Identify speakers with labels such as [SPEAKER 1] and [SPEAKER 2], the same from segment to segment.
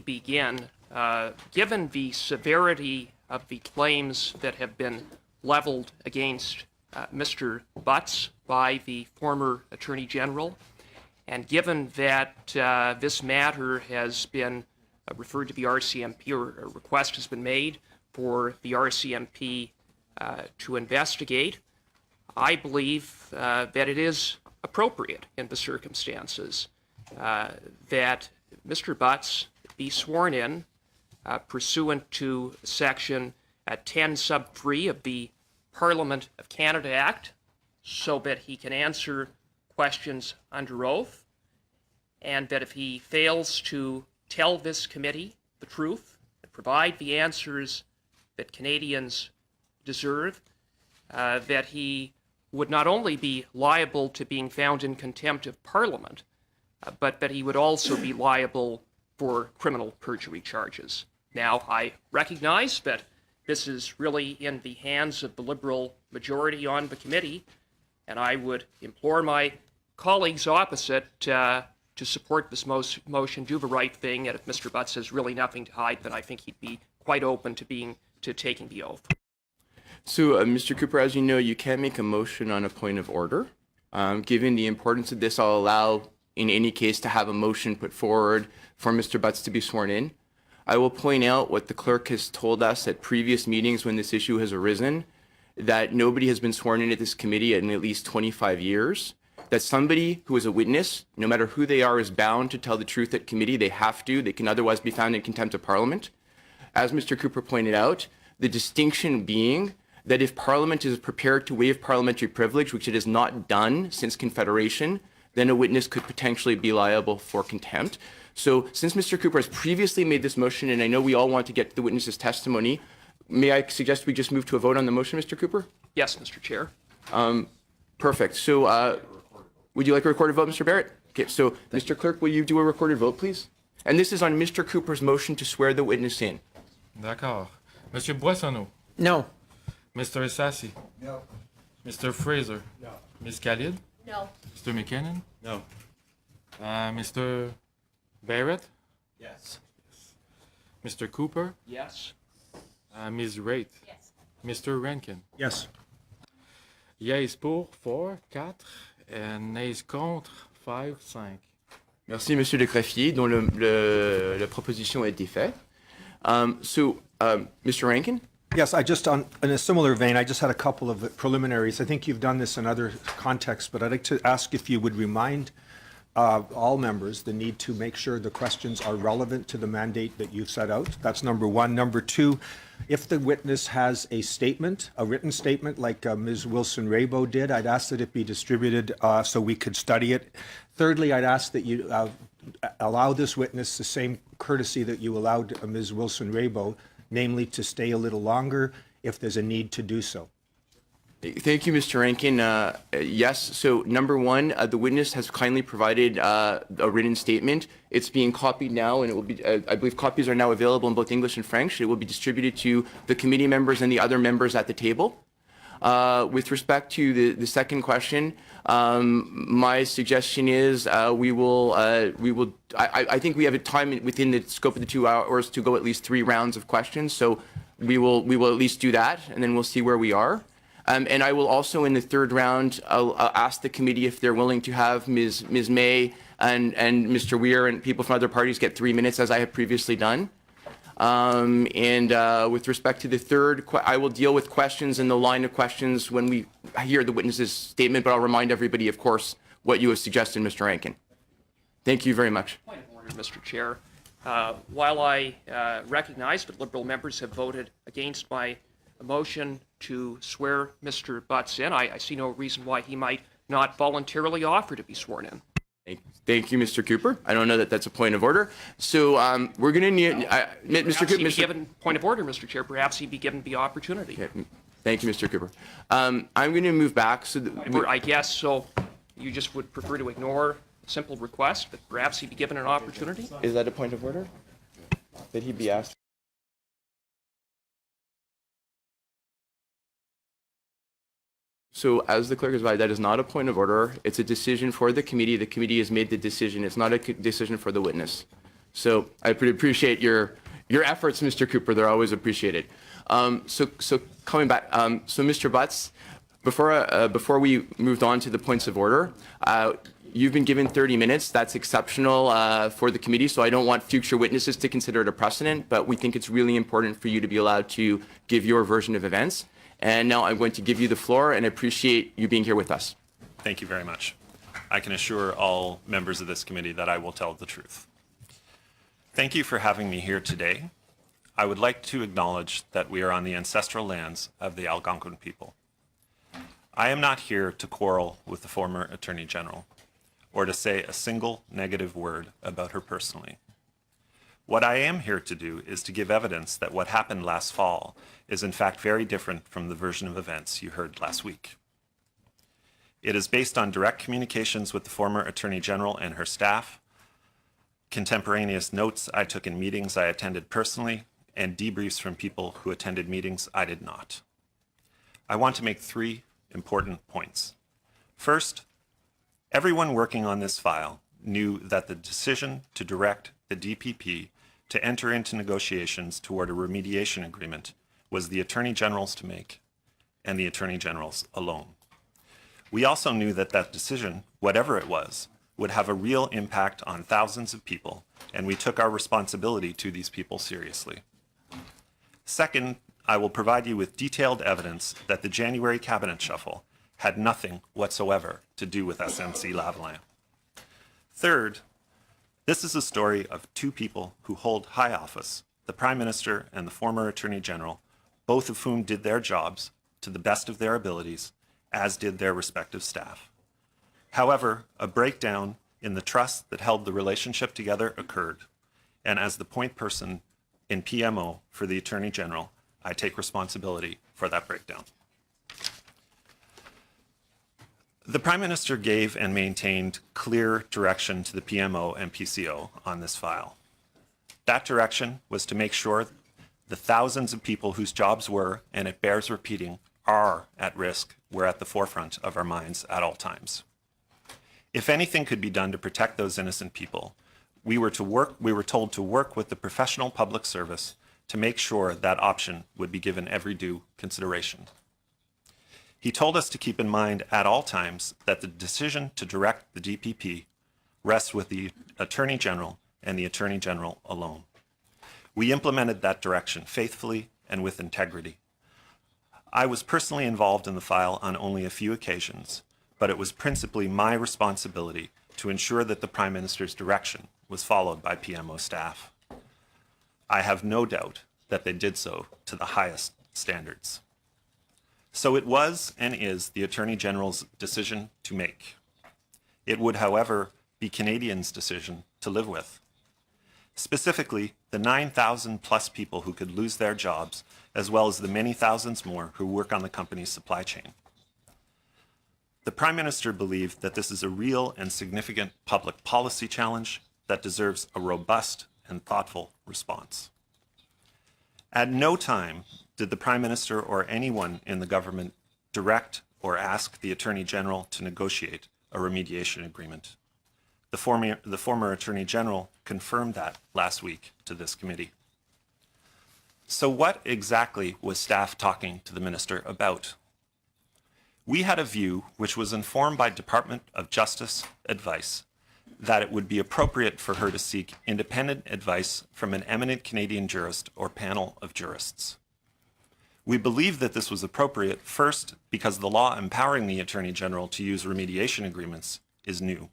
[SPEAKER 1] begin. Given the severity of the claims that have been leveled against Mr. Butts by the former Attorney General, and given that this matter has been referred to the RCMP, or a request has been made for the RCMP to investigate, I believe that it is appropriate in the circumstances that Mr. Butts be sworn in pursuant to Section 10 sub 3 of the Parliament of Canada Act, so that he can answer questions under oath, and that if he fails to tell this committee the truth and provide the answers that Canadians deserve, that he would not only be liable to being found in contempt of Parliament, but that he would also be liable for criminal perjury charges. Now, I recognize that this is really in the hands of the Liberal majority on the committee, and I would implore my colleagues opposite to support this motion, do the right thing, and if Mr. Butts has really nothing to hide, then I think he'd be quite open to taking the oath.
[SPEAKER 2] So, Mr. Cooper, as you know, you can't make a motion on a point of order. Given the importance of this, I'll allow, in any case, to have a motion put forward for Mr. Butts to be sworn in. I will point out what the clerk has told us at previous meetings when this issue has arisen, that nobody has been sworn in at this committee in at least 25 years, that somebody who is a witness, no matter who they are, is bound to tell the truth at committee. They have to. They can otherwise be found in contempt of Parliament. As Mr. Cooper pointed out, the distinction being that if Parliament is prepared to waive parliamentary privilege, which it has not done since Confederation, then a witness could potentially be liable for contempt. So since Mr. Cooper has previously made this motion, and I know we all want to get the witness's testimony, may I suggest we just move to a vote on the motion, Mr. Cooper?
[SPEAKER 1] Yes, Mr. Chair.
[SPEAKER 2] Perfect. So would you like a recorded vote, Mr. Barrett? Okay, so Mr. Clerk, will you do a recorded vote, please? And this is on Mr. Cooper's motion to swear the witness in.
[SPEAKER 3] D'accord. Monsieur Boissonneau?
[SPEAKER 4] No.
[SPEAKER 3] Mr. Sassi?
[SPEAKER 4] No.
[SPEAKER 3] Mr. Fraser?
[SPEAKER 4] No.
[SPEAKER 3] Ms. Khalid?
[SPEAKER 5] No.
[SPEAKER 3] Mr. McKinnon?
[SPEAKER 4] No.
[SPEAKER 3] Mr. Barrett?
[SPEAKER 4] Yes.
[SPEAKER 3] Mr. Cooper?
[SPEAKER 1] Yes.
[SPEAKER 3] Ms. Raitt?
[SPEAKER 5] Yes.
[SPEAKER 3] Mr. Rankin?
[SPEAKER 4] Yes.
[SPEAKER 3] Yes pour 4, 4, et nays contre 5, 5.
[SPEAKER 2] Merci, Monsieur le greffier, dont la proposition a été faite. Mr. Rankin?
[SPEAKER 6] Yes, in a similar vein, I just had a couple of preliminaries. I think you've done this in other contexts, but I'd like to ask if you would remind all members the need to make sure the questions are relevant to the mandate that you've set out. That's number one. Number two, if the witness has a statement, a written statement like Ms. Wilson-Raybould did, I'd ask that it be distributed so we could study it. Thirdly, I'd ask that you allow this witness the same courtesy that you allowed Ms. Wilson-Raybould, namely to stay a little longer if there's a need to do so.
[SPEAKER 2] Thank you, Mr. Rankin. Yes, so number one, the witness has kindly provided a written statement. It's being copied now, and it will be, I believe copies are now available in both English and French. It will be distributed to the committee members and the other members at the table. With respect to the second question, my suggestion is I think we have a time within the scope of the 2 hours to go at least 3 rounds of questions, so we will at least do that, and then we'll see where we are. And I will also, in the third round, I'll ask the committee if they're willing to have Ms. May and Mr. Weir and people from other parties get 3 minutes, as I have previously done. With respect to the third, I will deal with questions in the line of questions when we hear the witness's statement, but I'll remind everybody, of course, what you have suggested, Mr. Rankin. Thank you very much.
[SPEAKER 1] Point of order, Mr. Chair. While I recognize that Liberal members have voted against my motion to swear Mr. Butts in, I see no reason why he might not voluntarily offer to be sworn in.
[SPEAKER 2] Thank you, Mr. Cooper. I don't know that that's a point of order. So we're going to need, Mr. Cooper.
[SPEAKER 1] Given point of order, Mr. Chair. Perhaps he'd be given the opportunity.
[SPEAKER 2] Okay. Thank you, Mr. Cooper. I'm going to move back so that
[SPEAKER 1] I guess so. You just would prefer to ignore a simple request, but perhaps he'd be given an opportunity.
[SPEAKER 2] Is that a point of order? That he be asked? So as the clerk has advised, that is not a point of order. It's a decision for the committee. The committee has made the decision. It's not a decision for the witness. So I pretty appreciate your efforts, Mr. Cooper. They're always appreciated. So coming back, so Mr. Butts, before we moved on to the points of order, you've been given 30 minutes. That's exceptional for the committee, so I don't want future witnesses to consider it a precedent, but we think it's really important for you to be allowed to give your version of events. And now I'm going to give you the floor, and I appreciate you being here with us.
[SPEAKER 4] Thank you very much. I can assure all members of this committee that I will tell the truth. Thank you for having me here today. I would like to acknowledge that we are on the ancestral lands of the Algonquin people. I am not here to quarrel with the former Attorney General or to say a single negative word about her personally. What I am here to do is to give evidence that what happened last fall is in fact very different from the version of events you heard last week. It is based on direct communications with the former Attorney General and her staff, contemporaneous notes I took in meetings I attended personally, and debriefs from people who attended meetings I did not. I want to make 3 important points. First, everyone working on this file knew that the decision to direct the DPP to enter into negotiations toward a remediation agreement was the Attorney General's to make, and the Attorney General's alone. We also knew that that decision, whatever it was, would have a real impact on thousands of people, and we took our responsibility to these people seriously. Second, I will provide you with detailed evidence that the January cabinet shuffle had nothing whatsoever to do with SNC Lavalin. Third, this is a story of 2 people who hold high office, the Prime Minister and the former Attorney General, both of whom did their jobs to the best of their abilities, as did their respective staff. However, a breakdown in the trust that held the relationship together occurred, and as the point person in PMO for the Attorney General, I take responsibility for that breakdown. The Prime Minister gave and maintained clear direction to the PMO and PCO on this file. That direction was to make sure the thousands of people whose jobs were, and it bears repeating, are at risk, were at the forefront of our minds at all times. If anything could be done to protect those innocent people, we were told to work with the professional public service to make sure that option would be given every due consideration. He told us to keep in mind at all times that the decision to direct the DPP rests with the Attorney General and the Attorney General alone. We implemented that direction faithfully and with integrity. I was personally involved in the file on only a few occasions, but it was principally my responsibility to ensure that the Prime Minister's direction was followed by PMO staff. I have no doubt that they did so to the highest standards. So it was and is the Attorney General's decision to make. It would, however, be Canadians' decision to live with. Specifically, the 9,000 plus people who could lose their jobs, as well as the many thousands more who work on the company's supply chain. The Prime Minister believed that this is a real and significant public policy challenge that deserves a robust and thoughtful response. At no time did the Prime Minister or anyone in the government direct or ask the Attorney General to negotiate a remediation agreement. The former Attorney General confirmed that last week to this committee. So what exactly was staff talking to the Minister about? We had a view, which was informed by Department of Justice advice, that it would be appropriate for her to seek independent advice from an eminent Canadian jurist or panel of jurists. We believed that this was appropriate, first, because the law empowering the Attorney General to use remediation agreements is new.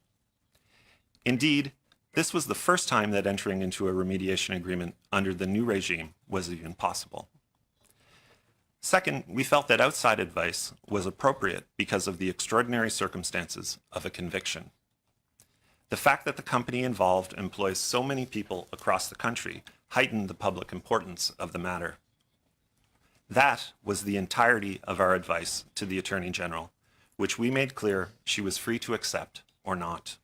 [SPEAKER 4] Indeed, this was the first time that entering into a remediation agreement under the new regime was even possible. Second, we felt that outside advice was appropriate because of the extraordinary circumstances of a conviction. The fact that the company involved employs so many people across the country heightened the public importance of the matter. That was the entirety of our advice to the Attorney General, which we made clear she was free to accept or not.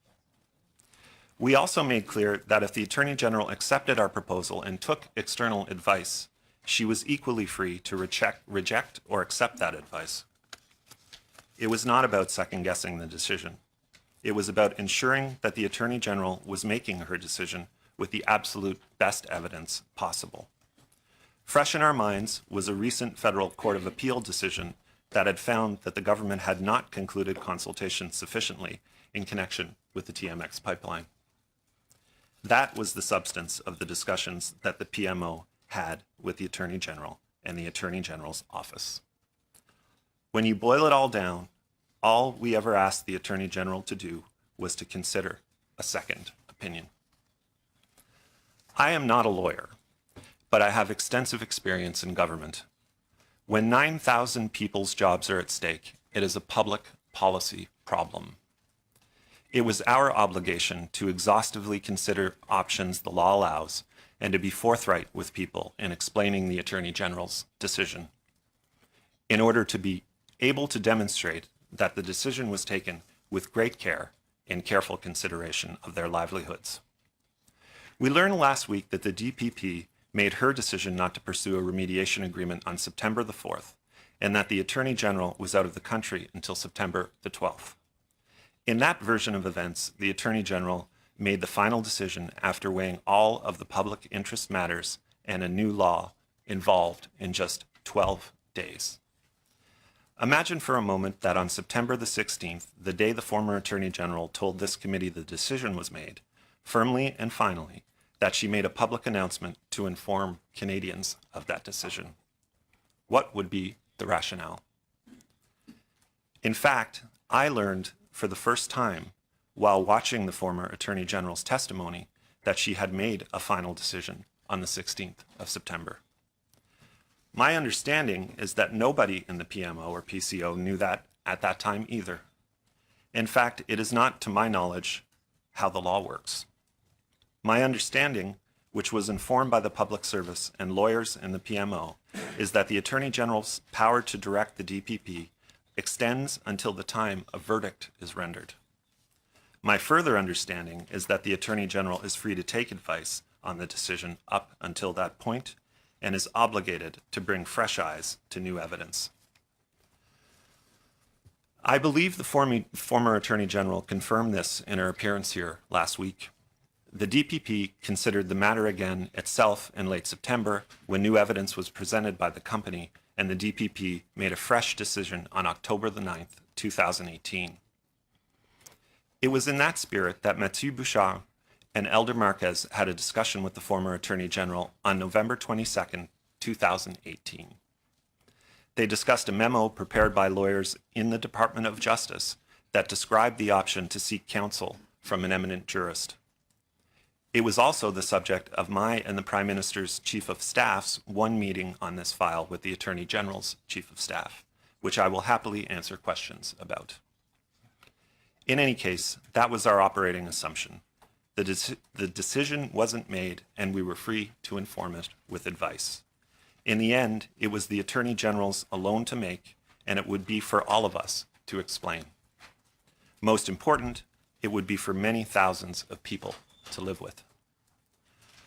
[SPEAKER 4] We also made clear that if the Attorney General accepted our proposal and took external advice, she was equally free to reject or accept that advice. It was not about second-guessing the decision. It was about ensuring that the Attorney General was making her decision with the absolute best evidence possible. Fresh in our minds was a recent Federal Court of Appeal decision that had found that the government had not concluded consultation sufficiently in connection with the TMX pipeline. That was the substance of the discussions that the PMO had with the Attorney General and the Attorney General's office. When you boil it all down, all we ever asked the Attorney General to do was to consider a second opinion. I am not a lawyer, but I have extensive experience in government. When 9,000 people's jobs are at stake, it is a public policy problem. It was our obligation to exhaustively consider options the law allows and to be forthright with people in explaining the Attorney General's decision, in order to be able to demonstrate that the decision was taken with great care and careful consideration of their livelihoods. We learned last week that the DPP made her decision not to pursue a remediation agreement on September the 4th, and that the Attorney General was out of the country until September the 12th. In that version of events, the Attorney General made the final decision after weighing all of the public interest matters and a new law involved in just 12 days. Imagine for a moment that on September the 16th, the day the former Attorney General told this committee the decision was made, firmly and finally, that she made a public announcement to inform Canadians of that decision. What would be the rationale? In fact, I learned for the first time while watching the former Attorney General's testimony that she had made a final decision on the 16th of September. My understanding is that nobody in the PMO or PCO knew that at that time either. In fact, it is not, to my knowledge, how the law works. My understanding, which was informed by the public service and lawyers in the PMO, is that the Attorney General's power to direct the DPP extends until the time a verdict is rendered. My further understanding is that the Attorney General is free to take advice on the decision up until that point and is obligated to bring fresh eyes to new evidence. I believe the former Attorney General confirmed this in her appearance here last week. The DPP considered the matter again itself in late September when new evidence was presented by the company, and the DPP made a fresh decision on October the 9th, 2018. It was in that spirit that Mathieu Bouchard and Elder Marquez had a discussion with the former Attorney General on November 22nd, 2018. They discussed a memo prepared by lawyers in the Department of Justice that described the option to seek counsel from an eminent jurist. It was also the subject of my and the Prime Minister's Chief of Staff's one meeting on this file with the Attorney General's Chief of Staff, which I will happily answer questions about. In any case, that was our operating assumption. The decision wasn't made, and we were free to inform it with advice. In the end, it was the Attorney General's alone to make, and it would be for all of us to explain. Most important, it would be for many thousands of people to live with.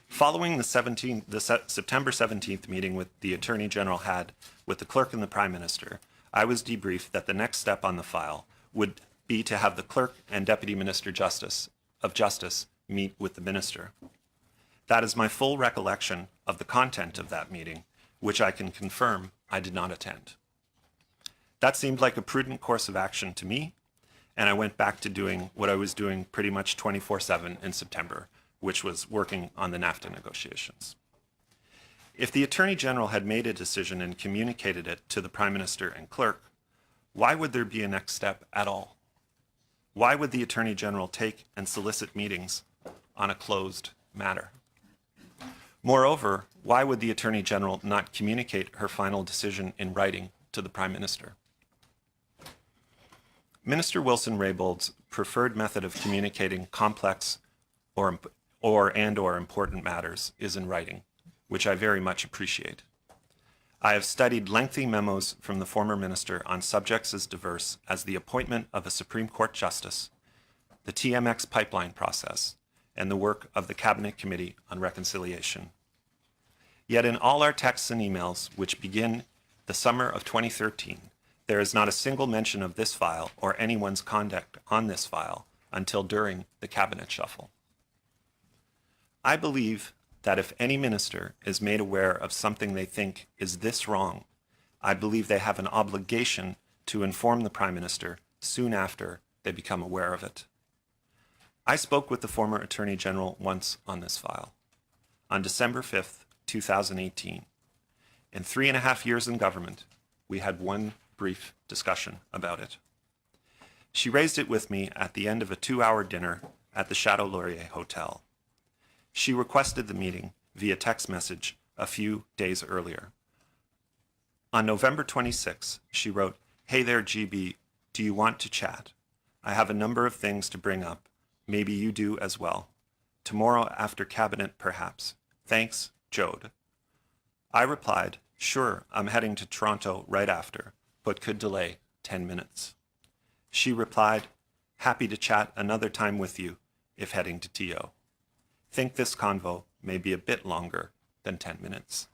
[SPEAKER 4] Following the September 17th meeting with the Attorney General had with the Clerk and the Prime Minister, I was debriefed that the next step on the file would be to have the Clerk and Deputy Minister of Justice meet with the Minister. That is my full recollection of the content of that meeting, which I can confirm I did not attend. That seemed like a prudent course of action to me, and I went back to doing what I was doing pretty much 24/7 in September, which was working on the NAFTA negotiations. If the Attorney General had made a decision and communicated it to the Prime Minister and Clerk, why would there be a next step at all? Why would the Attorney General take and solicit meetings on a closed matter? Moreover, why would the Attorney General not communicate her final decision in writing to the Prime Minister? Minister Wilson-Raybould's preferred method of communicating complex or important matters is in writing, which I very much appreciate. I have studied lengthy memos from the former minister on subjects as diverse as the appointment of a Supreme Court justice, the TMX pipeline process, and the work of the Cabinet Committee on Reconciliation. Yet in all our texts and emails, which begin the summer of 2013, there is not a single mention of this file or anyone's conduct on this file until during the Cabinet shuffle. I believe that if any minister is made aware of something they think is this wrong, I believe they have an obligation to inform the Prime Minister soon after they become aware of it. I spoke with the former Attorney General once on this file, on December 5th, 2018. In 3.5 years in government, we had one brief discussion about it. She raised it with me at the end of a 2-hour dinner at the Chateau Laurier Hotel. She requested the meeting via text message a few days earlier. On November 26, she wrote, "Hey there, GB, do you want to chat? I have a number of things to bring up. Maybe you do as well. Tomorrow after cabinet, perhaps. Thanks, Jode." I replied, "Sure, I'm heading to Toronto right after, but could delay 10 minutes. She replied, "Happy to chat another time with you if heading to TO. Think this convo may be a bit longer than 10 minutes.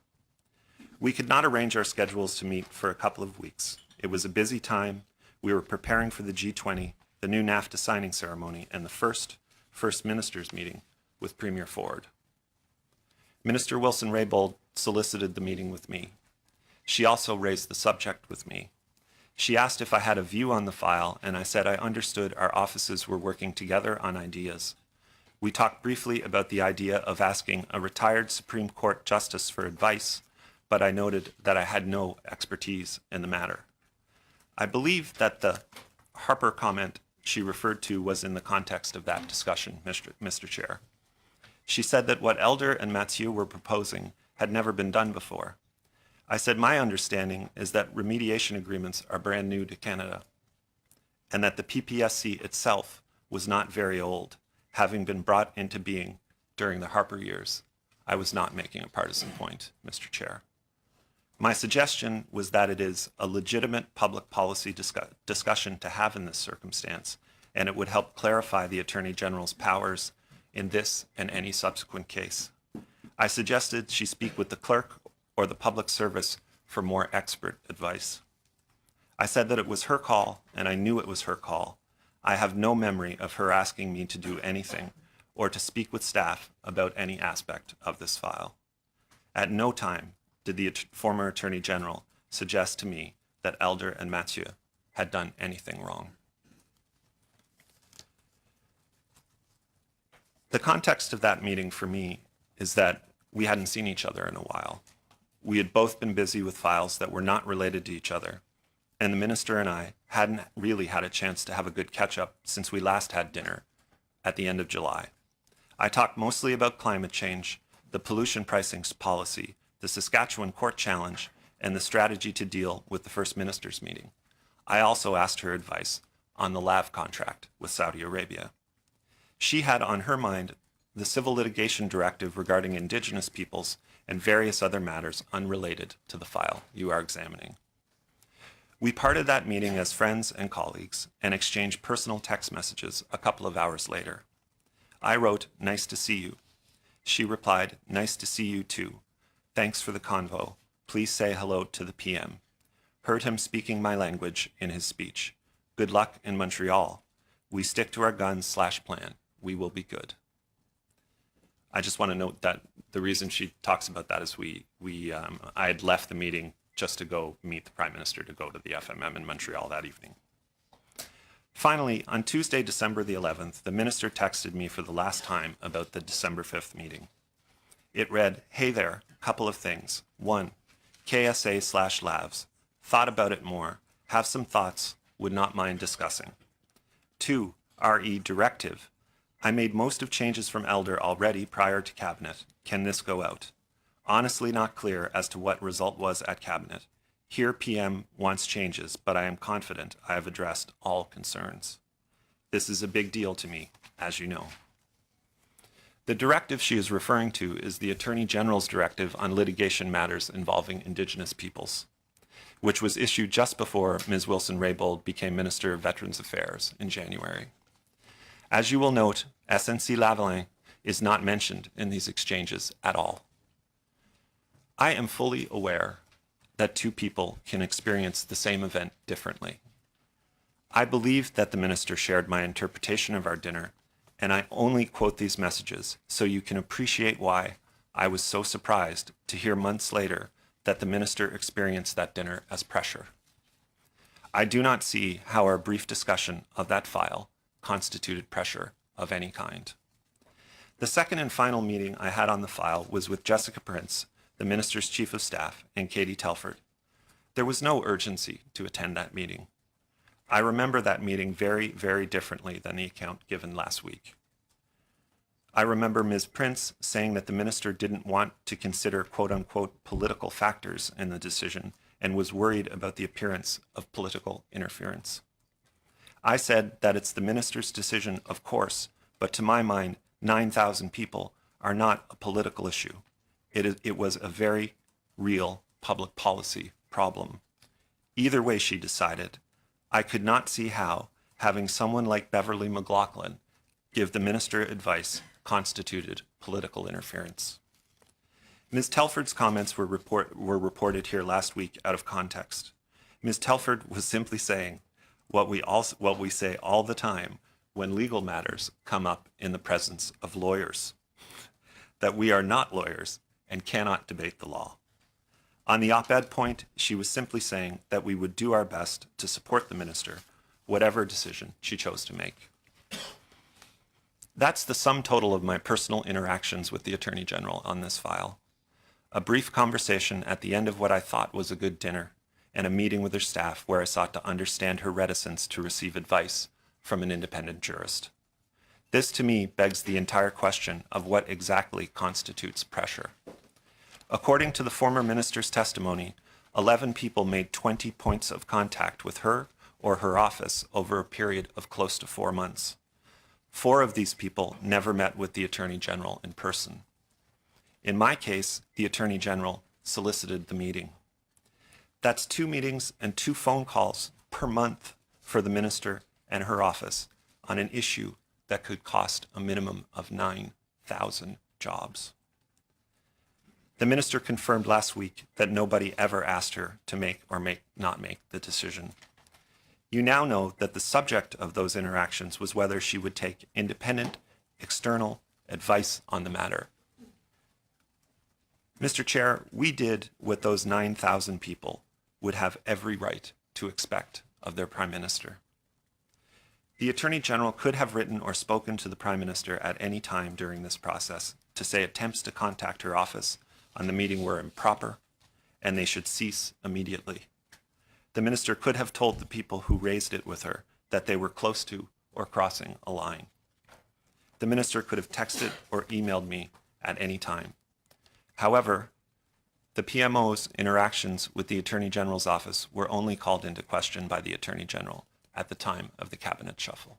[SPEAKER 4] We could not arrange our schedules to meet for a couple of weeks. It was a busy time. We were preparing for the G20, the new NAFTA signing ceremony, and the first Ministers meeting with Premier Ford. Minister Wilson-Raybould solicited the meeting with me. She also raised the subject with me. She asked if I had a view on the file, and I said I understood our offices were working together on ideas. We talked briefly about the idea of asking a retired Supreme Court justice for advice, but I noted that I had no expertise in the matter. I believe that the Harper comment she referred to was in the context of that discussion, Mr. Chair. She said that what Elder and Mathieu were proposing had never been done before. I said my understanding is that remediation agreements are brand new to Canada, and that the PPSC itself was not very old, having been brought into being during the Harper years. I was not making a partisan point, Mr. Chair. My suggestion was that it is a legitimate public policy discussion to have in this circumstance, and it would help clarify the Attorney General's powers in this and any subsequent case. I suggested she speak with the clerk or the public service for more expert advice. I said that it was her call, and I knew it was her call. I have no memory of her asking me to do anything or to speak with staff about any aspect of this file. At no time did the former Attorney General suggest to me that Elder and Mathieu had done anything wrong. The context of that meeting for me is that we hadn't seen each other in a while. We had both been busy with files that were not related to each other, and the minister and I hadn't really had a chance to have a good catch-up since we last had dinner at the end of July. I talked mostly about climate change, the pollution pricing policy, the Saskatchewan court challenge, and the strategy to deal with the First Minister's meeting. I also asked her advice on the LAV contract with Saudi Arabia. She had on her mind the civil litigation directive regarding Indigenous peoples and various other matters unrelated to the file you are examining. We parted that meeting as friends and colleagues and exchanged personal text messages a couple of hours later. I wrote, "Nice to see you." She replied, "Nice to see you too. Thanks for the convo. Please say hello to the PM. Heard him speaking my language in his speech. Good luck in Montreal. We stick to our guns/plan. We will be good." I just want to note that the reason she talks about that is I had left the meeting just to go meet the Prime Minister to go to the FMM in Montreal that evening. Finally, on Tuesday, December the 11th, the Minister texted me for the last time about the December 5th meeting. It read, "Hey there, couple of things. 1, KSA/LAVs. Thought about it more. Have some thoughts. Would not mind discussing. 2, RE directive. I made most of changes from Elder already prior to Cabinet. Can this go out? Honestly not clear as to what result was at Cabinet. Here PM wants changes, but I am confident I have addressed all concerns. This is a big deal to me, as you know." The directive she is referring to is the Attorney General's directive on litigation matters involving Indigenous peoples, which was issued just before Ms. Wilson-Raybould became Minister of Veterans Affairs in January. As you will note, SNC Lavalin is not mentioned in these exchanges at all. I am fully aware that two people can experience the same event differently. I believe that the minister shared my interpretation of our dinner and I only quote these messages so you can appreciate why I was so surprised to hear months later that the minister experienced that dinner as pressure. I do not see how our brief discussion of that file constituted pressure of any kind. The second and final meeting I had on the file was with Jessica Prince, the minister's chief of staff, and Katie Telford. There was no urgency to attend that meeting. I remember that meeting very, very differently than the account given last week. I remember Ms. Prince saying that the minister didn't want to consider quote-unquote political factors in the decision and was worried about the appearance of political interference. I said that it's the minister's decision, of course, but to my mind, 9,000 people are not a political issue. It was a very real public policy problem. Either way, she decided, I could not see how having someone like Beverly McLaughlin give the minister advice constituted political interference. Ms. Telford's comments were reported here last week out of context. Ms. Telford was simply saying what we say all the time when legal matters come up in the presence of lawyers, that we are not lawyers and cannot debate the law. On the op-ed point, she was simply saying that we would do our best to support the minister, whatever decision she chose to make. That's the sum total of my personal interactions with the Attorney General on this file. A brief conversation at the end of what I thought was a good dinner, and a meeting with her staff where I sought to understand her reticence to receive advice from an independent jurist. This, to me, begs the entire question of what exactly constitutes pressure. According to the former minister's testimony, 11 people made 20 points of contact with her or her office over a period of close to 4 months. 4 of these people never met with the Attorney General in person. In my case, the Attorney General solicited the meeting. That's 2 meetings and 2 phone calls per month for the minister and her office on an issue that could cost a minimum of 9,000 jobs. The minister confirmed last week that nobody ever asked her to make or not make the decision. You now know that the subject of those interactions was whether she would take independent, external advice on the matter. Mr. Chair, we did what those 9,000 people would have every right to expect of their Prime Minister. The Attorney General could have written or spoken to the Prime Minister at any time during this process to say attempts to contact her office on the meeting were improper and they should cease immediately. The minister could have told the people who raised it with her that they were close to or crossing a line. The minister could have texted or emailed me at any time. However, the PMO's interactions with the Attorney General's office were only called into question by the Attorney General at the time of the cabinet shuffle.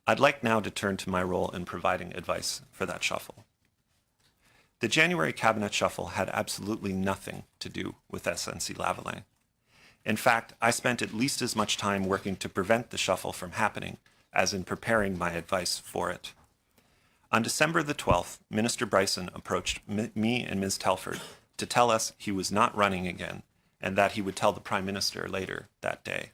[SPEAKER 4] I'd like now to turn to my role in providing advice for that shuffle. The January cabinet shuffle had absolutely nothing to do with SNC Lavalin. In fact, I spent at least as much time working to prevent the shuffle from happening as in preparing my advice for it. On December the 12th, Minister Bryson approached me and Ms. Telford to tell us he was not running again and that he would tell the Prime Minister later that day.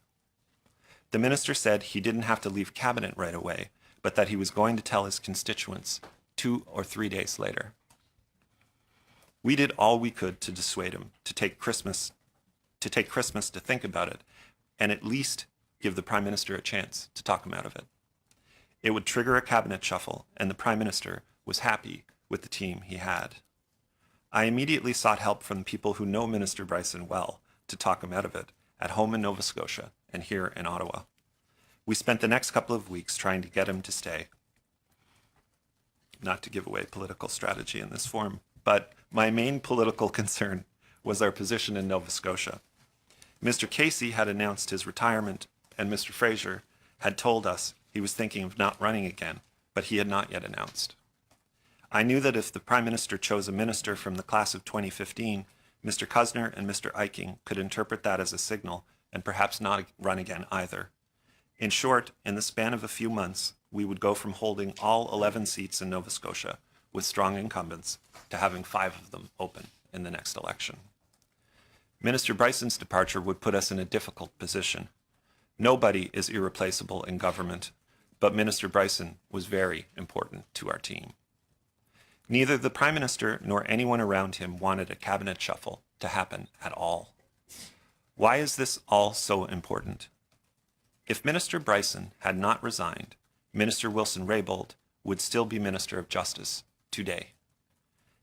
[SPEAKER 4] The minister said he didn't have to leave cabinet right away, but that he was going to tell his constituents 2 or 3 days later. We did all we could to dissuade him to take Christmas to think about it and at least give the Prime Minister a chance to talk him out of it. It would trigger a cabinet shuffle, and the Prime Minister was happy with the team he had. I immediately sought help from the people who know Minister Bryson well to talk him out of it, at home in Nova Scotia and here in Ottawa. We spent the next couple of weeks trying to get him to stay. Not to give away political strategy in this forum, but my main political concern was our position in Nova Scotia. Mr. Casey had announced his retirement, and Mr. Fraser had told us he was thinking of not running again, but he had not yet announced. I knew that if the Prime Minister chose a minister from the class of 2015, Mr. Cuzner and Mr. Eiking could interpret that as a signal and perhaps not run again either. In short, in the span of a few months, we would go from holding all 11 seats in Nova Scotia with strong incumbents to having 5 of them open in the next election. Minister Bryson's departure would put us in a difficult position. Nobody is irreplaceable in government, but Minister Bryson was very important to our team. Neither the Prime Minister nor anyone around him wanted a cabinet shuffle to happen at all. Why is this all so important? If Minister Bryson had not resigned, Minister Wilson-Raybould would still be Minister of Justice today.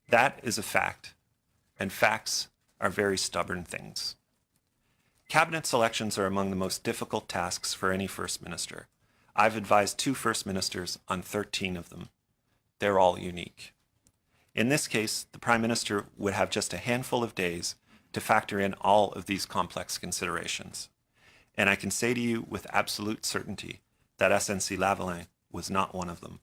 [SPEAKER 4] That is a fact, and facts are very stubborn things. Cabinet selections are among the most difficult tasks for any First Minister. I've advised 2 First Ministers on 13 of them. They're all unique. In this case, the Prime Minister would have just a handful of days to factor in all of these complex considerations. And I can say to you with absolute certainty that SNC Lavalin was not one of them.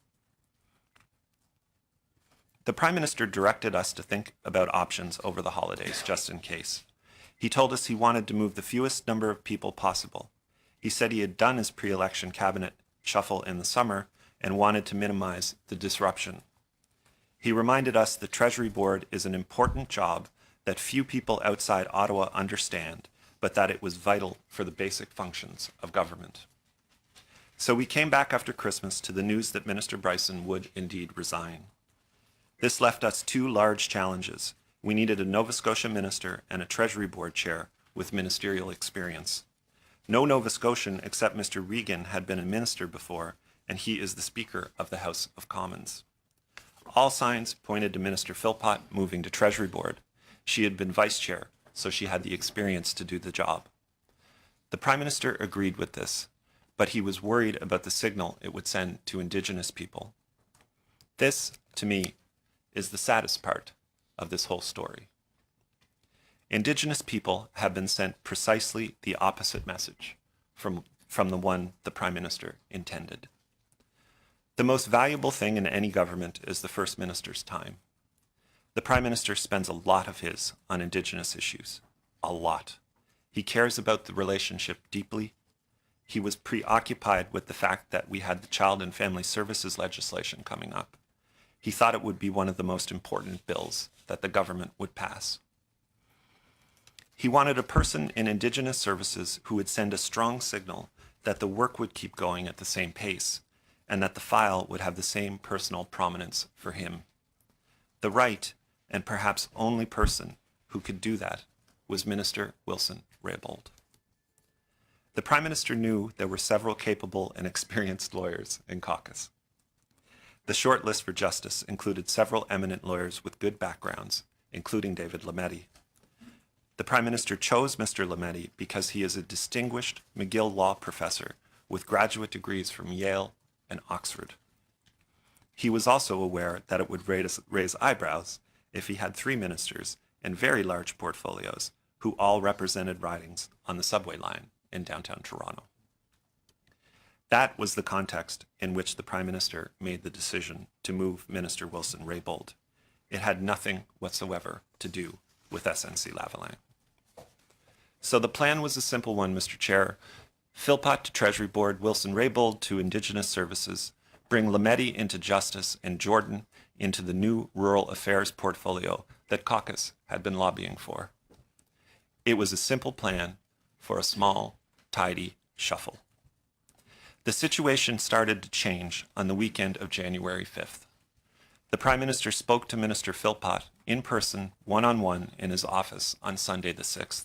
[SPEAKER 4] The Prime Minister directed us to think about options over the holidays, just in case. He told us he wanted to move the fewest number of people possible. He said he had done his pre-election cabinet shuffle in the summer and wanted to minimize the disruption. He reminded us the Treasury Board is an important job that few people outside Ottawa understand, but that it was vital for the basic functions of government. So we came back after Christmas to the news that Minister Bryson would indeed resign. This left us 2 large challenges. We needed a Nova Scotia minister and a Treasury Board chair with ministerial experience. No Nova Scotian except Mr. Regan had been a minister before, and he is the Speaker of the House of Commons. All signs pointed to Minister Philpott moving to Treasury Board. She had been vice chair, so she had the experience to do the job. The Prime Minister agreed with this, but he was worried about the signal it would send to Indigenous people. This, to me, is the saddest part of this whole story. Indigenous people have been sent precisely the opposite message from the one the Prime Minister intended. The most valuable thing in any government is the First Minister's time. The Prime Minister spends a lot of his on Indigenous issues. A lot. He cares about the relationship deeply. He was preoccupied with the fact that we had the Child and Family Services legislation coming up. He thought it would be one of the most important bills that the government would pass. He wanted a person in Indigenous services who would send a strong signal that the work would keep going at the same pace and that the file would have the same personal prominence for him. The right, and perhaps only person who could do that, was Minister Wilson-Raybould. The Prime Minister knew there were several capable and experienced lawyers in caucus. The short list for justice included several eminent lawyers with good backgrounds, including David Lametti. The Prime Minister chose Mr. Lametti because he is a distinguished McGill Law professor with graduate degrees from Yale and Oxford. He was also aware that it would raise eyebrows if he had 3 ministers and very large portfolios who all represented ridings on the subway line in downtown Toronto. That was the context in which the Prime Minister made the decision to move Minister Wilson-Raybould. It had nothing whatsoever to do with SNC Lavalin. So the plan was a simple one, Mr. Chair. Philpott to Treasury Board, Wilson-Raybould to Indigenous Services, bring Lametti into Justice, and Jordan into the new Rural Affairs portfolio that caucus had been lobbying for. It was a simple plan for a small, tidy shuffle. The situation started to change on the weekend of January 5th. The Prime Minister spoke to Minister Philpott in person, one-on-one, in his office on Sunday the 6th.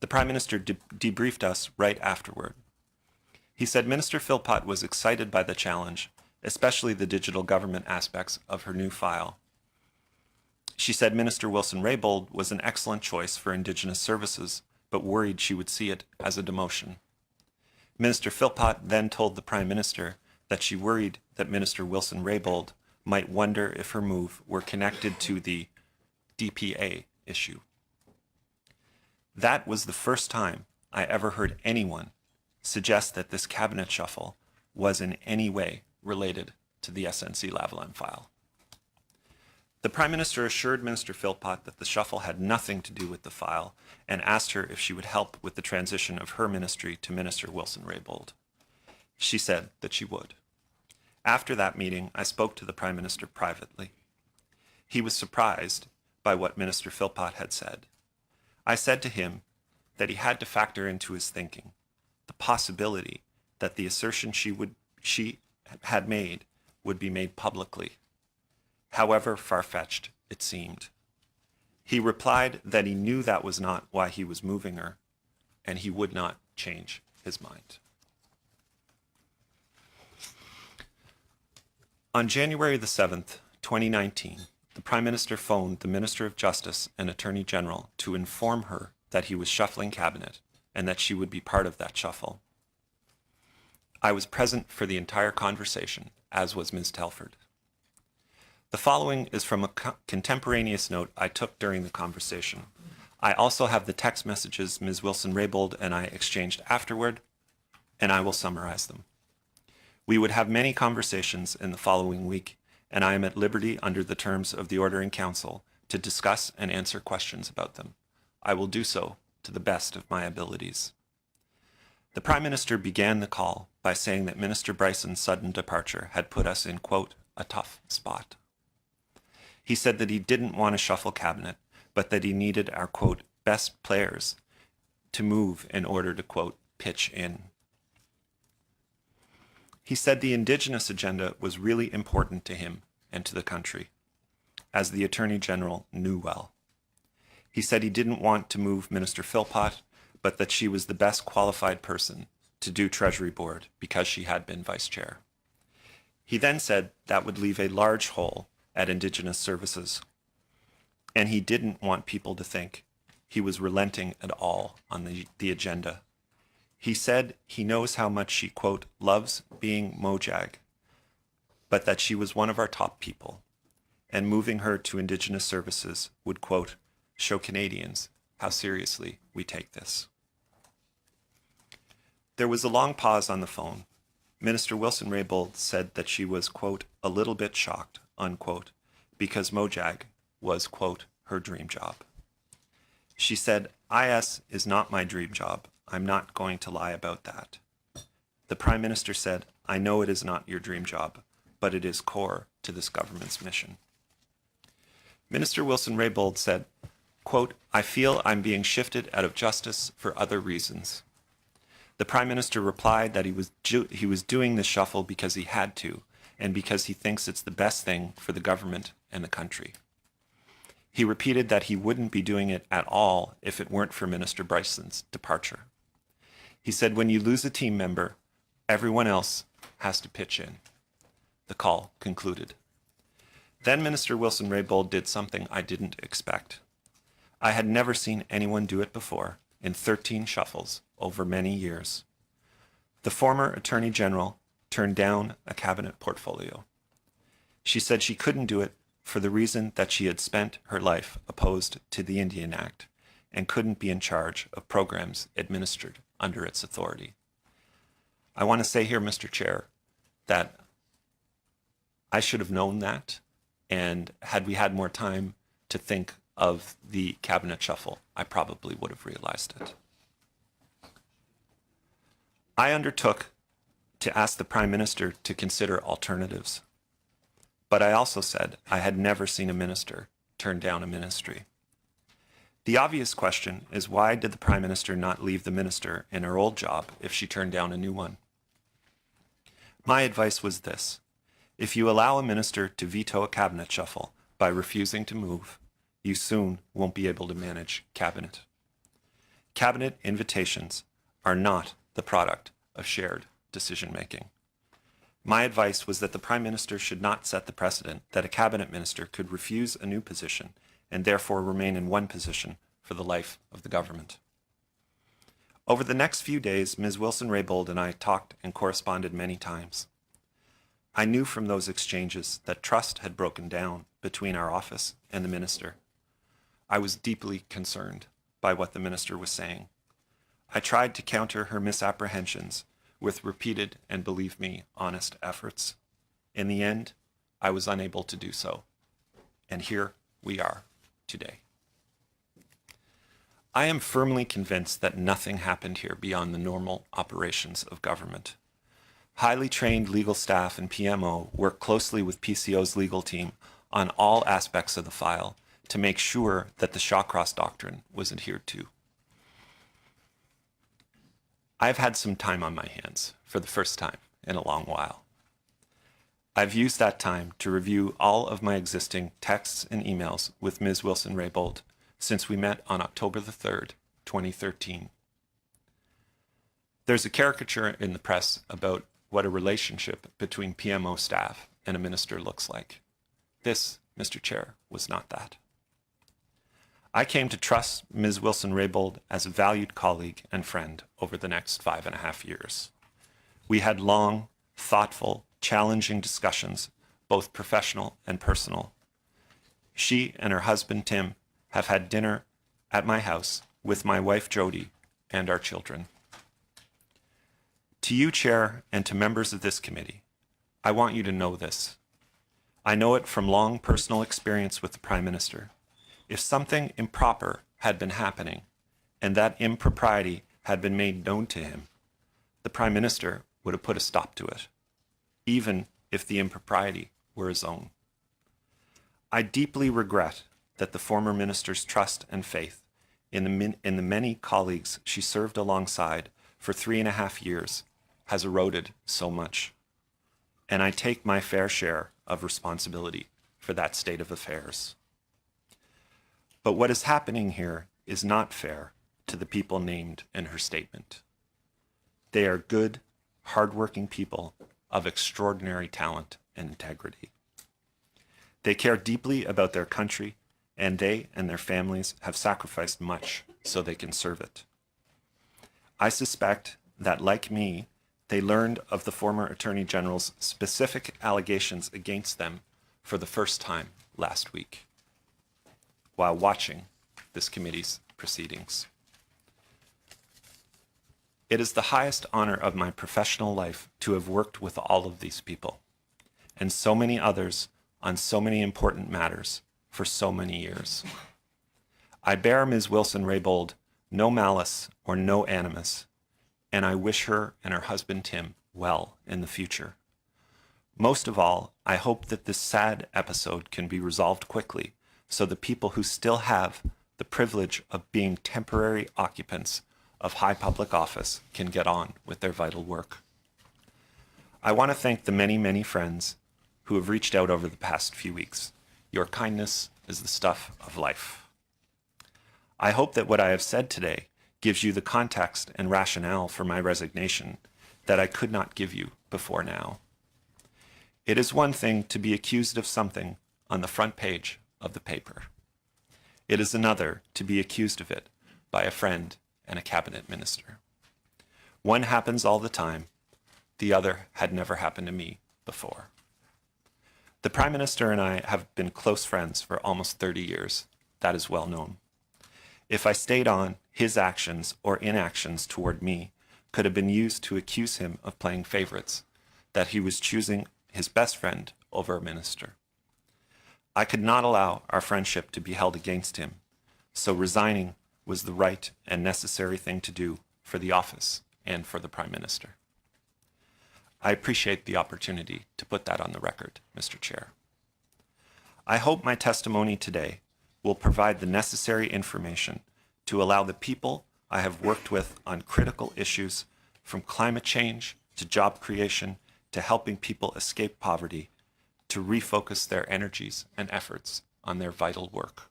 [SPEAKER 4] The Prime Minister debriefed us right afterward. He said Minister Philpott was excited by the challenge, especially the digital government aspects of her new file. She said Minister Wilson-Raybould was an excellent choice for Indigenous services, but worried she would see it as a demotion. Minister Philpott then told the Prime Minister that she worried that Minister Wilson-Raybould might wonder if her move were connected to the DPA issue. That was the first time I ever heard anyone suggest that this cabinet shuffle was in any way related to the SNC Lavalin file. The Prime Minister assured Minister Philpott that the shuffle had nothing to do with the file and asked her if she would help with the transition of her ministry to Minister Wilson-Raybould. She said that she would. After that meeting, I spoke to the Prime Minister privately. He was surprised by what Minister Philpott had said. I said to him that he had to factor into his thinking the possibility that the assertion she would she had made would be made publicly, however far-fetched it seemed. He replied that he knew that was not why he was moving her, and he would not change his mind. On January the 7th, 2019, the Prime Minister phoned the Minister of Justice and Attorney General to inform her that he was shuffling cabinet and that she would be part of that shuffle. I was present for the entire conversation, as was Ms. Telford. The following is from a contemporaneous note I took during the conversation. I also have the text messages Ms. Wilson-Raybould and I exchanged afterward, and I will summarize them. We would have many conversations in the following week, and I am at liberty under the terms of the Order in Council to discuss and answer questions about them. I will do so to the best of my abilities. The Prime Minister began the call by saying that Minister Bryson's sudden departure had put us in, quote, a tough spot. He said that he didn't want to shuffle cabinet, but that he needed our, quote, best players to move in order to, quote, pitch in. He said the Indigenous agenda was really important to him and to the country, as the Attorney General knew well. He said he didn't want to move Minister Philpott, but that she was the best qualified person to do Treasury Board because she had been Vice Chair. He then said that would leave a large hole at Indigenous Services, and he didn't want people to think he was relenting at all on the agenda. He said he knows how much she, quote, loves being Mojag, but that she was one of our top people, and moving her to Indigenous Services would, quote, show Canadians how seriously we take this. There was a long pause on the phone. Minister Wilson-Raybould said that she was, quote, a little bit shocked, unquote, because Mojag was, quote, her dream job. She said, IS is not my dream job. I'm not going to lie about that. The Prime Minister said, I know it is not your dream job, but it is core to this government's mission. Minister Wilson-Raybould said, quote, I feel I'm being shifted out of justice for other reasons. The Prime Minister replied that he was doing this shuffle because he had to, and because he thinks it's the best thing for the government and the country. He repeated that he wouldn't be doing it at all if it weren't for Minister Bryson's departure. He said, when you lose a team member, everyone else has to pitch in. The call concluded. Then Minister Wilson-Raybould did something I didn't expect. I had never seen anyone do it before in 13 shuffles over many years. The former Attorney General turned down a cabinet portfolio. She said she couldn't do it for the reason that she had spent her life opposed to the Indian Act and couldn't be in charge of programs administered under its authority. I want to say here, Mr. Chair, that I should have known that, and had we had more time to think of the cabinet shuffle, I probably would have realized it. I undertook to ask the Prime Minister to consider alternatives, but I also said I had never seen a minister turn down a ministry. The obvious question is, why did the Prime Minister not leave the minister in her old job if she turned down a new one? My advice was this: if you allow a minister to veto a cabinet shuffle by refusing to move, you soon won't be able to manage cabinet. Cabinet invitations are not the product of shared decision-making. My advice was that the Prime Minister should not set the precedent that a cabinet minister could refuse a new position and therefore remain in one position for the life of the government. Over the next few days, Ms. Wilson-Raybould and I talked and corresponded many times. I knew from those exchanges that trust had broken down between our office and the minister. I was deeply concerned by what the minister was saying. I tried to counter her misapprehensions with repeated and, believe me, honest efforts. In the end, I was unable to do so. And here we are today. I am firmly convinced that nothing happened here beyond the normal operations of government. Highly trained legal staff and PMO work closely with PCO's legal team on all aspects of the file to make sure that the Shawcross Doctrine was adhered to. I've had some time on my hands for the first time in a long while. I've used that time to review all of my existing texts and emails with Ms. Wilson-Raybould since we met on October the 3rd, 2013. There's a caricature in the press about what a relationship between PMO staff and a minister looks like. This, Mr. Chair, was not that. I came to trust Ms. Wilson-Raybould as a valued colleague and friend over the next 5.5 years. We had long, thoughtful, challenging discussions, both professional and personal. She and her husband, Tim, have had dinner at my house with my wife, Jody, and our children. To you, Chair, and to members of this committee, I want you to know this. I know it from long personal experience with the Prime Minister. If something improper had been happening, and that impropriety had been made known to him, the Prime Minister would have put a stop to it, even if the impropriety were his own. I deeply regret that the former minister's trust and faith in the many colleagues she served alongside for 3.5 years has eroded so much. And I take my fair share of responsibility for that state of affairs. But what is happening here is not fair to the people named in her statement. They are good, hardworking people of extraordinary talent and integrity. They care deeply about their country, and they and their families have sacrificed much so they can serve it. I suspect that, like me, they learned of the former Attorney General's specific allegations against them for the first time last week, while watching this committee's proceedings. It is the highest honor of my professional life to have worked with all of these people, and so many others on so many important matters for so many years. I bear Ms. Wilson-Raybould no malice or no animus, and I wish her and her husband Tim well in the future. Most of all, I hope that this sad episode can be resolved quickly so the people who still have the privilege of being temporary occupants of high public office can get on with their vital work. I want to thank the many, many friends who have reached out over the past few weeks. Your kindness is the stuff of life. I hope that what I have said today gives you the context and rationale for my resignation that I could not give you before now. It is one thing to be accused of something on the front page of the paper. It is another to be accused of it by a friend and a cabinet minister. One happens all the time. The other had never happened to me before. The Prime Minister and I have been close friends for almost 30 years. That is well known. If I stayed on, his actions or inactions toward me could have been used to accuse him of playing favorites, that he was choosing his best friend over a minister. I could not allow our friendship to be held against him, so resigning was the right and necessary thing to do for the office and for the Prime Minister. I appreciate the opportunity to put that on the record, Mr. Chair. I hope my testimony today will provide the necessary information to allow the people I have worked with on critical issues, from climate change to job creation to helping people escape poverty, to refocus their energies and efforts on their vital work.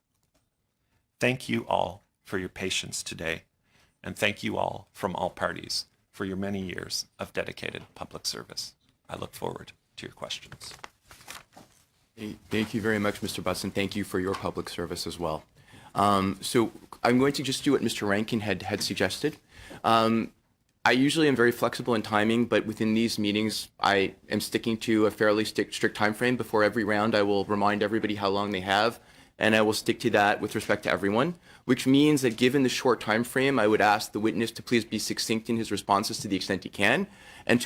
[SPEAKER 4] Thank you all for your patience today, and thank you all from all parties for your many years of dedicated public service. I look forward to your questions.
[SPEAKER 2] Thank you very much, Mr. Butts, and thank you for your public service as well. So I'm going to just do what Mr. Rankin had suggested. I usually am very flexible in timing, but within these meetings, I am sticking to a fairly strict time frame. Before every round, I will remind everybody how long they have, and I will stick to that with respect to everyone, which means that given the short time frame, I would ask the witness to please be succinct in his responses to the extent he can, and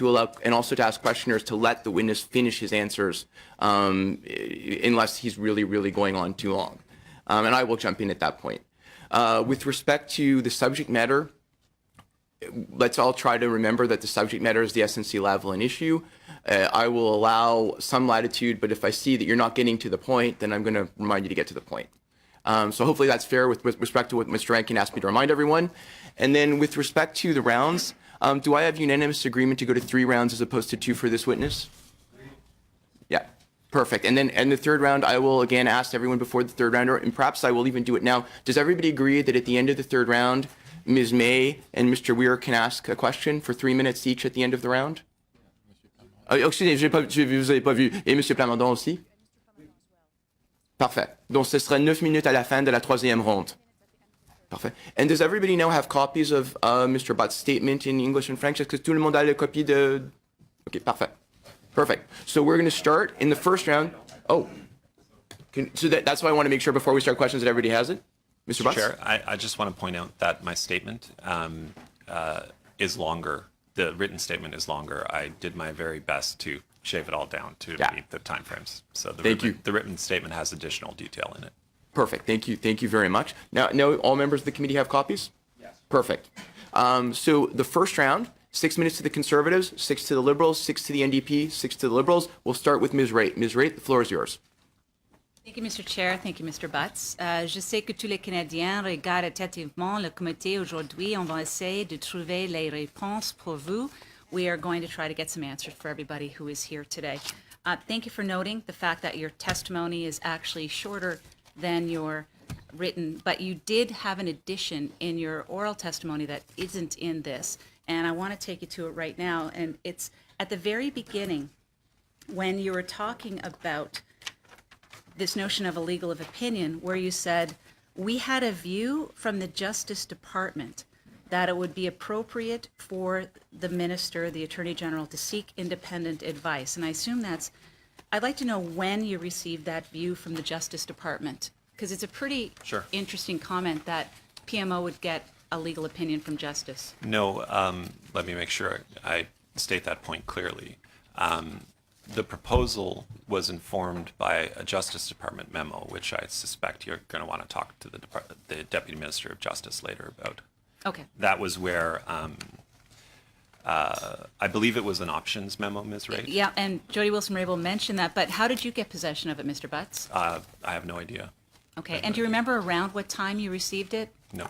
[SPEAKER 2] also to ask questioners to let the witness finish his answers unless he's really going on too long. And I will jump in at that point. With respect to the subject matter, let's all try to remember that the subject matter is the SNC Lavalin issue. I will allow some latitude, but if I see that you're not getting to the point, then I'm going to remind you to get to the point. So hopefully that's fair with respect to what Mr. Rankin asked me to remind everyone. And then with respect to the rounds, Do I have unanimous agreement to go to 3 rounds as opposed to 2 for this witness? Yeah, perfect. And then in the third round, I will again ask everyone before the third round, and perhaps I will even do it now. Does everybody agree that at the end of the third round, Ms. May and Mr. Weir can ask a question for 3 minutes each at the end of the round? Excusez, vous n'avez pas vu. Et M. Plamondon aussi? Parfait. Donc, ce sera 9 minutes à la fin de la 3e ronde. Parfait. And does everybody now have copies of Mr. Butts' statement in English and French? Est-ce que tout le monde a la copie de... OK, parfait. Perfect. So we're going to start in the first round. Oh. So that's why I want to make sure before we start questions that everybody has it. Mr. Butts?
[SPEAKER 4] Chair, I just want to point out that my statement is longer. The written statement is longer. I did my very best to shave it all down to meet the timeframes. So the written statement has additional detail in it.
[SPEAKER 2] Perfect. Thank you. Thank you very much. Now, all members of the committee have copies? Yes. Perfect. So the first round, 6 minutes to the Conservatives, 6 to the Liberals, 6 to the NDP, 6 to the Liberals. We'll start with Ms. Raitt. Ms. Raitt, the floor is yours.
[SPEAKER 5] Thank you, Mr. Chair. Thank you, Mr. Butts. Je sais que tous les Canadiens regardent attentivement le comité aujourd'hui. On va essayer de trouver les réponses pour vous. We are going to try to get some answers for everybody who is here today. Thank you for noting the fact that your testimony is actually shorter than your written, but you did have an addition in your oral testimony that isn't in this. And I want to take you to it right now. And it's at the very beginning when you were talking about this notion of a legal of opinion, where you said, we had a view from the Justice Department that it would be appropriate for the minister, the Attorney General, to seek independent advice. And I assume I'd like to know when you received that view from the Justice Department, because it's a pretty interesting comment that PMO would get a legal opinion from Justice.
[SPEAKER 4] No, let me make sure I state that point clearly. The proposal was informed by a Justice Department memo, which I suspect you're going to want to talk to the Deputy Minister of Justice later about.
[SPEAKER 5] Okay.
[SPEAKER 4] That was where I believe it was an options memo, Ms. Raitt.
[SPEAKER 5] Yeah, and Jody Wilson-Raybould mentioned that, but how did you get possession of it, Mr. Butts?
[SPEAKER 4] I have no idea.
[SPEAKER 5] Okay, and do you remember around what time you received it?
[SPEAKER 4] No,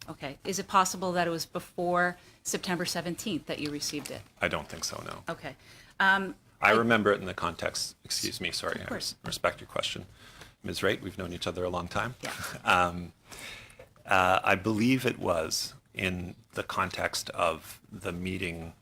[SPEAKER 5] Okay, is it possible that it was before September 17th that you received it?
[SPEAKER 4] I don't think so, no.
[SPEAKER 5] Okay.
[SPEAKER 4] I remember it in the context, excuse me, sorry,
[SPEAKER 5] Of course.
[SPEAKER 4] I respect your question. Ms. Raitt, we've known each other a long time.
[SPEAKER 5] Yeah.
[SPEAKER 4] I believe it was in the context of the meeting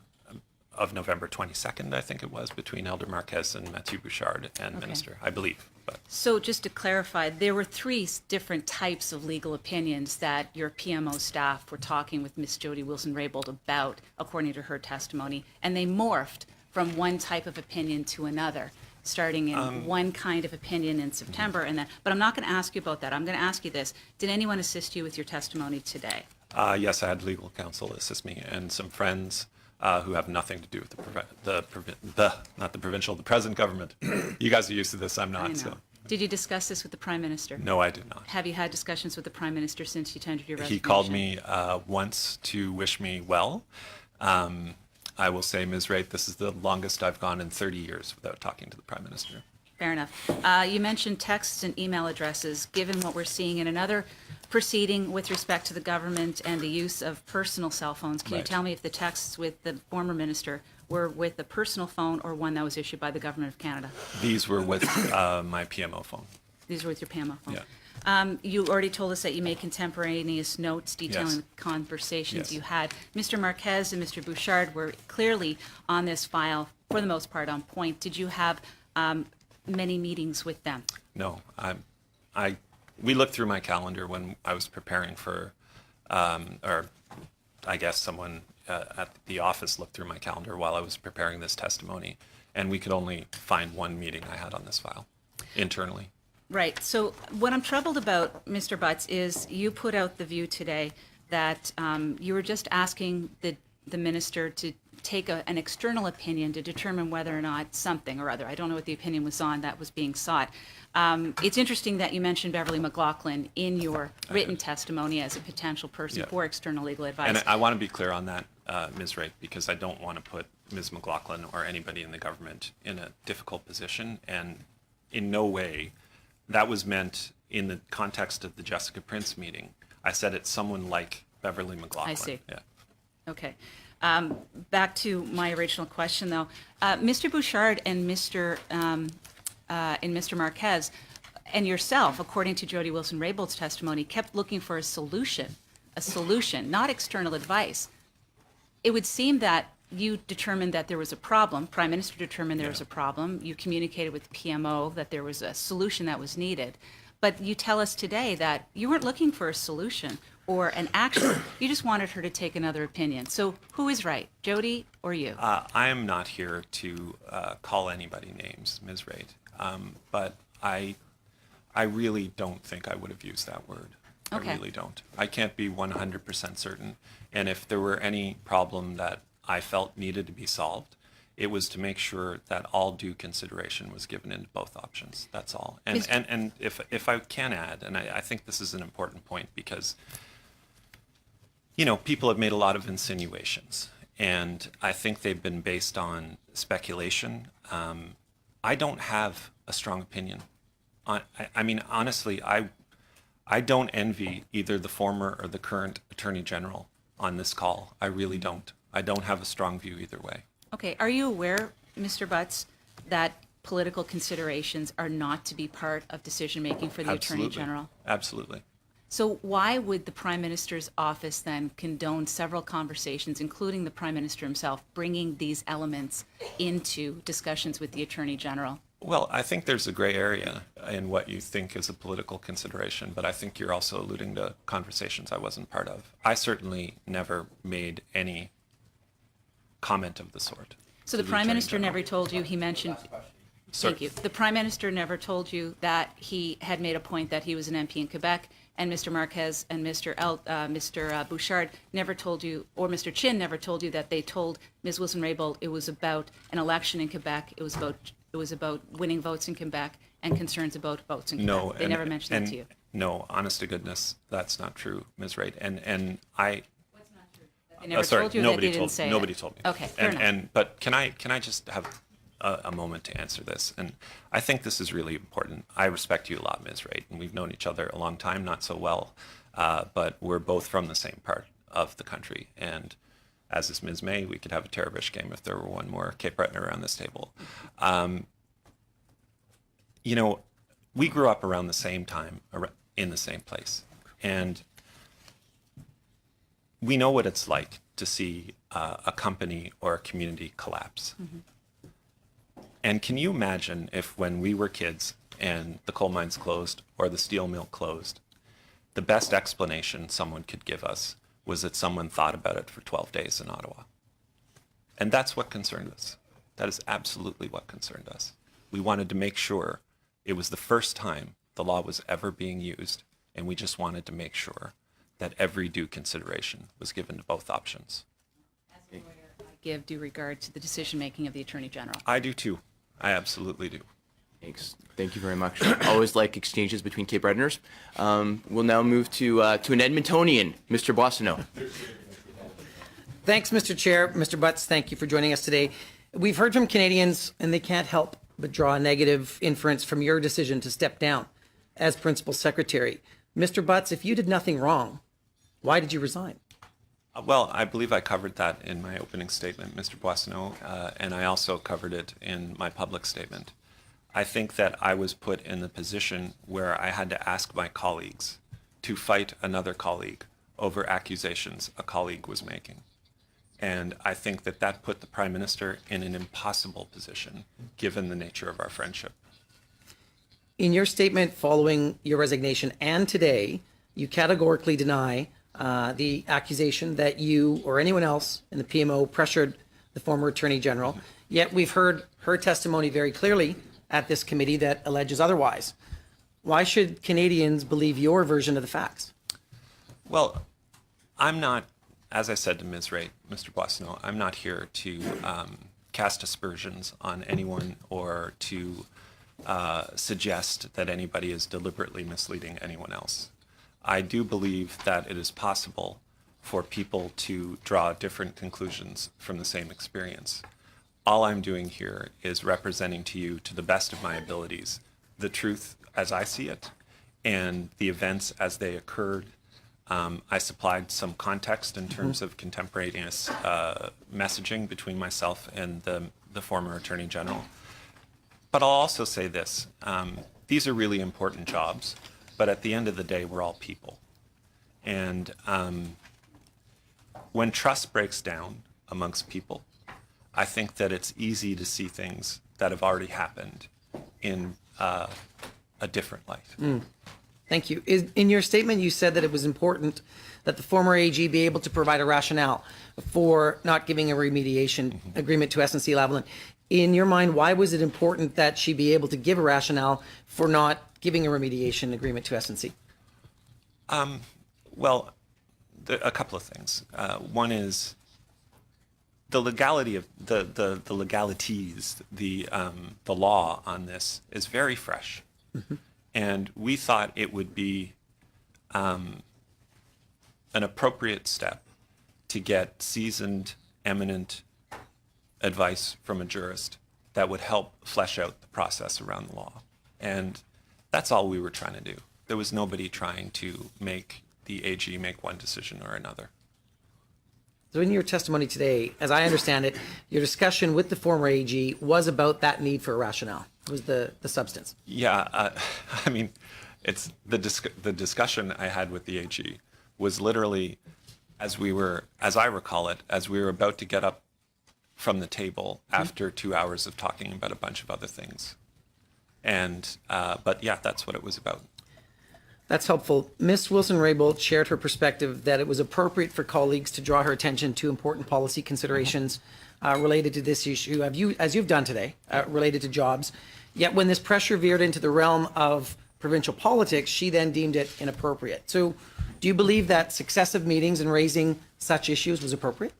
[SPEAKER 4] of November 22nd, I think it was, between Elder Marquez and Mathieu Bouchard and Minister, I believe. But
[SPEAKER 5] So just to clarify, there were 3 different types of legal opinions that your PMO staff were talking with Ms. Jody Wilson-Raybould about, according to her testimony, and they morphed from one type of opinion to another, starting in one kind of opinion in September, and then. But I'm not going to ask you about that. I'm going to ask you this: did anyone assist you with your testimony today?
[SPEAKER 4] yes, I had legal counsel assist me and some friends who have nothing to do with the present government. You guys are used to this, I'm
[SPEAKER 5] I
[SPEAKER 4] not.
[SPEAKER 5] know.
[SPEAKER 4] So
[SPEAKER 5] Did you discuss this with the Prime Minister?
[SPEAKER 4] no, I did not.
[SPEAKER 5] Have you had discussions with the Prime Minister since you tendered your resignation?
[SPEAKER 4] He called me once to wish me well. I will say, Ms. Raitt, this is the longest I've gone in 30 years without talking to the Prime Minister.
[SPEAKER 5] Fair enough. You mentioned texts and email addresses. Given what we're seeing in another proceeding with respect to the government and the use of personal cell phones, can you
[SPEAKER 4] Right.
[SPEAKER 5] tell me if the texts with the former minister were with a personal phone or one that was issued by the Government of Canada?
[SPEAKER 4] These were with my PMO phone.
[SPEAKER 5] These were with your PMO phone?
[SPEAKER 4] Yeah.
[SPEAKER 5] You already told us that you made contemporaneous notes detailing
[SPEAKER 4] Yes.
[SPEAKER 5] the conversations
[SPEAKER 4] Yes.
[SPEAKER 5] you had. Mr. Marquez and Mr. Bouchard were clearly on this file, for the most part, on point. Did you have many meetings with them?
[SPEAKER 4] No, we looked through my calendar when I was preparing for, or I guess someone at the office looked through my calendar while I was preparing this testimony, and we could only find one meeting I had on this file internally.
[SPEAKER 5] Right. So what I'm troubled about, Mr. Butts, is you put out the view today that you were just asking the minister to take an external opinion to determine whether or not something or other, I don't know what the opinion was on, that was being sought. It's interesting that you mentioned Beverly McLaughlin in your written testimony as a potential person
[SPEAKER 4] Yeah.
[SPEAKER 5] for external legal advice.
[SPEAKER 4] And I want to be clear on that, Ms. Wright, because I don't want to put Ms. McLaughlin or anybody in the government in a difficult position. And in no way, that was meant in the context of the Jessica Prince meeting. I said it's someone like Beverly McLaughlin.
[SPEAKER 5] I see.
[SPEAKER 4] Yeah.
[SPEAKER 5] Okay. Back to my original question, though. Mr. Bouchard and Mr. Marquez and yourself, according to Jody Wilson-Raybould's testimony, kept looking for a solution, not external advice. It would seem that you determined that there was a problem. Prime Minister determined there was a problem. You communicated with PMO that there was a solution that was needed. But you tell us today that you weren't looking for a solution or an action. You just wanted her to take another opinion. So who is right, Jody or you?
[SPEAKER 4] I am not here to call anybody names, Ms. Raitt, but I really don't think I would have used that word.
[SPEAKER 5] Okay.
[SPEAKER 4] I really don't. I can't be 100% certain. And if there were any problem that I felt needed to be solved, it was to make sure that all due consideration was given into both options. That's all. And if I can add, and I think this is an important point because, you know, people have made a lot of insinuations, and I think they've been based on speculation. I don't have a strong opinion. I mean, honestly, I don't envy either the former or the current Attorney General on this call. I really don't. I don't have a strong view either way.
[SPEAKER 5] Okay. Are you aware, Mr. Butts, that political considerations are not to be part of decision-making for the Attorney General?
[SPEAKER 4] Absolutely.
[SPEAKER 5] So why would the Prime Minister's office then condone several conversations, including the Prime Minister himself, bringing these elements into discussions with the Attorney General?
[SPEAKER 4] Well, I think there's a gray area in what you think is a political consideration, but I think you're also alluding to conversations I wasn't part of. I certainly never made any comment of the sort.
[SPEAKER 5] So the Prime Minister never told you, he mentioned... Thank you. The Prime Minister never told you that he had made a point that he was an MP in Quebec, and Mr. Marquez and Mr. Bouchard never told you, or Mr. Chin never told you that they told Ms. Wilson-Raybould it was about an election in Quebec, it was about winning votes in Quebec and concerns about votes in Quebec.
[SPEAKER 4] No,
[SPEAKER 5] they never mentioned that to you.
[SPEAKER 4] No, honest to goodness, that's not true, Ms. Wright. And I...
[SPEAKER 5] They never told you,
[SPEAKER 4] nobody
[SPEAKER 5] that they didn't say
[SPEAKER 4] Nobody
[SPEAKER 5] it.
[SPEAKER 4] told me.
[SPEAKER 5] Okay, fair enough.
[SPEAKER 4] But can I just have a moment to answer this? And I think this is really important. I respect you a lot, Ms. Wright, and we've known each other a long time, not so well, but we're both from the same part of the country. And as is Ms. May, we could have a Terrorbish game if there were one more Cape Breton around this table. You know, we grew up around the same time, in the same place. And we know what it's like to see a company or a community collapse. Mm-hmm. And can you imagine if when we were kids and the coal mines closed or the steel mill closed, the best explanation someone could give us was that someone thought about it for 12 days in Ottawa. And that's what concerned us. That is absolutely what concerned us. We wanted to make sure it was the first time the law was ever being used, and we just wanted to make sure that every due consideration was given to both options.
[SPEAKER 5] As a lawyer, I give due regard to the decision-making of the Attorney General.
[SPEAKER 4] I do too. I absolutely do.
[SPEAKER 2] Thanks. Thank you very much. I always like exchanges between Cape Bretoners. We'll now move to an Edmontonian, Mr. Boissonneau.
[SPEAKER 7] Thanks, Mr. Chair. Mr. Butts, thank you for joining us today. We've heard from Canadians, and they can't help but draw a negative inference from your decision to step down as Principal Secretary. Mr. Butts, if you did nothing wrong, why did you resign?
[SPEAKER 4] Well, I believe I covered that in my opening statement, Mr. Boissonneau, and I also covered it in my public statement. I think that I was put in the position where I had to ask my colleagues to fight another colleague over accusations a colleague was making. And I think that that put the Prime Minister in an impossible position, given the nature of our friendship.
[SPEAKER 7] In your statement following your resignation and today, you categorically deny the accusation that you or anyone else in the PMO pressured the former Attorney General. Yet we've heard her testimony very clearly at this committee that alleges otherwise. Why should Canadians believe your version of the facts?
[SPEAKER 4] Well, I'm not, as I said to Ms. Wright, Mr. Boissonneau, I'm not here to cast aspersions on anyone or to suggest that anybody is deliberately misleading anyone else. I do believe that it is possible for people to draw different conclusions from the same experience. All I'm doing here is representing to you, to the best of my abilities, the truth as I see it and the events as they occurred I supplied some context in terms of contemporaneous messaging between myself and the former Attorney General. But I'll also say this. These are really important jobs, but at the end of the day, we're all people. And when trust breaks down amongst people, I think that it's easy to see things that have already happened in a different light.
[SPEAKER 7] Thank you. In your statement, you said that it was important that the former AG be able to provide a rationale for not giving a remediation agreement to SNC Lavalin. In your mind, why was it important that she be able to give a rationale for not giving a remediation agreement to SNC?
[SPEAKER 4] Well, a couple of things. One is the legality of the legalities, the law on this is very fresh. And we thought it would be an appropriate step to get seasoned, eminent advice from a jurist that would help flesh out the process around the law. And that's all we were trying to do. There was nobody trying to make the AG make one decision or another.
[SPEAKER 7] So in your testimony today, as I understand it, your discussion with the former AG was about that need for a rationale. It was the substance.
[SPEAKER 4] Yeah, I mean, it's the discussion I had with the AG was literally, as I recall it, as we were about to get up from the table after 2 hours of talking about a bunch of other things. And, but yeah, that's what it was about.
[SPEAKER 7] That's helpful. Ms. Wilson-Raybould shared her perspective that it was appropriate for colleagues to draw her attention to important policy considerations related to this issue, as you've done today, related to jobs. Yet when this pressure veered into the realm of provincial politics, she then deemed it inappropriate. So do you believe that successive meetings and raising such issues was appropriate?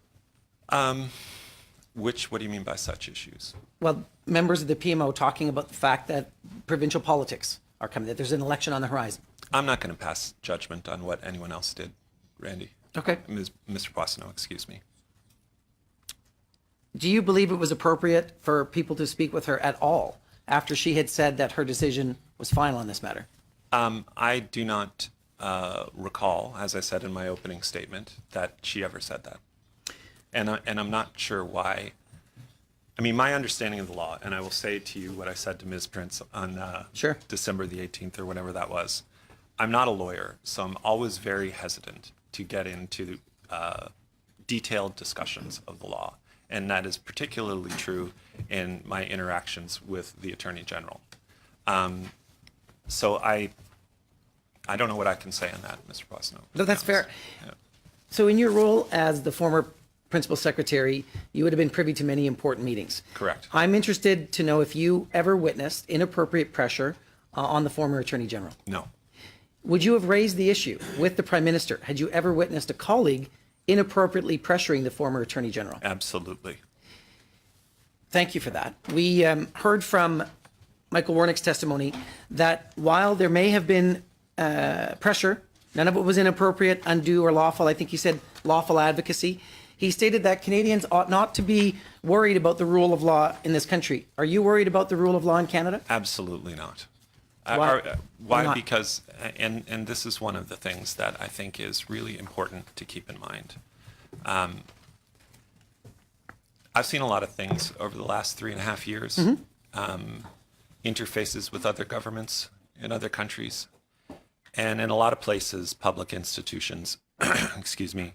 [SPEAKER 4] What do you mean by such issues?
[SPEAKER 7] Well, members of the PMO talking about the fact that provincial politics are coming, that there's an election on the horizon.
[SPEAKER 4] I'm not going to pass judgment on what anyone else did, Randy.
[SPEAKER 7] Okay.
[SPEAKER 4] Mr. Boissonneau, excuse me.
[SPEAKER 7] Do you believe it was appropriate for people to speak with her at all after she had said that her decision was final on this matter?
[SPEAKER 4] I do not recall, as I said in my opening statement, that she ever said that. And I'm not sure why. I mean, my understanding of the law, and I will say to you what I said to Ms. Prince on
[SPEAKER 7] Sure.
[SPEAKER 4] December the 18th or whenever that was. I'm not a lawyer, so I'm always very hesitant to get into detailed discussions of the law. And that is particularly true in my interactions with the Attorney General. So I don't know what I can say on that, Mr. Boissonneau.
[SPEAKER 7] No, that's fair.
[SPEAKER 4] Yeah.
[SPEAKER 7] So in your role as the former principal secretary, you would have been privy to many important meetings.
[SPEAKER 4] Correct.
[SPEAKER 7] I'm interested to know if you ever witnessed inappropriate pressure on the former attorney general.
[SPEAKER 4] No.
[SPEAKER 7] Would you have raised the issue with the prime minister had you ever witnessed a colleague inappropriately pressuring the former attorney general?
[SPEAKER 4] Absolutely.
[SPEAKER 7] Thank you for that. We heard from Michael Warnick's testimony that while there may have been pressure, none of it was inappropriate, undue, or lawful. I think he said lawful advocacy. He stated that Canadians ought not to be worried about the rule of law in this country. Are you worried about the rule of law in Canada?
[SPEAKER 4] Absolutely not.
[SPEAKER 7] Why? Why not?
[SPEAKER 4] Because, and this is one of the things that I think is really important to keep in mind. I've seen a lot of things over the last 3.5 years, interfaces with other governments in other countries, and in a lot of places, public institutions, excuse me,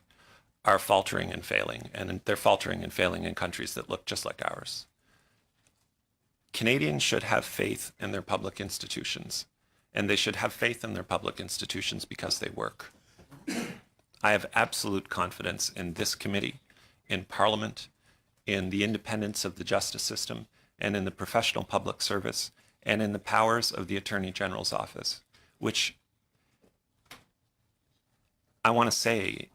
[SPEAKER 4] are faltering and failing, and they're faltering and failing in countries that look just like ours. Canadians should have faith in their public institutions, and they should have faith in their public institutions because they work. I have absolute confidence in this committee, in Parliament, in the independence of the justice system, and in the professional public service, and in the powers of the Attorney General's office, which I want to say,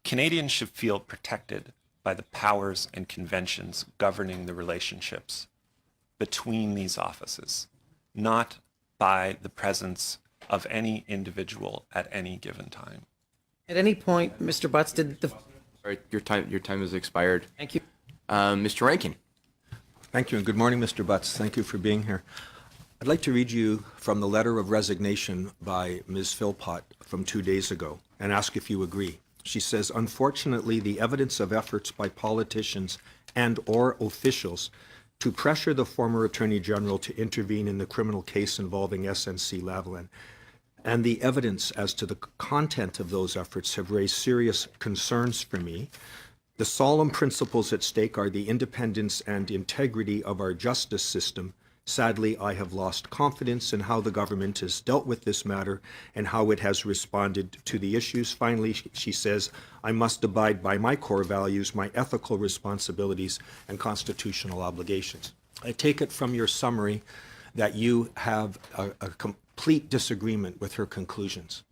[SPEAKER 4] Canadians should feel protected by the powers and conventions governing the relationships between these offices, not by the presence of any individual at any given time.
[SPEAKER 7] At any point, Mr. Butts, did the...
[SPEAKER 2] All right, your time has expired.
[SPEAKER 7] Thank you.
[SPEAKER 2] Mr. Rankin.
[SPEAKER 6] Thank you, and good morning, Mr. Butts. Thank you for being here. I'd like to read you from the letter of resignation by Ms. Philpott from 2 days ago and ask if you agree. She says, unfortunately, the evidence of efforts by politicians and or officials to pressure the former Attorney General to intervene in the criminal case involving SNC Lavalin and the evidence as to the content of those efforts have raised serious concerns for me. The solemn principles at stake are the independence and integrity of our justice system. Sadly, I have lost confidence in how the government has dealt with this matter and how it has responded to the issues. Finally, she says, I must abide by my core values, my ethical responsibilities, and constitutional obligations. I take it from your summary that you have a complete disagreement with her conclusions.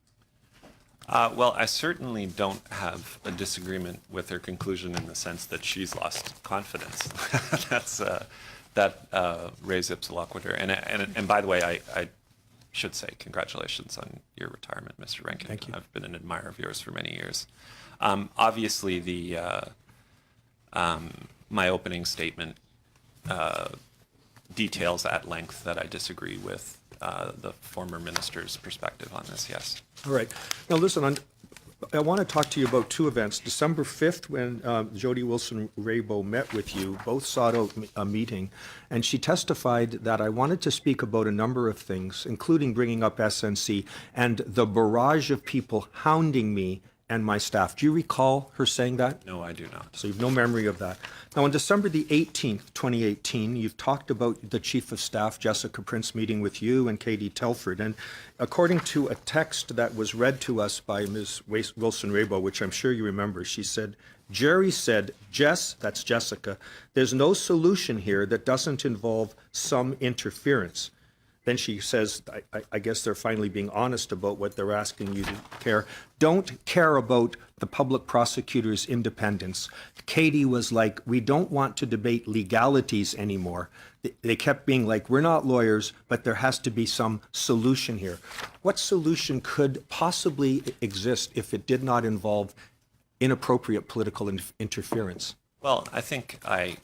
[SPEAKER 4] Well, I certainly don't have a disagreement with her conclusion in the sense that she's lost confidence. That res ipsa loquitur. And by the way, I should say congratulations on your retirement, Mr. Rankin.
[SPEAKER 6] Thank you.
[SPEAKER 4] I've been an admirer of yours for many years. Obviously, my opening statement details at length that I disagree with the former minister's perspective on this, yes.
[SPEAKER 6] All right. Now, listen, I want to talk to you about two events. December 5th, when Jody Wilson-Raybould met with you, both sought out a meeting, and she testified that I wanted to speak about a number of things, including bringing up SNC and the barrage of people hounding me and my staff. Do you recall her saying that?
[SPEAKER 4] No, I do not.
[SPEAKER 6] So you've no memory of that. Now, on December the 18th, 2018, you've talked about the Chief of Staff, Jessica Prince, meeting with you and Katie Telford. And according to a text that was read to us by Ms. Wilson-Raybould, which I'm sure you remember, she said, Jerry said, Jess, that's Jessica, there's no solution here that doesn't involve some interference. Then she says, I guess they're finally being honest about what they're asking you to care. Don't care about the public prosecutor's independence. Katie was like, we don't want to debate legalities anymore. They kept being like, we're not lawyers, but there has to be some solution here. What solution could possibly exist if it did not involve inappropriate political interference?
[SPEAKER 4] Well, I think I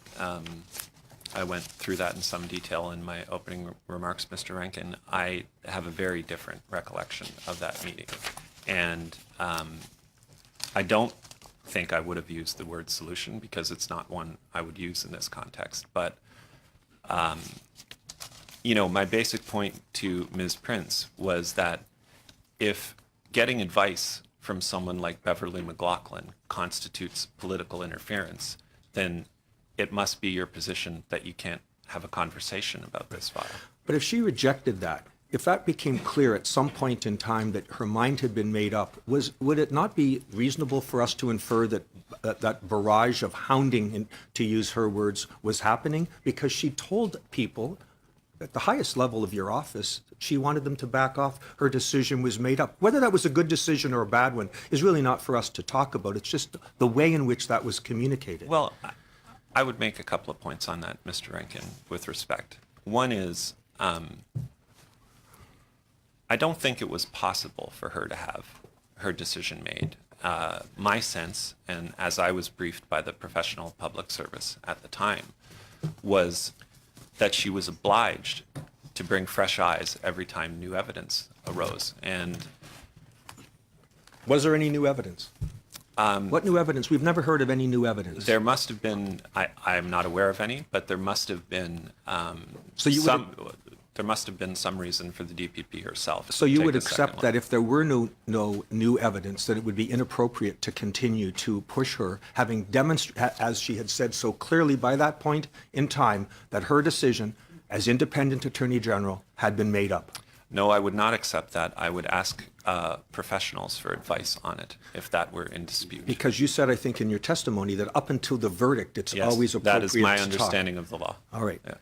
[SPEAKER 4] went through that in some detail in my opening remarks, Mr. Rankin. I have a very different recollection of that meeting. And I don't think I would have used the word solution because it's not one I would use in this context. But, my basic point to Ms. Prince was that if getting advice from someone like Beverly McLaughlin constitutes political interference, then it must be your position that you can't have a conversation about this file.
[SPEAKER 6] But if she rejected that, if that became clear at some point in time that her mind had been made up, would it not be reasonable for us to infer that that barrage of hounding, to use her words, was happening? Because she told people at the highest level of your office, she wanted them to back off. Her decision was made up. Whether that was a good decision or a bad one is really not for us to talk about. It's just the way in which that was communicated.
[SPEAKER 4] Well, I would make a couple of points on that, Mr. Rankin, with respect. One is, I don't think it was possible for her to have her decision made. My sense, and as I was briefed by the professional public service at the time, was that she was obliged to bring fresh eyes every time new evidence arose. And
[SPEAKER 6] was there any new evidence? What new evidence? We've never heard of any new evidence.
[SPEAKER 4] There must have been, I'm not aware of any, but there must have been there must have been some reason for the DPP herself.
[SPEAKER 6] So you would accept that if there were no new evidence, that it would be inappropriate to continue to push her, having demonstrated, as she had said so clearly by that point in time, that her decision as independent Attorney General had been made up?
[SPEAKER 4] No, I would not accept that. I would ask professionals for advice on it if that were in dispute.
[SPEAKER 6] Because you said, I think, in your testimony that up until the verdict, it's always appropriate to talk.
[SPEAKER 4] That is my understanding of the law.
[SPEAKER 6] All right.
[SPEAKER 4] Yeah.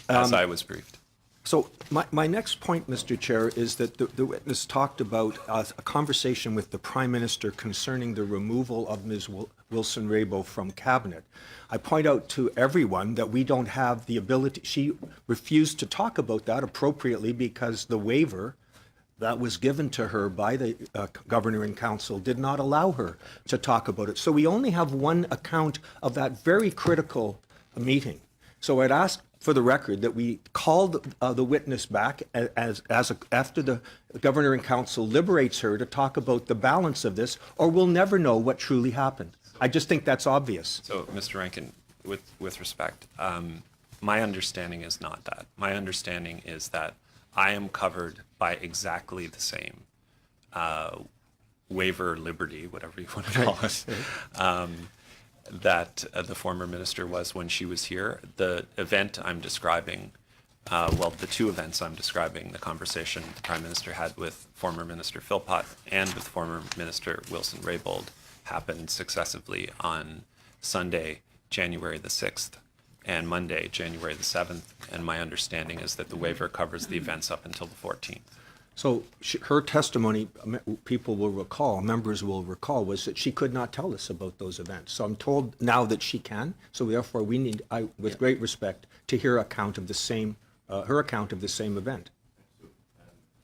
[SPEAKER 4] As I was briefed.
[SPEAKER 6] So my next point, Mr. Chair, is that the witness talked about a conversation with the Prime Minister concerning the removal of Ms. Wilson-Raybould from Cabinet. I point out to everyone that we don't have the ability. She refused to talk about that appropriately because the waiver that was given to her by the Governor and Council did not allow her to talk about it. So we only have one account of that very critical meeting. So I'd ask for the record, that we called the witness back after the governor and council liberates her to talk about the balance of this, or we'll never know what truly happened. I just think that's obvious.
[SPEAKER 4] So, Mr. Rankin, with respect, my understanding is not that. My understanding is that I am covered by exactly the same waiver liberty, whatever you want to call it, that the former minister was when she was here. The event I'm describing, the two events I'm describing, the conversation the Prime Minister had with former Minister Philpott and with former Minister Wilson-Raybould, happened successively on Sunday, January the 6th, and Monday, January the 7th. And my understanding is that the waiver covers the events up until the 14th.
[SPEAKER 6] So her testimony, people will recall, members will recall, was that she could not tell us about those events. So I'm told now that she can. So therefore, we need, with great respect, to hear her account of the same event.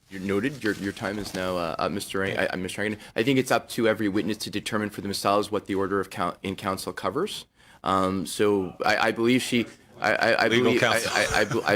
[SPEAKER 2] You're noted. Your time is now up, Mr. Rankin. I think it's up to every witness to determine for themselves what the order of in council covers. So I believe she. I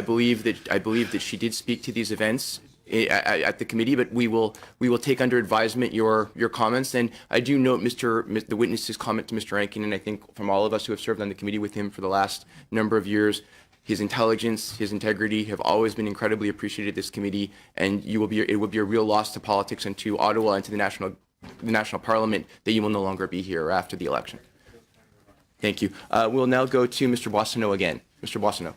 [SPEAKER 2] believe that she did speak to these events at the committee, but we will take under advisement your comments. And I do note the witness's comment to Mr. Rankin, and I think from all of us who have served on the committee with him for the last number of years, his intelligence, his integrity have always been incredibly appreciated at this committee, and it will be a real loss to politics and to Ottawa and to the national parliament that you will no longer be here after the election. Thank you. We'll now go to Mr. Boissonnault again. Mr. Boissonnault.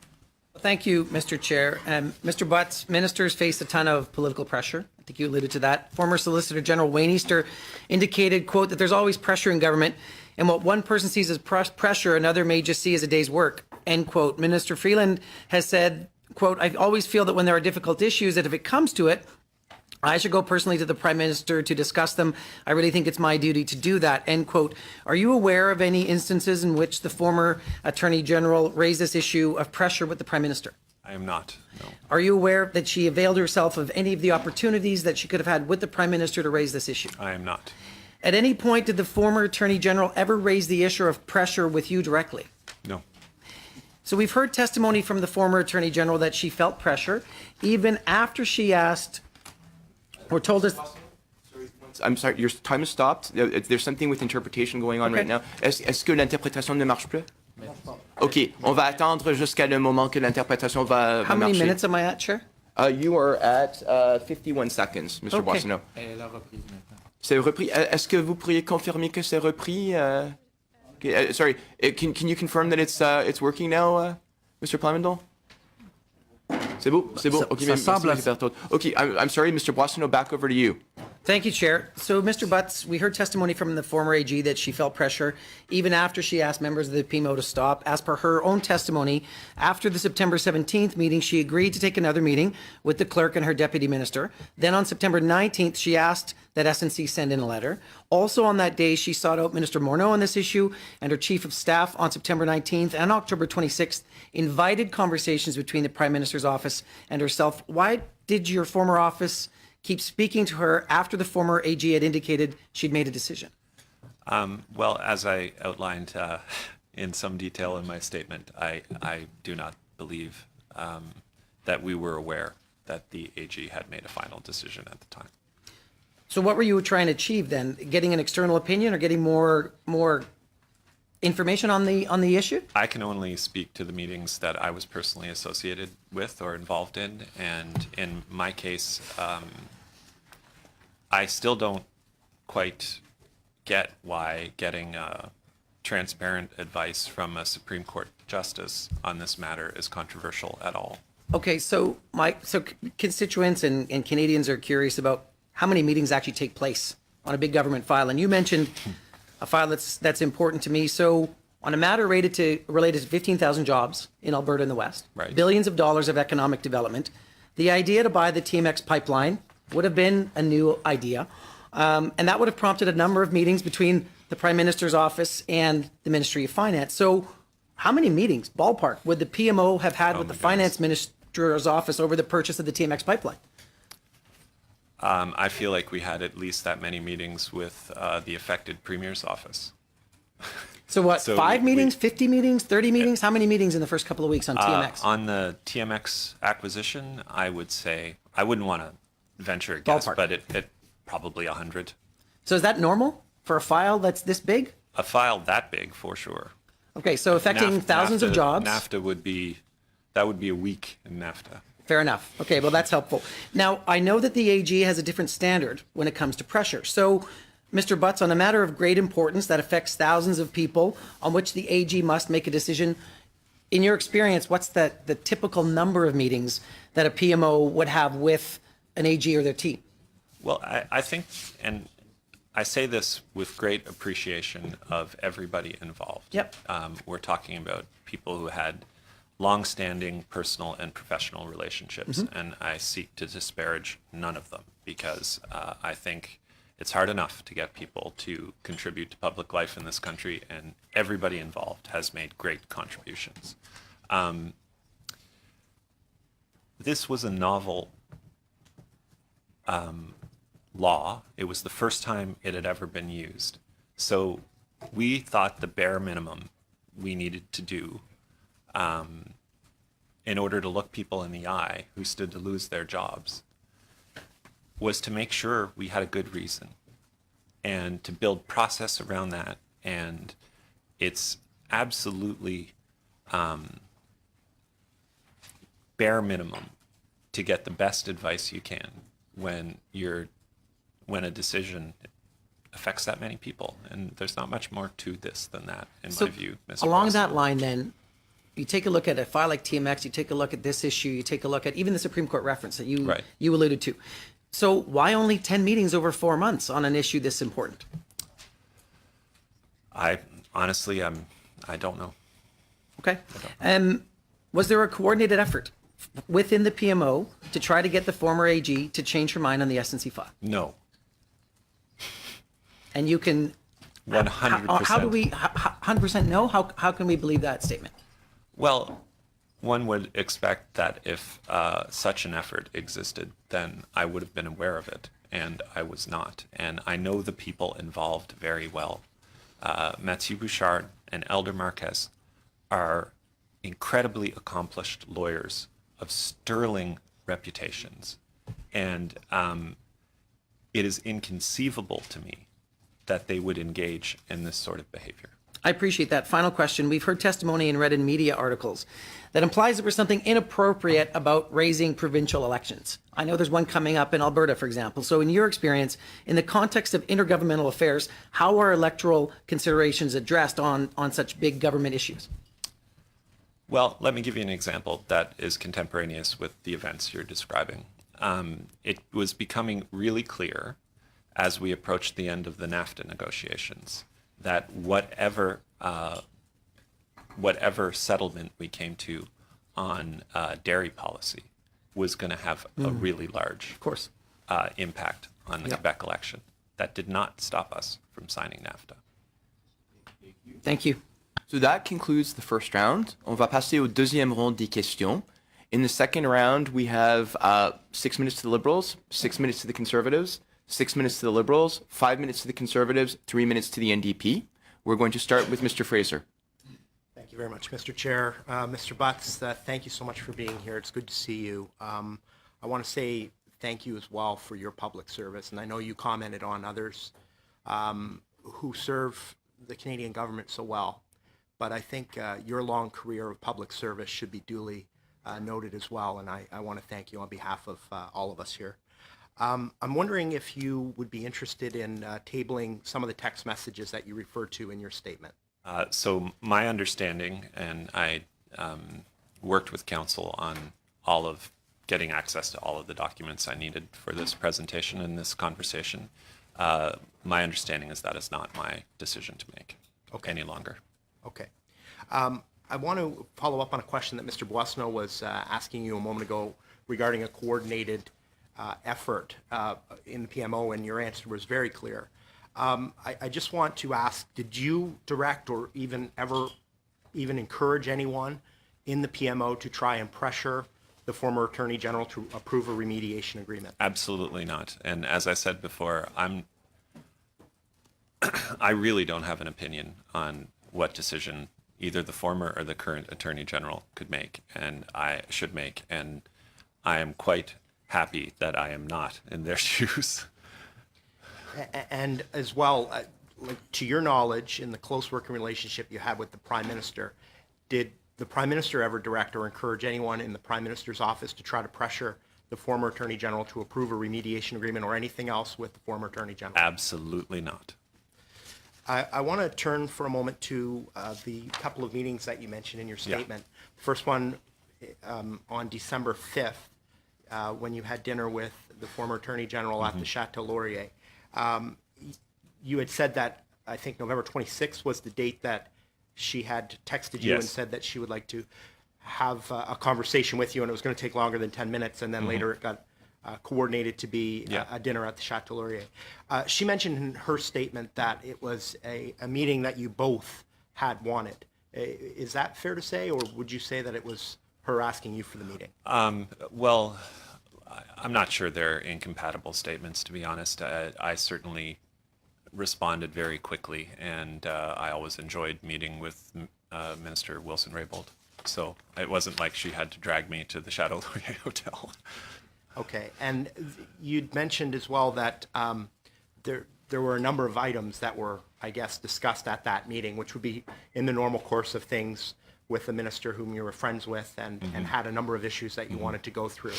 [SPEAKER 7] Thank you, Mr. Chair. Mr. Butts, ministers face a ton of political pressure. I think you alluded to that. Former Solicitor General Wayne Easter indicated, quote, that there's always pressure in government, and what one person sees as pressure, another may just see as a day's work, end quote. Minister Freeland has said, quote, I always feel that when there are difficult issues, that if it comes to it, I should go personally to the Prime Minister to discuss them. I really think it's my duty to do that, end quote. Are you aware of any instances in which the former Attorney General raised this issue of pressure with the Prime Minister?
[SPEAKER 4] I am not, no.
[SPEAKER 7] Are you aware that she availed herself of any of the opportunities that she could have had with the Prime Minister to raise this issue?
[SPEAKER 4] I am not.
[SPEAKER 7] At any point, did the former Attorney General ever raise the issue of pressure with you directly?
[SPEAKER 4] No.
[SPEAKER 7] So we've heard testimony from the former Attorney General that she felt pressure even after she asked or told us.
[SPEAKER 2] I'm sorry, your time has stopped. There's something with interpretation going on right now. Est-ce que l'interprétation ne marche plus? OK, on va attendre jusqu'à le moment que l'interprétation va
[SPEAKER 7] How many
[SPEAKER 2] marcher.
[SPEAKER 7] minutes am I at, Chair?
[SPEAKER 2] You are at 51 seconds, Mr.
[SPEAKER 7] Okay.
[SPEAKER 2] Boissonnault. C'est repris. Est-ce que vous pourriez confirmer que c'est repris? Sorry, can you confirm that it's working now, Mr. Plamondon? C'est beau. OK, OK, I'm sorry, Mr. Boissonnault, back over to you.
[SPEAKER 7] Thank you, Chair. So, Mr. Butts, we heard testimony from the former AG that she felt pressure even after she asked members of the PMO to stop. As per her own testimony, after the September 17th meeting, she agreed to take another meeting with the clerk and her deputy minister. Then on September 19th, she asked that SNC send in a letter. Also on that day, she sought out Minister Morneau on this issue, and her chief of staff on September 19th and October 26th invited conversations between the Prime Minister's office and herself. Why did your former office keep speaking to her after the former AG had indicated she'd made a decision?
[SPEAKER 4] Well, as I outlined in some detail in my statement, I do not believe that we were aware that the AG had made a final decision at the time.
[SPEAKER 7] So what were you trying to achieve then? Getting an external opinion or getting more information on the issue?
[SPEAKER 4] I can only speak to the meetings that I was personally associated with or involved in, and in my case, I still don't quite get why getting transparent advice from a Supreme Court justice on this matter is controversial at all.
[SPEAKER 7] Okay, so constituents and Canadians are curious about how many meetings actually take place on a big government file, and you mentioned a file that's important to me. So on a matter related to 15,000 jobs in Alberta and the West,
[SPEAKER 4] right.
[SPEAKER 7] Billions of dollars of economic development, the idea to buy the TMX pipeline would have been a new idea, and that would have prompted a number of meetings between the Prime Minister's office and the Ministry of Finance. So how many meetings, ballpark, would the PMO have had with the Finance Minister's office over the purchase of the TMX pipeline?
[SPEAKER 4] I feel like we had at least that many meetings with the affected Premier's office.
[SPEAKER 7] So what,
[SPEAKER 4] So
[SPEAKER 7] 5
[SPEAKER 4] we-
[SPEAKER 7] meetings, 50 meetings, 30 meetings? How many meetings in the first couple of weeks on TMX?
[SPEAKER 4] On the TMX acquisition, I would say, I wouldn't want to venture a guess,
[SPEAKER 7] Ballpark.
[SPEAKER 4] but it probably 100.
[SPEAKER 7] So is that normal for a file that's this big?
[SPEAKER 4] A file that big, for sure.
[SPEAKER 7] Okay, so affecting thousands of jobs.
[SPEAKER 4] NAFTA would be a week in NAFTA.
[SPEAKER 7] Fair enough. Okay, well, that's helpful. Now, I know that the AG has a different standard when it comes to pressure. So, Mr. Butts, on a matter of great importance that affects thousands of people, on which the AG must make a decision, in your experience, what's the typical number of meetings that a PMO would have with an AG or their team?
[SPEAKER 4] Well, I think, and I say this with great appreciation of everybody involved.
[SPEAKER 7] Yep.
[SPEAKER 4] We're talking about people who had long-standing personal and professional relationships, and I seek to disparage none of them because I think it's hard enough to get people to contribute to public life in this country, and everybody involved has made great contributions. This was a novel law. It was the first time it had ever been used. So we thought the bare minimum we needed to do in order to look people in the eye who stood to lose their jobs was to make sure we had a good reason and to build process around that. And it's absolutely bare minimum to get the best advice you can when a decision affects that many people. And there's not much more to this than that, in my view, Mr.
[SPEAKER 7] Along
[SPEAKER 4] President.
[SPEAKER 7] that line, then, you take a look at a file like TMX, you take a look at this issue, you take a look at even the Supreme Court reference that
[SPEAKER 4] Right.
[SPEAKER 7] you alluded to. So why only 10 meetings over 4 months on an issue this important?
[SPEAKER 4] I honestly, I don't know.
[SPEAKER 7] Okay. Was there a coordinated effort within the PMO to try to get the former AG to change her mind on the SNC file?
[SPEAKER 4] No.
[SPEAKER 7] And you can
[SPEAKER 4] 100%.
[SPEAKER 7] How do we 100% no? How can we believe that statement?
[SPEAKER 4] Well, one would expect that if such an effort existed, then I would have been aware of it, and I was not. And I know the people involved very well. Mathieu Bouchard and Elder Marquez are incredibly accomplished lawyers of sterling reputations. And it is inconceivable to me that they would engage in this sort of behavior.
[SPEAKER 7] I appreciate that. Final question. We've heard testimony and read in media articles that implies there was something inappropriate about raising provincial elections. I know there's one coming up in Alberta, for example. So in your experience, in the context of intergovernmental affairs, how are electoral considerations addressed on such big government issues?
[SPEAKER 4] Well, let me give you an example that is contemporaneous with the events you're describing. It was becoming really clear as we approached the end of the NAFTA negotiations that whatever settlement we came to on dairy policy was going to have a really large,
[SPEAKER 7] Of course.
[SPEAKER 4] impact on the Quebec election. That did not stop us from signing NAFTA.
[SPEAKER 7] Thank you.
[SPEAKER 2] So that concludes the first round. On va passer au deuxième round des questions. In the second round, we have 6 minutes to the Liberals, 6 minutes to the Conservatives, 6 minutes to the Liberals, 5 minutes to the Conservatives, 3 minutes to the NDP. We're going to start with Mr. Fraser.
[SPEAKER 8] Thank you very much, Mr. Chair. Mr. Butts, thank you so much for being here. It's good to see you. I want to say thank you as well for your public service. And I know you commented on others who serve the Canadian government so well. But I think your long career of public service should be duly noted as well. And I want to thank you on behalf of all of us here. I'm wondering if you would be interested in tabling some of the text messages that you referred to in your statement.
[SPEAKER 4] So my understanding, and I worked with counsel on all of getting access to all of the documents I needed for this presentation and this conversation. My understanding is that is not my decision to make any longer.
[SPEAKER 8] Okay. I want to follow up on a question that Mr. Boissonneau was asking you a moment ago regarding a coordinated effort in the PMO, and your answer was very clear. I just want to ask, did you direct or even encourage anyone in the PMO to try and pressure the former Attorney General to approve a remediation agreement?
[SPEAKER 4] Absolutely not. And as I said before, I really don't have an opinion on what decision either the former or the current Attorney General could make, and I should make, and I am quite happy that I am not in their shoes.
[SPEAKER 8] And as well, like, to your knowledge, in the close working relationship you had with the Prime Minister, did the Prime Minister ever direct or encourage anyone in the Prime Minister's office to try to pressure the former Attorney General to approve a remediation agreement or anything else with the former Attorney General?
[SPEAKER 4] Absolutely not.
[SPEAKER 8] I want to turn for a moment to the couple of meetings that you mentioned in your statement. First one on December 5th, when you had dinner with the former Attorney General at the Chateau Laurier. You had said that, I think November 26th was the date that she had texted you and said that she would like to have a conversation with you, and it was going to take longer than 10 minutes, and then later it got coordinated to be a dinner at the Chateau Laurier. She mentioned in her statement that it was a meeting that you both had wanted. Is that fair to say, or would you say that it was her asking you for the meeting?
[SPEAKER 4] Well, I'm not sure they're incompatible statements, to be honest. I certainly responded very quickly, and I always enjoyed meeting with Minister Wilson-Raybould. So it wasn't like she had to drag me to the Chateau Laurier Hotel.
[SPEAKER 8] Okay, and you'd mentioned as well that there were a number of items that were, I guess, discussed at that meeting, which would be in the normal course of things with the minister whom you were friends with, and had a number of issues that you wanted to go through.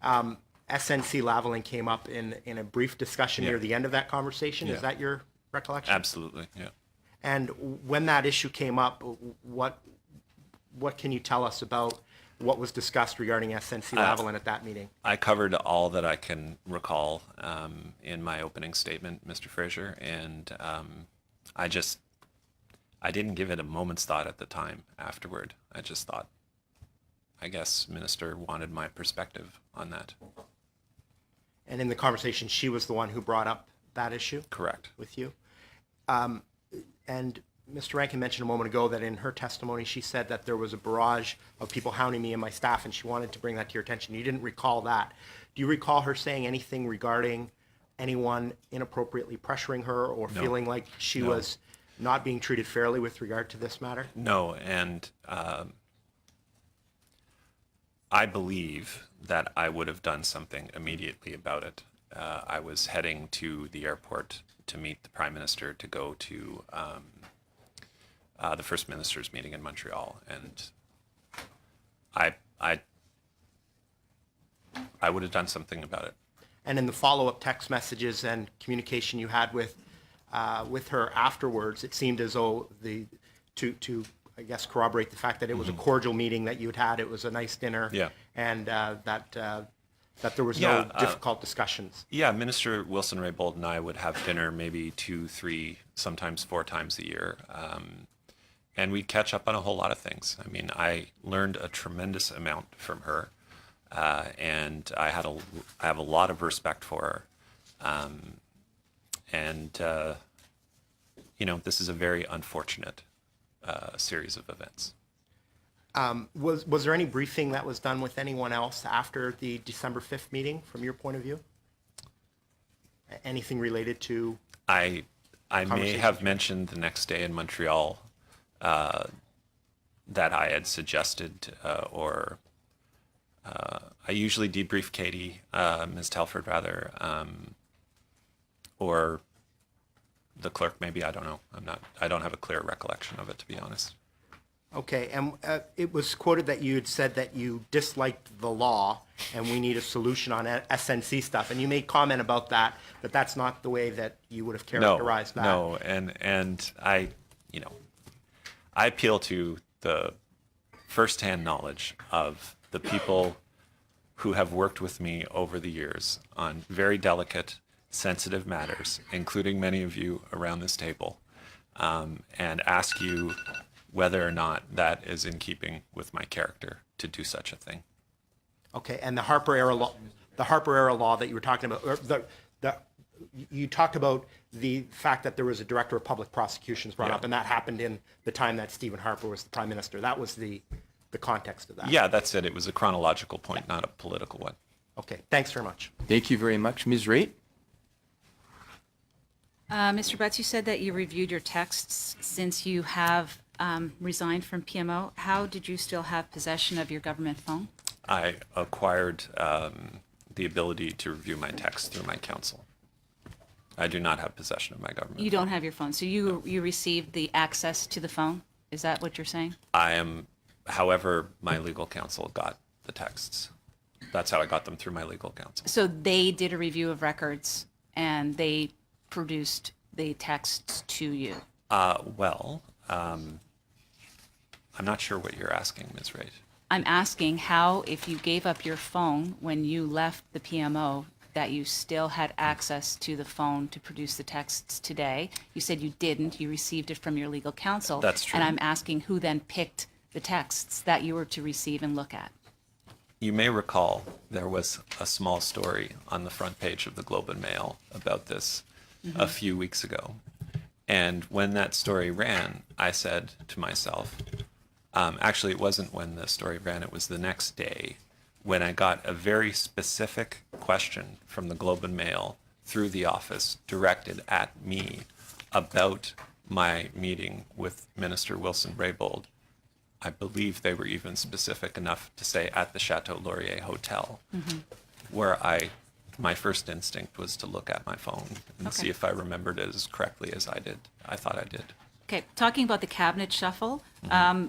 [SPEAKER 8] SNC Lavalin came up in a brief discussion near the end of that conversation. Is that your recollection?
[SPEAKER 4] Absolutely, yeah.
[SPEAKER 8] And when that issue came up, what can you tell us about what was discussed regarding SNC Lavalin at that meeting?
[SPEAKER 4] I covered all that I can recall in my opening statement, Mr. Fraser, and I didn't give it a moment's thought at the time afterward. I just thought, I guess Minister wanted my perspective on that.
[SPEAKER 8] And in the conversation, she was the one who brought up that issue?
[SPEAKER 4] Correct.
[SPEAKER 8] With you? And Mr. Rankin mentioned a moment ago that in her testimony, she said that there was a barrage of people hounding me and my staff, and she wanted to bring that to your attention. You didn't recall that. Do you recall her saying anything regarding anyone inappropriately pressuring her or feeling like she was not being treated fairly with regard to this matter?
[SPEAKER 4] No, and I believe that I would have done something immediately about it. I was heading to the airport to meet the Prime Minister to go to the First Minister's meeting in Montreal, and I would have done something about it.
[SPEAKER 8] And in the follow-up text messages and communication you had with her afterwards, it seemed as though to I guess corroborate the fact that it was a cordial meeting that you had. It was a nice dinner, and that there was no difficult discussions.
[SPEAKER 4] Yeah, Minister Wilson-Raybould and I would have dinner maybe 2, 3, sometimes 4 times a year. And we'd catch up on a whole lot of things. I mean, I learned a tremendous amount from her, and I have a lot of respect for her. This is a very unfortunate series of events.
[SPEAKER 8] Was there any briefing that was done with anyone else after the December 5th meeting, from your point of view? Anything related to?
[SPEAKER 4] I may have mentioned the next day in Montreal that I had suggested, or I usually debrief Katie, Ms. Telford rather, or the clerk maybe. I don't know. I don't have a clear recollection of it, to be honest.
[SPEAKER 8] Okay, and it was quoted that you had said that you disliked the law and we need a solution on SNC stuff, and you made comment about that, but that's not the way that you would have characterized that.
[SPEAKER 4] No, and I appeal to the firsthand knowledge of the people who have worked with me over the years on very delicate, sensitive matters, including many of you around this table, and ask you whether or not that is in keeping with my character to do such a thing.
[SPEAKER 8] Okay, and the Harper era law that you were talking about, or you talked about the fact that there was a director of public prosecutions brought up, and that happened in the time that Stephen Harper was the Prime Minister. That was the context of that.
[SPEAKER 4] Yeah, that's it. It was a chronological point, not a political one.
[SPEAKER 8] Okay, thanks very much.
[SPEAKER 2] Thank you very much. Ms. Raitt?
[SPEAKER 5] Mr. Butts, you said that you reviewed your texts since you have resigned from PMO. How did you still have possession of your government phone?
[SPEAKER 4] I acquired the ability to review my texts through my counsel. I do not have possession of my government.
[SPEAKER 5] You don't have your phone, so you received the access to the phone? Is that what you're saying?
[SPEAKER 4] However, my legal counsel got the texts. That's how I got them through my legal counsel.
[SPEAKER 5] So they did a review of records and they produced the texts to you?
[SPEAKER 4] I'm not sure what you're asking, Ms. Reid.
[SPEAKER 5] I'm asking how, if you gave up your phone when you left the PMO, that you still had access to the phone to produce the texts today. You said you didn't. You received it from your legal counsel.
[SPEAKER 4] That's true.
[SPEAKER 5] And I'm asking who then picked the texts that you were to receive and look at.
[SPEAKER 4] You may recall there was a small story on the front page of the Globe and Mail about this a few weeks ago. And when that story ran, I said to myself, actually, it wasn't when the story ran, it was the next day when I got a very specific question from the Globe and Mail through the office directed at me about my meeting with Minister Wilson-Raybould. I believe they were even specific enough to say at the Chateau Laurier Hotel, where my first instinct was to look at my phone and see if I remembered it as correctly as I thought I did.
[SPEAKER 5] Okay, talking about the cabinet shuffle,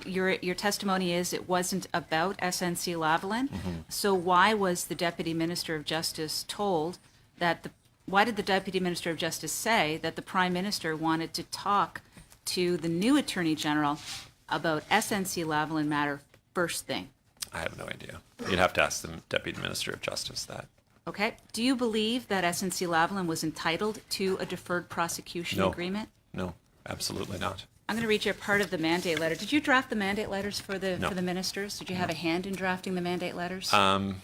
[SPEAKER 5] your testimony is it wasn't about SNC Lavalin. So why was the Deputy Minister of Justice told that why did the Deputy Minister of Justice say that the Prime Minister wanted to talk to the new Attorney General about SNC Lavalin matter first thing?
[SPEAKER 4] I have no idea. You'd have to ask the Deputy Minister of Justice that.
[SPEAKER 5] Okay. Do you believe that SNC Lavalin was entitled to a deferred prosecution agreement?
[SPEAKER 4] No, absolutely not.
[SPEAKER 5] I'm going to read you a part of the mandate letter. Did you draft the mandate letters for the ministers? Did you have a hand in drafting the mandate letters?
[SPEAKER 4] I'm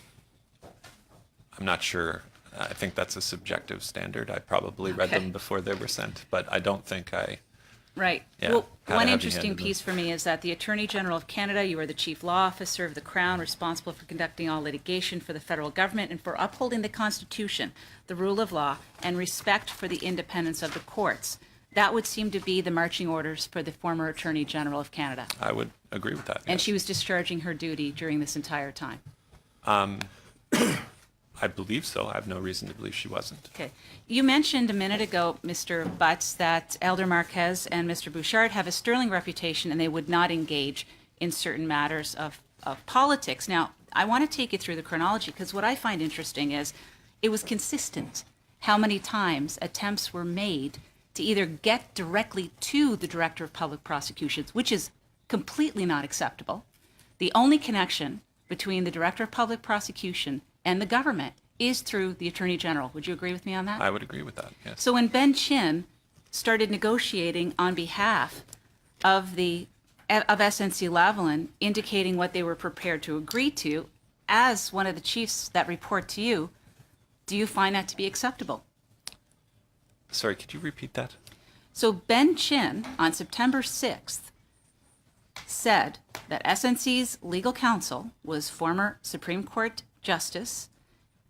[SPEAKER 4] not sure. I think that's a subjective standard. I probably read them before they were sent, but I don't think I...
[SPEAKER 5] Right.
[SPEAKER 4] Yeah,
[SPEAKER 5] Well,
[SPEAKER 4] had
[SPEAKER 5] one
[SPEAKER 4] a heavy
[SPEAKER 5] interesting
[SPEAKER 4] hand in
[SPEAKER 5] piece for me is that the Attorney General of Canada, you are the Chief Law Officer of the Crown, responsible for conducting all litigation for the federal government and for upholding the Constitution, the rule of law, and respect for the independence of the courts. That would seem to be the marching orders for the former Attorney General of Canada.
[SPEAKER 4] I would agree with that.
[SPEAKER 5] And
[SPEAKER 4] yes.
[SPEAKER 5] she was discharging her duty during this entire time.
[SPEAKER 4] I believe so. I have no reason to believe she wasn't.
[SPEAKER 5] Okay. You mentioned a minute ago, Mr. Butts, that Elder Marquez and Mr. Bouchard have a sterling reputation and they would not engage in certain matters of politics. Now, I want to take you through the chronology because what I find interesting is it was consistent how many times attempts were made to either get directly to the Director of Public Prosecutions, which is completely not acceptable. The only connection between the Director of Public Prosecution and the government is through the Attorney General. Would you agree with me on that?
[SPEAKER 4] I would agree with that, yes.
[SPEAKER 5] So when Ben Chin started negotiating on behalf of SNC Lavalin, indicating what they were prepared to agree to, as one of the chiefs that report to you, do you find that to be acceptable?
[SPEAKER 4] Sorry, could you repeat that?
[SPEAKER 5] So Ben Chin, on September 6th, said that SNC's legal counsel was former Supreme Court Justice,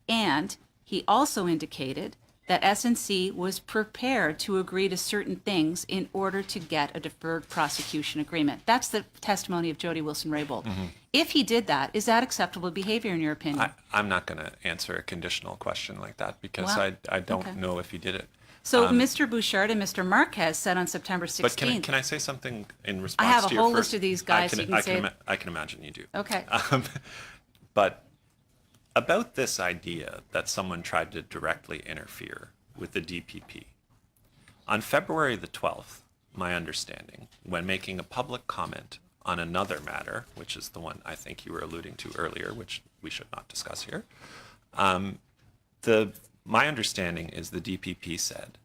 [SPEAKER 5] and he also indicated that SNC was prepared to agree to certain things in order to get a deferred prosecution agreement. That's the testimony of Jody Wilson-Raybould. If he did that, is that acceptable behavior in your opinion?
[SPEAKER 4] I'm not going to answer a conditional question like that because
[SPEAKER 5] Wow.
[SPEAKER 4] I don't
[SPEAKER 5] Okay.
[SPEAKER 4] know if he did it.
[SPEAKER 5] So Mr. Bouchard and Mr. Marquez said on September 16th.
[SPEAKER 4] But can I say something in response
[SPEAKER 5] I have
[SPEAKER 4] to
[SPEAKER 5] a
[SPEAKER 4] your
[SPEAKER 5] whole
[SPEAKER 4] first?
[SPEAKER 5] list of these guys, so you can say.
[SPEAKER 4] I can imagine you do.
[SPEAKER 5] Okay.
[SPEAKER 4] But about this idea that someone tried to directly interfere with the DPP, on February the 12th, my understanding, when making a public comment on another matter, which is the one I think you were alluding to earlier, which we should not discuss here, my understanding is the DPP said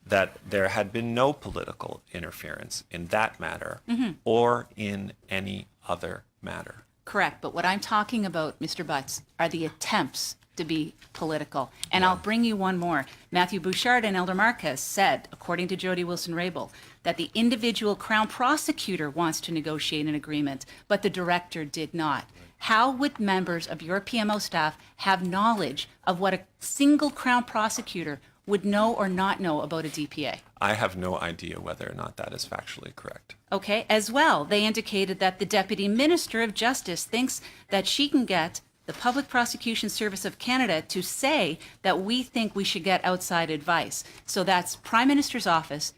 [SPEAKER 4] that there had been no political interference in that matter or in any other matter.
[SPEAKER 5] Correct, but what I'm talking about, Mr. Butts, are the attempts to be political. And I'll bring you one more. Matthew Bouchard and Elder Marquez said, according to Jody Wilson-Raybould, that the individual Crown prosecutor wants to negotiate an agreement, but the director did not. How would members of your PMO staff have knowledge of what a single Crown prosecutor would know or not know about a DPA?
[SPEAKER 4] I have no idea whether or not that is factually correct.
[SPEAKER 5] Okay, as well, they indicated that the Deputy Minister of Justice thinks that she can get the Public Prosecution Service of Canada to say that we think we should get outside advice. So that's Prime Minister's office,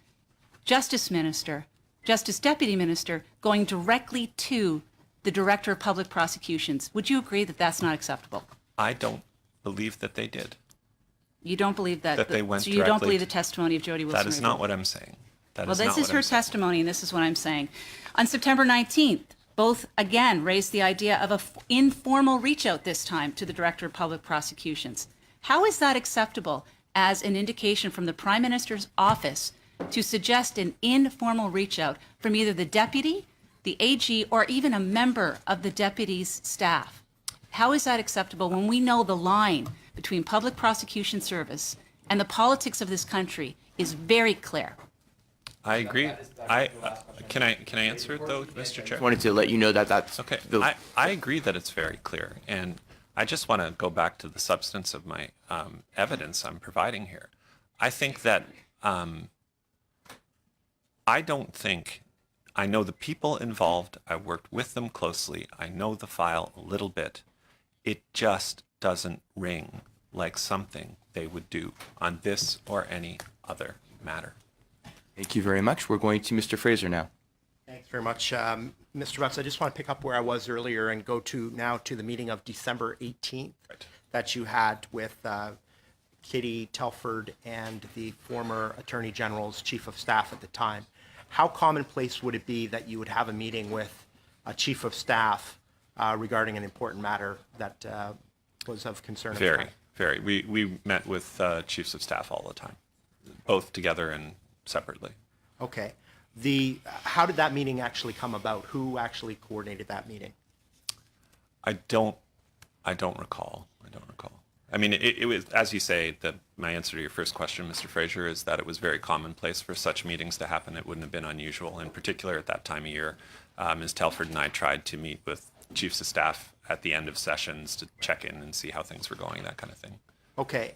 [SPEAKER 5] Justice Minister, Justice Deputy Minister going directly to the Director of Public Prosecutions. Would you agree that that's not acceptable?
[SPEAKER 4] I don't believe that they did.
[SPEAKER 5] You don't believe that?
[SPEAKER 4] That they went
[SPEAKER 5] so you don't
[SPEAKER 4] directly
[SPEAKER 5] believe the
[SPEAKER 4] to-
[SPEAKER 5] testimony of Jody Wilson?
[SPEAKER 4] That is not what I'm saying. That
[SPEAKER 5] Well,
[SPEAKER 4] is
[SPEAKER 5] this
[SPEAKER 4] not
[SPEAKER 5] is
[SPEAKER 4] what
[SPEAKER 5] her
[SPEAKER 4] I'm saying.
[SPEAKER 5] testimony, and this is what I'm saying. On September 19th, both again raised the idea of an informal reach out this time to the Director of Public Prosecutions. How is that acceptable as an indication from the Prime Minister's office to suggest an informal reach out from either the Deputy, the AG, or even a member of the Deputy's staff? How is that acceptable when we know the line between Public Prosecution Service and the politics of this country is very clear?
[SPEAKER 4] I agree. Can I answer it though, Mr. Chair?
[SPEAKER 2] Wanted to let you know that that's
[SPEAKER 4] Okay,
[SPEAKER 2] the,
[SPEAKER 4] I agree that it's very clear, and I just want to go back to the substance of my evidence I'm providing here. I think that I don't think I know the people involved. I worked with them closely. I know the file a little bit. It just doesn't ring like something they would do on this or any other matter.
[SPEAKER 2] Thank you very much. We're going to Mr. Fraser now.
[SPEAKER 8] Thanks very much. Mr. Butts, I just want to pick up where I was earlier and go to now to the meeting of December 18th that you had with Kitty Telford and the former Attorney General's Chief of Staff at the time. How commonplace would it be that you would have a meeting with a Chief of Staff regarding an important matter that was of concern at the
[SPEAKER 4] Very,
[SPEAKER 8] time?
[SPEAKER 4] very. We met with chiefs of staff all the time, both together and separately.
[SPEAKER 8] Okay. How did that meeting actually come about? Who actually coordinated that meeting?
[SPEAKER 4] I don't recall. I mean, it was, as you say, my answer to your first question, Mr. Fraser, is that it was very commonplace for such meetings to happen. It wouldn't have been unusual. In particular, at that time of year, Ms. Telford and I tried to meet with chiefs of staff at the end of sessions to check in and see how things were going, that kind of thing.
[SPEAKER 8] Okay.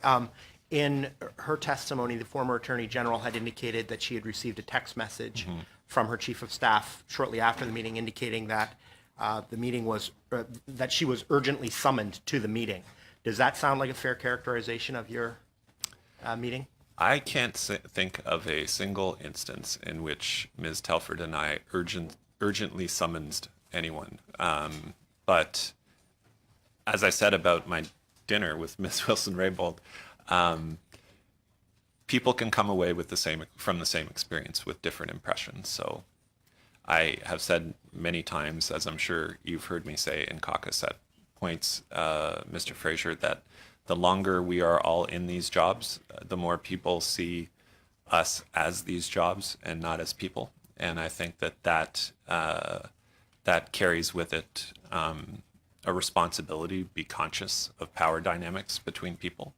[SPEAKER 8] In her testimony, the former Attorney General had indicated that she had received a text message from her Chief of Staff shortly after the meeting indicating that the meeting was, that she was urgently summoned to the meeting. Does that sound like a fair characterization of your meeting?
[SPEAKER 4] I can't think of a single instance in which Ms. Telford and I urgently summoned anyone. But as I said about my dinner with Ms. Wilson-Raybould, people can come away with from the same experience with different impressions. So I have said many times, as I'm sure you've heard me say in caucus at points, Mr. Fraser, that the longer we are all in these jobs, the more people see us as these jobs and not as people. And I think that carries with it a responsibility to be conscious of power dynamics between people.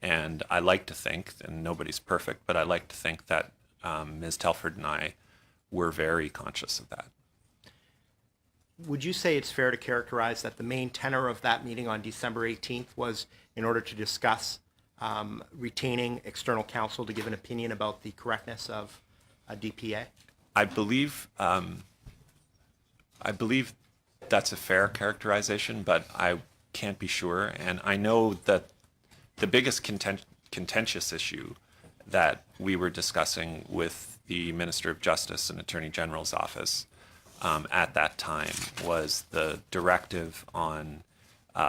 [SPEAKER 4] And I like to think, and nobody's perfect, but I like to think that Ms. Telford and I were very conscious of that.
[SPEAKER 8] Would you say it's fair to characterize that the main tenor of that meeting on December 18th was in order to discuss retaining external counsel to give an opinion about the correctness of a DPA?
[SPEAKER 4] I believe that's a fair characterization, but I can't be sure. And I know that the biggest contentious issue that we were discussing with the Minister of Justice and Attorney General's office at that time was the directive on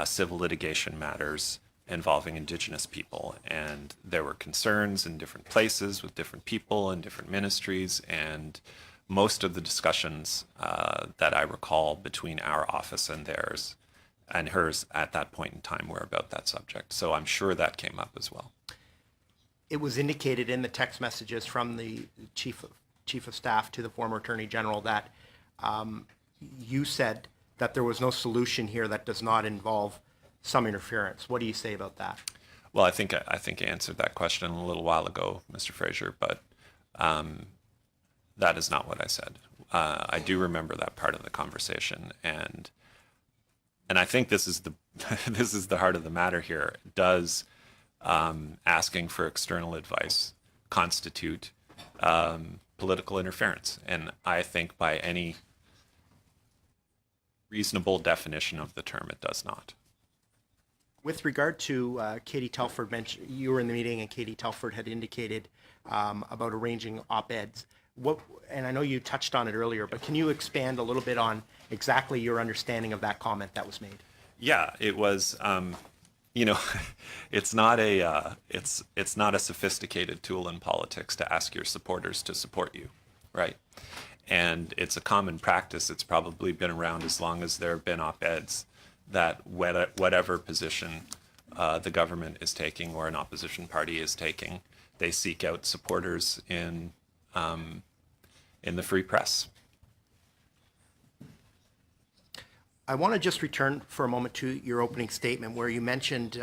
[SPEAKER 4] civil litigation matters involving Indigenous people. And there were concerns in different places with different people and different ministries. And most of the discussions that I recall between our office and theirs and hers at that point in time were about that subject. So I'm sure that came up as well.
[SPEAKER 8] It was indicated in the text messages from the Chief of Staff to the former Attorney General that you said that there was no solution here that does not involve some interference. What do you say about that?
[SPEAKER 4] Well, I think I answered that question a little while ago, Mr. Fraser, but that is not what I said. I do remember that part of the conversation, and I think this is the this is the heart of the matter here. Does asking for external advice constitute political interference. And I think by any reasonable definition of the term, it does not.
[SPEAKER 8] With regard to Katie Telford, you were in the meeting and Katie Telford had indicated about arranging op-eds. And I know you touched on it earlier, but can you expand a little bit on exactly your understanding of that comment that was made?
[SPEAKER 4] Yeah, it was, it's not a sophisticated tool in politics to ask your supporters to support you, right? And it's a common practice. It's probably been around as long as there have been op-eds, that whatever position the government is taking or an opposition party is taking, they seek out supporters in the free press.
[SPEAKER 8] I want to just return for a moment to your opening statement where you mentioned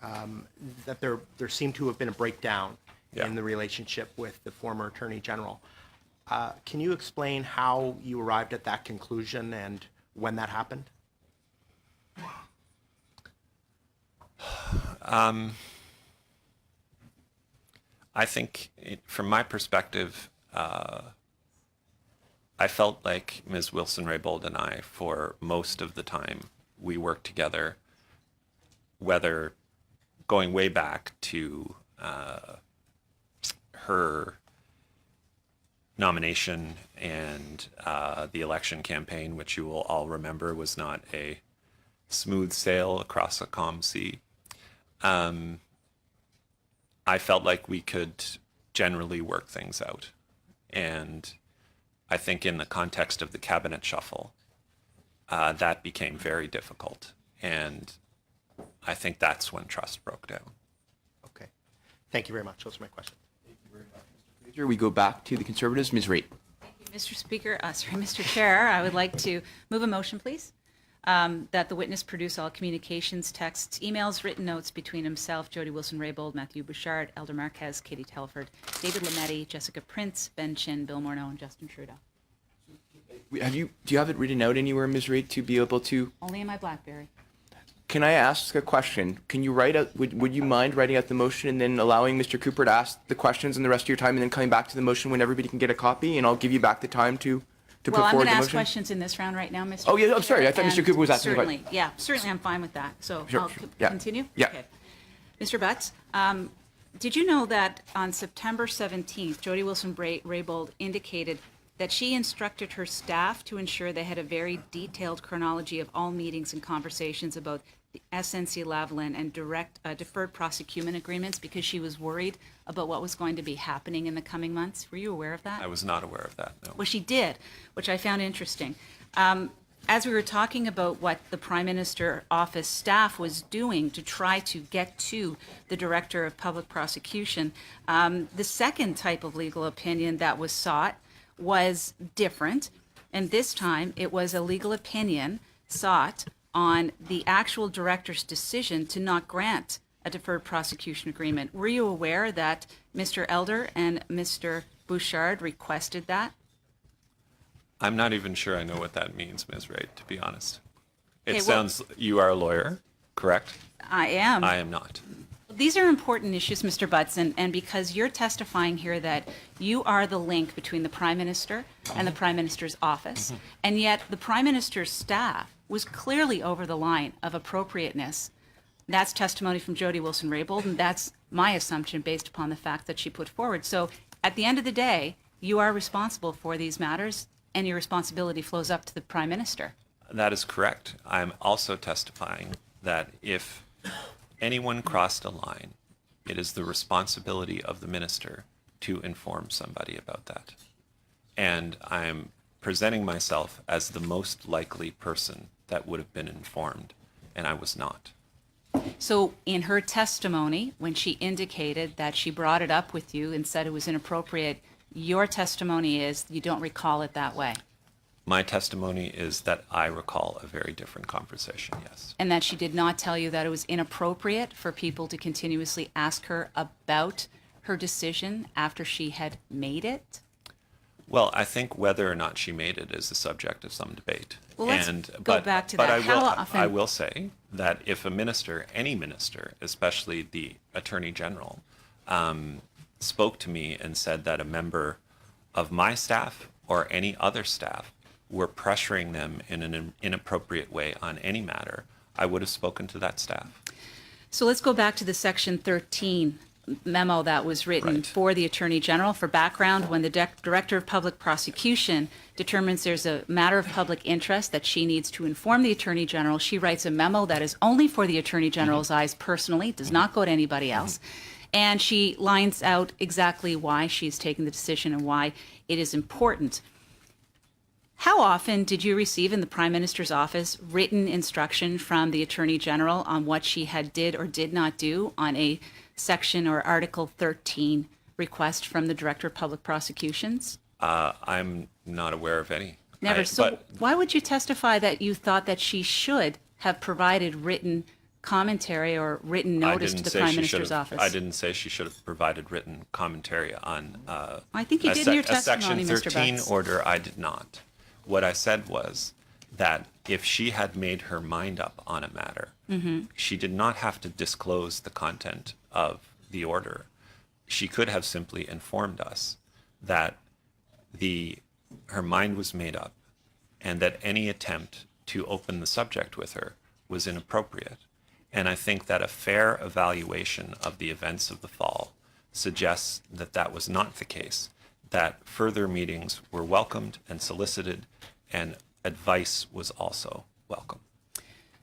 [SPEAKER 8] that there seemed to have been a breakdown in the relationship with the former Attorney General. Can you explain how you arrived at that conclusion and when that happened?
[SPEAKER 4] I think, from my perspective, I felt like Ms. Wilson-Raybould and I, for most of the time we worked together, whether going way back to her nomination and the election campaign, which you will all remember was not a smooth sail across a calm sea. I felt like we could generally work things out. And I think in the context of the cabinet shuffle, that became very difficult. And I think that's when trust broke down.
[SPEAKER 8] Okay. Thank you very much. Those are my questions.
[SPEAKER 2] We go back to the Conservatives. Ms. Raitt.
[SPEAKER 5] Mr. Chair, I would like to move a motion, please, that the witness produce all communications, texts, emails, written notes between himself, Jody Wilson-Raybould, Matthew Bouchard, Elder Marquez, Katie Telford, David Lametti, Jessica Prince, Ben Chin, Bill Morneau, and Justin Trudeau.
[SPEAKER 2] Do you have it written out anywhere, Ms. Raitt, to be able to?
[SPEAKER 5] Only in my BlackBerry.
[SPEAKER 2] Can I ask a question? Can you write out? Would you mind writing out the motion and then allowing Mr. Cooper to ask the questions in the rest of your time, and then coming back to the motion when everybody can get a copy, and I'll give you back the time to put
[SPEAKER 5] Well, I'm
[SPEAKER 2] forward
[SPEAKER 5] going
[SPEAKER 2] the
[SPEAKER 5] to ask
[SPEAKER 2] motion?
[SPEAKER 5] questions in this round right now, Mr.
[SPEAKER 2] Oh, yeah, I'm sorry. I thought
[SPEAKER 5] Chair,
[SPEAKER 2] Mr. Cooper was asking.
[SPEAKER 5] Certainly, yeah, certainly I'm fine with that. So
[SPEAKER 2] Sure,
[SPEAKER 5] I'll
[SPEAKER 2] sure, yeah.
[SPEAKER 5] continue?
[SPEAKER 2] Yeah.
[SPEAKER 5] Okay. Mr. Butts, did you know that on September 17th, Jody Wilson-Raybould indicated that she instructed her staff to ensure they had a very detailed chronology of all meetings and conversations about the SNC Lavalin and deferred prosecution agreements because she was worried about what was going to be happening in the coming months? Were you aware of that?
[SPEAKER 4] I was not aware of that, no.
[SPEAKER 5] Well, she did, which I found interesting. As we were talking about what the Prime Minister office staff was doing to try to get to the Director of Public Prosecution, the second type of legal opinion that was sought was different, and this time it was a legal opinion sought on the actual director's decision to not grant a deferred prosecution agreement. Were you aware that Mr. Elder and Mr. Bouchard requested that?
[SPEAKER 4] I'm not even sure I know what that means, Ms. Raitt, to be honest. It
[SPEAKER 5] Okay, well-
[SPEAKER 4] sounds, you are a lawyer, correct?
[SPEAKER 5] I am.
[SPEAKER 4] I am not.
[SPEAKER 5] These are important issues, Mr. Butts, and because you're testifying here that you are the link between the Prime Minister and the Prime Minister's office, and yet the Prime Minister's staff was clearly over the line of appropriateness. That's testimony from Jody Wilson-Raybould, and that's my assumption based upon the fact that she put forward. So at the end of the day, you are responsible for these matters, and your responsibility flows up to the Prime Minister.
[SPEAKER 4] That is correct. I'm also testifying that if anyone crossed a line, it is the responsibility of the minister to inform somebody about that. And I'm presenting myself as the most likely person that would have been informed, and I was not.
[SPEAKER 5] So in her testimony, when she indicated that she brought it up with you and said it was inappropriate, your testimony is you don't recall it that way.
[SPEAKER 4] My testimony is that I recall a very different conversation, yes.
[SPEAKER 5] And that she did not tell you that it was inappropriate for people to continuously ask her about her decision after she had made it?
[SPEAKER 4] Well, I think whether or not she made it is the subject of some debate.
[SPEAKER 5] Well, let's go back to that.
[SPEAKER 4] But
[SPEAKER 5] How often-
[SPEAKER 4] I will say that if a minister, any minister, especially the Attorney General, spoke to me and said that a member of my staff or any other staff were pressuring them in an inappropriate way on any matter, I would have spoken to that staff.
[SPEAKER 5] So let's go back to the Section 13 memo that was written
[SPEAKER 4] Right.
[SPEAKER 5] for the Attorney General. For background, when the Director of Public Prosecution determines there's a matter of public interest that she needs to inform the Attorney General, she writes a memo that is only for the Attorney General's eyes personally, does not go to anybody else. And she lines out exactly why she's taking the decision and why it is important. How often did you receive in the Prime Minister's office written instruction from the Attorney General on what she had did or did not do on a Section or Article 13 request from the Director of Public Prosecutions?
[SPEAKER 4] I'm not aware of any.
[SPEAKER 5] Never. So
[SPEAKER 4] But
[SPEAKER 5] why would you testify that you thought that she should have provided written commentary or written
[SPEAKER 4] I
[SPEAKER 5] notice to
[SPEAKER 4] didn't
[SPEAKER 5] the
[SPEAKER 4] say
[SPEAKER 5] Prime
[SPEAKER 4] she should
[SPEAKER 5] Minister's
[SPEAKER 4] have.
[SPEAKER 5] office?
[SPEAKER 4] I didn't say she should have provided written commentary on.
[SPEAKER 5] I think you did in your testimony,
[SPEAKER 4] a
[SPEAKER 5] Mr.
[SPEAKER 4] Section 13
[SPEAKER 5] Butts.
[SPEAKER 4] order. I did not. What I said was that if she had made her mind up on a matter, she did not have to disclose the content of the order. She could have simply informed us that her mind was made up and that any attempt to open the subject with her was inappropriate. And I think that a fair evaluation of the events of the fall suggests that that was not the case, that further meetings were welcomed and solicited, and advice was also welcome.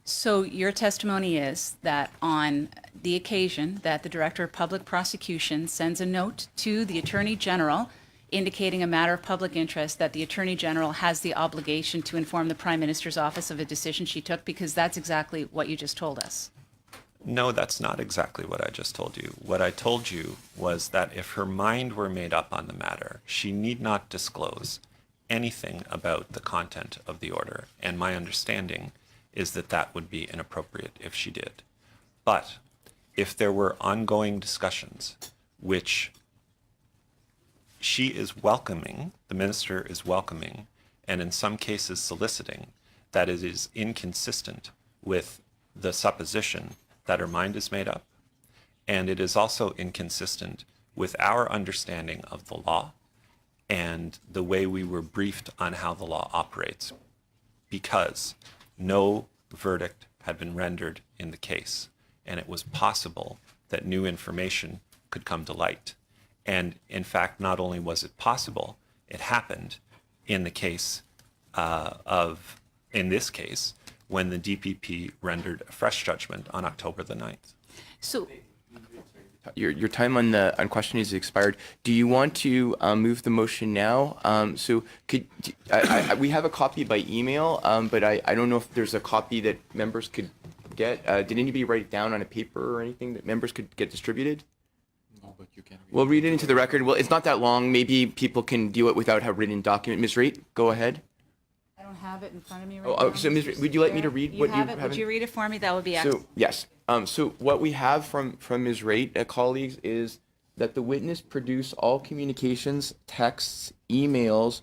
[SPEAKER 5] So your testimony is that on the occasion that the Director of Public Prosecution sends a note to the Attorney General indicating a matter of public interest, that the Attorney General has the obligation to inform the Prime Minister's office of a decision she took, because that's exactly what you just told us.
[SPEAKER 4] No, that's not exactly what I just told you. What I told you was that if her mind were made up on the matter, she need not disclose anything about the content of the order. And my understanding is that that would be inappropriate if she did. But if there were ongoing discussions, which she is welcoming, the minister is welcoming, and in some cases soliciting, that it is inconsistent with the supposition that her mind is made up, and it is also inconsistent with our understanding of the law and the way we were briefed on how the law operates, because no verdict had been rendered in the case, and it was possible that new information could come to light. And in fact, not only was it possible, it happened in the case in this case, when the DPP rendered a fresh judgment on October the 9th.
[SPEAKER 5] So
[SPEAKER 2] Your time on questioning is expired. Do you want to move the motion now? So we have a copy by email, but I don't know if there's a copy that members could get. Did anybody write it down on a paper or anything that members could get distributed?
[SPEAKER 3] No, but you can.
[SPEAKER 2] We'll read it into the record. Well, it's not that long. Maybe people can do it without a written document. Ms. Raitt, go ahead.
[SPEAKER 5] I don't have it in front of me right
[SPEAKER 2] Oh,
[SPEAKER 5] now.
[SPEAKER 2] so Ms. Raitt, would you like me to read what you
[SPEAKER 5] have it?
[SPEAKER 2] have?
[SPEAKER 5] Would you read it for me? That would be excellent.
[SPEAKER 2] So, yes. So what we have from Ms. Raitt, colleagues, is that the witness produce all communications, texts, emails,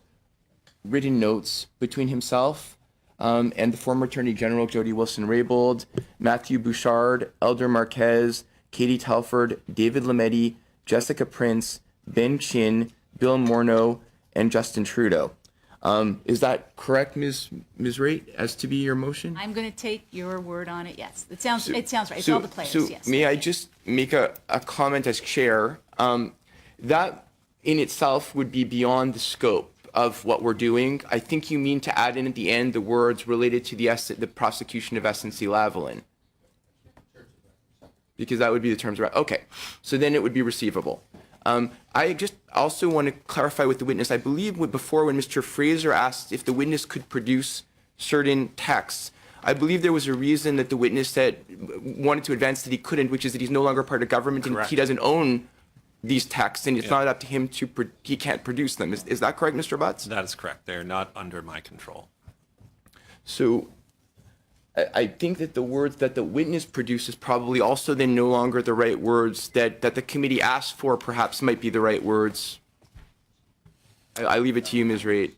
[SPEAKER 2] written notes between himself and the former Attorney General Jody Wilson-Raybould, Matthew Bouchard, Elder Marquez, Katie Telford, David Lametti, Jessica Prince, Ben Chin, Bill Morneau, and Justin Trudeau. Is that correct, Ms. Raitt, as to be your motion?
[SPEAKER 5] I'm going to take your word on it. Yes, it sounds right. It's all the players.
[SPEAKER 2] So
[SPEAKER 5] Yes.
[SPEAKER 2] may I just make a comment as chair? That in itself would be beyond the scope of what we're doing. I think you mean to add in at the end the words related to the prosecution of SNC Lavalin. Because that would be the terms around. Okay, so then it would be receivable. I just also want to clarify with the witness. I believe before when Mr. Fraser asked if the witness could produce certain texts, I believe there was a reason that the witness said wanted to advance that he couldn't, which is that he's no longer part of government and
[SPEAKER 4] Correct.
[SPEAKER 2] he doesn't own these texts, and it's not up to him he can't produce them. Is that correct, Mr. Butts?
[SPEAKER 4] That is correct. They're not under my control.
[SPEAKER 2] So I think that the words that the witness produces probably also then no longer the right words that the committee asked for perhaps might be the right words. I leave it to you, Ms. Raitt.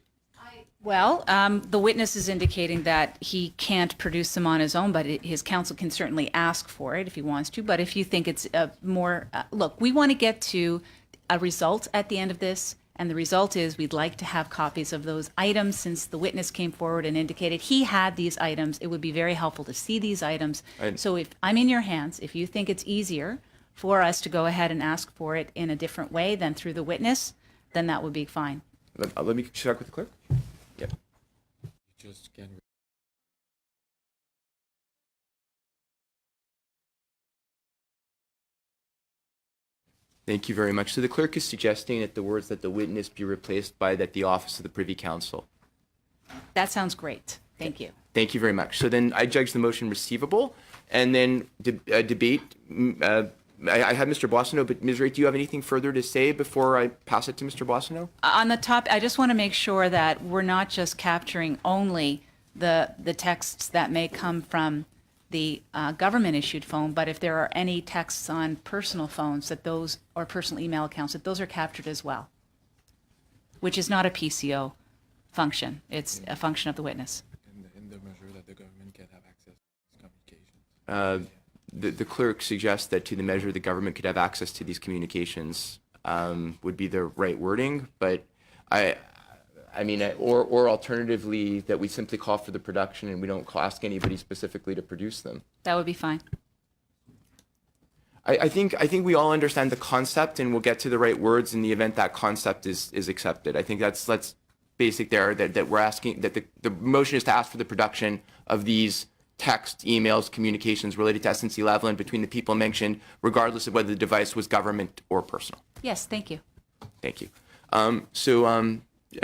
[SPEAKER 5] Well, the witness is indicating that he can't produce them on his own, but his counsel can certainly ask for it if he wants to. But if you think it's more, look, we want to get to a result at the end of this, and the result is we'd like to have copies of those items since the witness came forward and indicated he had these items. It would be very helpful to see these items. So if I'm in your hands, if you think it's easier for us to go ahead and ask for it in a different way than through the witness, then that would be fine.
[SPEAKER 2] Let me check with the clerk. Yep.
[SPEAKER 3] Just can
[SPEAKER 2] Thank you very much. So the clerk is suggesting that the words that the witness be replaced by that the office of the Privy Council.
[SPEAKER 5] That sounds great. Thank you.
[SPEAKER 2] Thank you very much. So then I judge the motion receivable, and then debate. I have Mr. Boissonneau, but Ms. Wright, do you have anything further to say before I pass it to Mr. Boissonneau?
[SPEAKER 5] On the top, I just want to make sure that we're not just capturing only the texts that may come from the government-issued phone, but if there are any texts on personal phones that those, or personal email accounts, that those are captured as well, which is not a PCO function. It's a function of the witness.
[SPEAKER 3] in the measure that the government can have access to these communications.
[SPEAKER 2] The clerk suggests that to the measure the government could have access to these communications would be the right wording, but I mean, or alternatively, that we simply call for the production and we don't ask anybody specifically to produce them.
[SPEAKER 5] That would be fine.
[SPEAKER 2] I think we all understand the concept, and we'll get to the right words in the event that concept is accepted. I think that's basic there. That we're asking that the motion is to ask for the production of these text, emails, communications related to SNC Lavalin between the people mentioned, regardless of whether the device was government or personal.
[SPEAKER 5] Yes, thank you.
[SPEAKER 2] Thank you.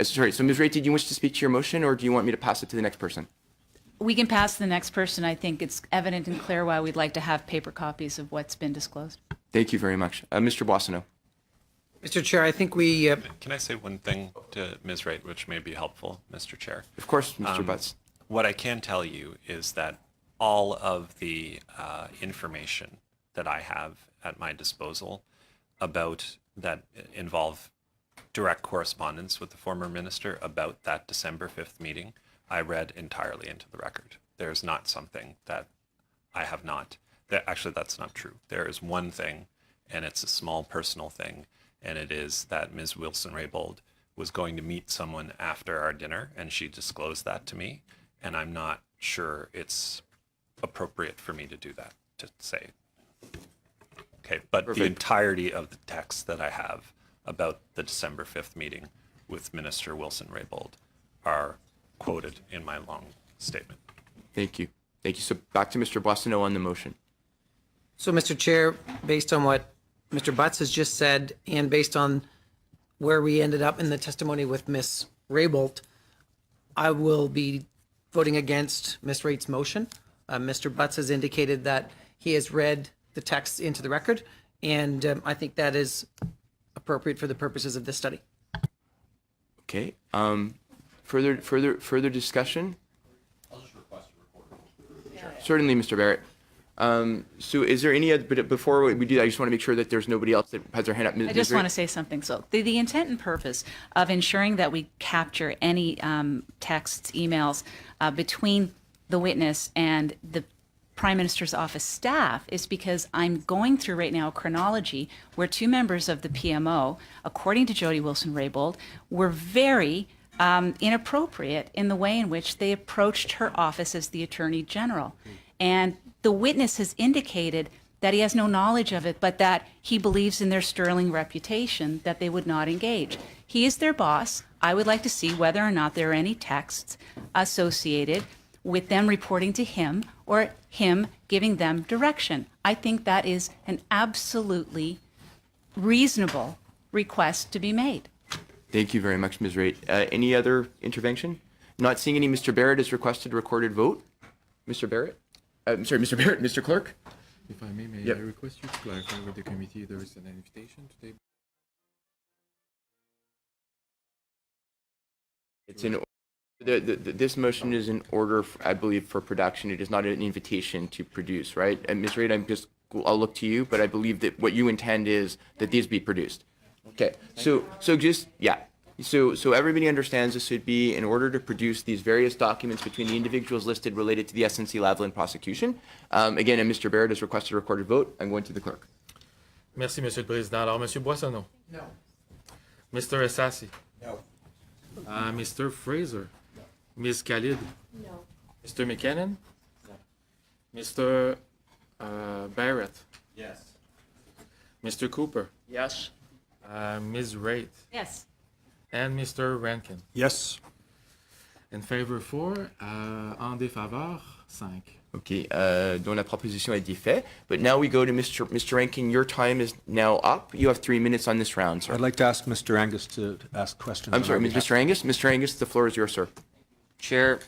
[SPEAKER 2] Sorry, so Ms. Wright, did you wish to speak to your motion, or do you want me to pass it to the next person?
[SPEAKER 5] We can pass to the next person. I think it's evident and clear why we'd like to have paper copies of what's been disclosed.
[SPEAKER 2] Thank you very much. Mr. Boissonneau.
[SPEAKER 7] Mr. Chair, I think we,
[SPEAKER 4] Can I say one thing to Ms. Wright, which may be helpful, Mr. Chair?
[SPEAKER 2] Of course, Mr. Butts.
[SPEAKER 4] What I can tell you is that all of the information that I have at my disposal about that involve direct correspondence with the former minister about that December 5th meeting, I read entirely into the record. There's not something that I have not. Actually, that's not true. There is one thing, and it's a small personal thing, and it is that Ms. Wilson-Raybould was going to meet someone after our dinner, and she disclosed that to me, and I'm not sure it's appropriate for me to do that, to say. Okay, but
[SPEAKER 2] Perfect.
[SPEAKER 4] the entirety of the text that I have about the December 5th meeting with Minister Wilson-Raybould are quoted in my long statement.
[SPEAKER 2] Thank you. Thank you. So back to Mr. Boissonneau on the motion.
[SPEAKER 7] so Mr. Chair, based on what Mr. Butts has just said, and based on where we ended up in the testimony with Ms. Raybould, I will be voting against Ms. Wright's motion. Mr. Butts has indicated that he has read the text into the record, and I think that is appropriate for the purposes of this study.
[SPEAKER 2] Okay. Further discussion?
[SPEAKER 9] I'll just request a recording.
[SPEAKER 2] Certainly, Mr. Barrett. So is there any other, but before we do that, I just want to make sure that there's nobody else that has their hand up.
[SPEAKER 5] I just want to say something. So the intent and purpose of ensuring that we capture any texts, emails between the witness and the Prime Minister's office staff is because I'm going through right now a chronology where two members of the PMO, according to Jody Wilson-Raybould, were very inappropriate in the way in which they approached her office as the Attorney General. And the witness has indicated that he has no knowledge of it, but that he believes in their sterling reputation, that they would not engage. He is their boss. I would like to see whether or not there are any texts associated with them reporting to him or him giving them direction. I think that is an absolutely reasonable request to be made.
[SPEAKER 2] Thank you very much, Ms. Wright. Any other intervention? Not seeing any. Mr. Barrett has requested a recorded vote. Mr. Barrett? Sorry, Mr. Barrett. Mr. Clerk?
[SPEAKER 3] If I may
[SPEAKER 2] Yep.
[SPEAKER 3] I request you to clarify with the committee there is an invitation today?
[SPEAKER 2] It's in. This motion is in order, I believe, for production. It is not an invitation to produce, right? And Ms. Wright, I'll look to you, but I believe that what you intend is that these be produced. Okay. So just, yeah. So everybody understands this would be in order to produce these various documents between the individuals listed related to the SNC Lavalin prosecution. Again, and Mr. Baird has requested a recorded vote. I'm going to the clerk.
[SPEAKER 3] Merci, Monsieur le Président. Alors, Monsieur Boissonneau?
[SPEAKER 7] No.
[SPEAKER 3] Mr. Essasi?
[SPEAKER 6] No.
[SPEAKER 3] Mr. Fraser? No. Ms. Khalid?
[SPEAKER 10] No.
[SPEAKER 3] Mr. McKinnon? No. Mr. Barrett?
[SPEAKER 9] Yes.
[SPEAKER 3] Mr. Cooper?
[SPEAKER 1] Yes.
[SPEAKER 3] Ms. Wright?
[SPEAKER 5] Yes.
[SPEAKER 3] And Mr. Rankin?
[SPEAKER 6] Yes.
[SPEAKER 3] In favor 4, en défaveur 5.
[SPEAKER 2] Okay, donc la proposition a été faite. But now we go to Mr. Rankin. Your time is now up. You have 3 minutes on this round, sir.
[SPEAKER 6] I'd like to ask Mr. Angus to ask questions.
[SPEAKER 2] I'm
[SPEAKER 6] on
[SPEAKER 2] sorry,
[SPEAKER 6] our behalf.
[SPEAKER 2] Mr. Angus. Mr. Angus, the floor is yours, sir.
[SPEAKER 11] Chair,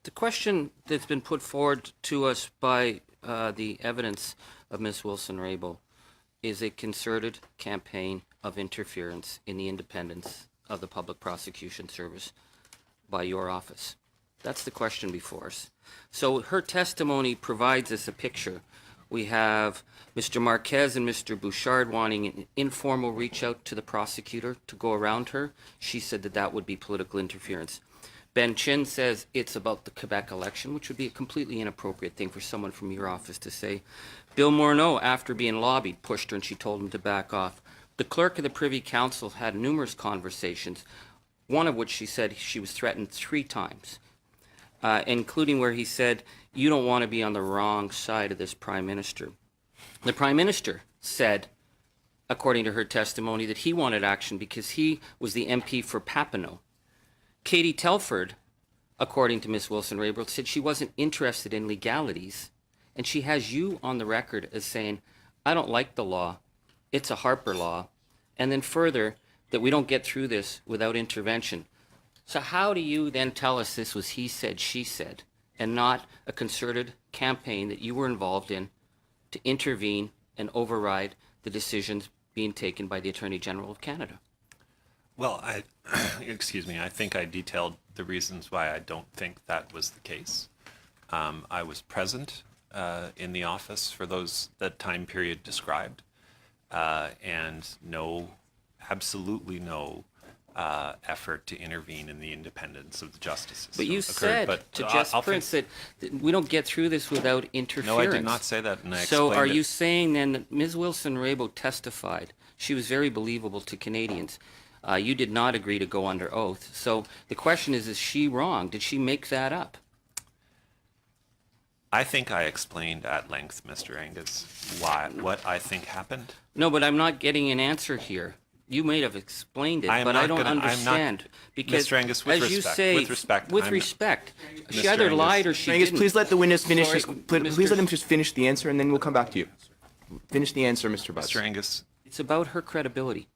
[SPEAKER 11] the question that's been put forward to us by the evidence of Ms. Wilson-Raybould is a concerted campaign of interference in the independence of the Public Prosecution Service by your office. That's the question before us. So her testimony provides us a picture. We have Mr. Marquez and Mr. Bouchard wanting an informal reach out to the prosecutor to go around her. She said that that would be political interference. Ben Chin says it's about the Quebec election, which would be a completely inappropriate thing for someone from your office to say. Bill Morneau, after being lobbied, pushed her and she told him to back off. The clerk of the Privy Council had numerous conversations, one of which she said she was threatened 3 times, including where he said, you don't want to be on the wrong side of this Prime Minister. The Prime Minister said, according to her testimony, that he wanted action because he was the MP for Papineau. Katie Telford, according to Ms. Wilson-Raybould, said she wasn't interested in legalities, and she has you on the record as saying, I don't like the law, it's a Harper law, and then further, that we don't get through this without intervention. So how do you then tell us this was he said, she said, and not a concerted campaign that you were involved in to intervene and override the decisions being taken by the Attorney General of Canada?
[SPEAKER 4] Well, excuse me, I think I detailed the reasons why I don't think that was the case. I was present in the office for that time period described, and absolutely no effort to intervene in the independence of the justice system.
[SPEAKER 11] But you said to Jess Prince that we don't get through this without interference.
[SPEAKER 4] No, I did not say that, and I
[SPEAKER 11] So
[SPEAKER 4] explained
[SPEAKER 11] are
[SPEAKER 4] it.
[SPEAKER 11] you saying then that Ms. Wilson-Raybould testified? She was very believable to Canadians. You did not agree to go under oath. So the question is she wrong? Did she make that up?
[SPEAKER 4] I think I explained at length, Mr. Angus, what I think happened.
[SPEAKER 11] No, but I'm not getting an answer here. You may have explained it, but I don't understand. Because,
[SPEAKER 4] Mr. Angus, with
[SPEAKER 11] as you
[SPEAKER 4] respect,
[SPEAKER 11] say,
[SPEAKER 4] with respect,
[SPEAKER 11] with
[SPEAKER 4] I'm-
[SPEAKER 11] respect, she
[SPEAKER 4] Mr.
[SPEAKER 11] either
[SPEAKER 4] Angus.
[SPEAKER 11] lied or she
[SPEAKER 2] Angus,
[SPEAKER 11] didn't.
[SPEAKER 2] please let the witness finish.
[SPEAKER 11] Sorry,
[SPEAKER 2] Please let
[SPEAKER 11] Mr.
[SPEAKER 2] him just finish the answer, and then we'll come back to you. Finish the answer, Mr. Butts.
[SPEAKER 4] Mr. Angus,
[SPEAKER 11] It's about her credibility,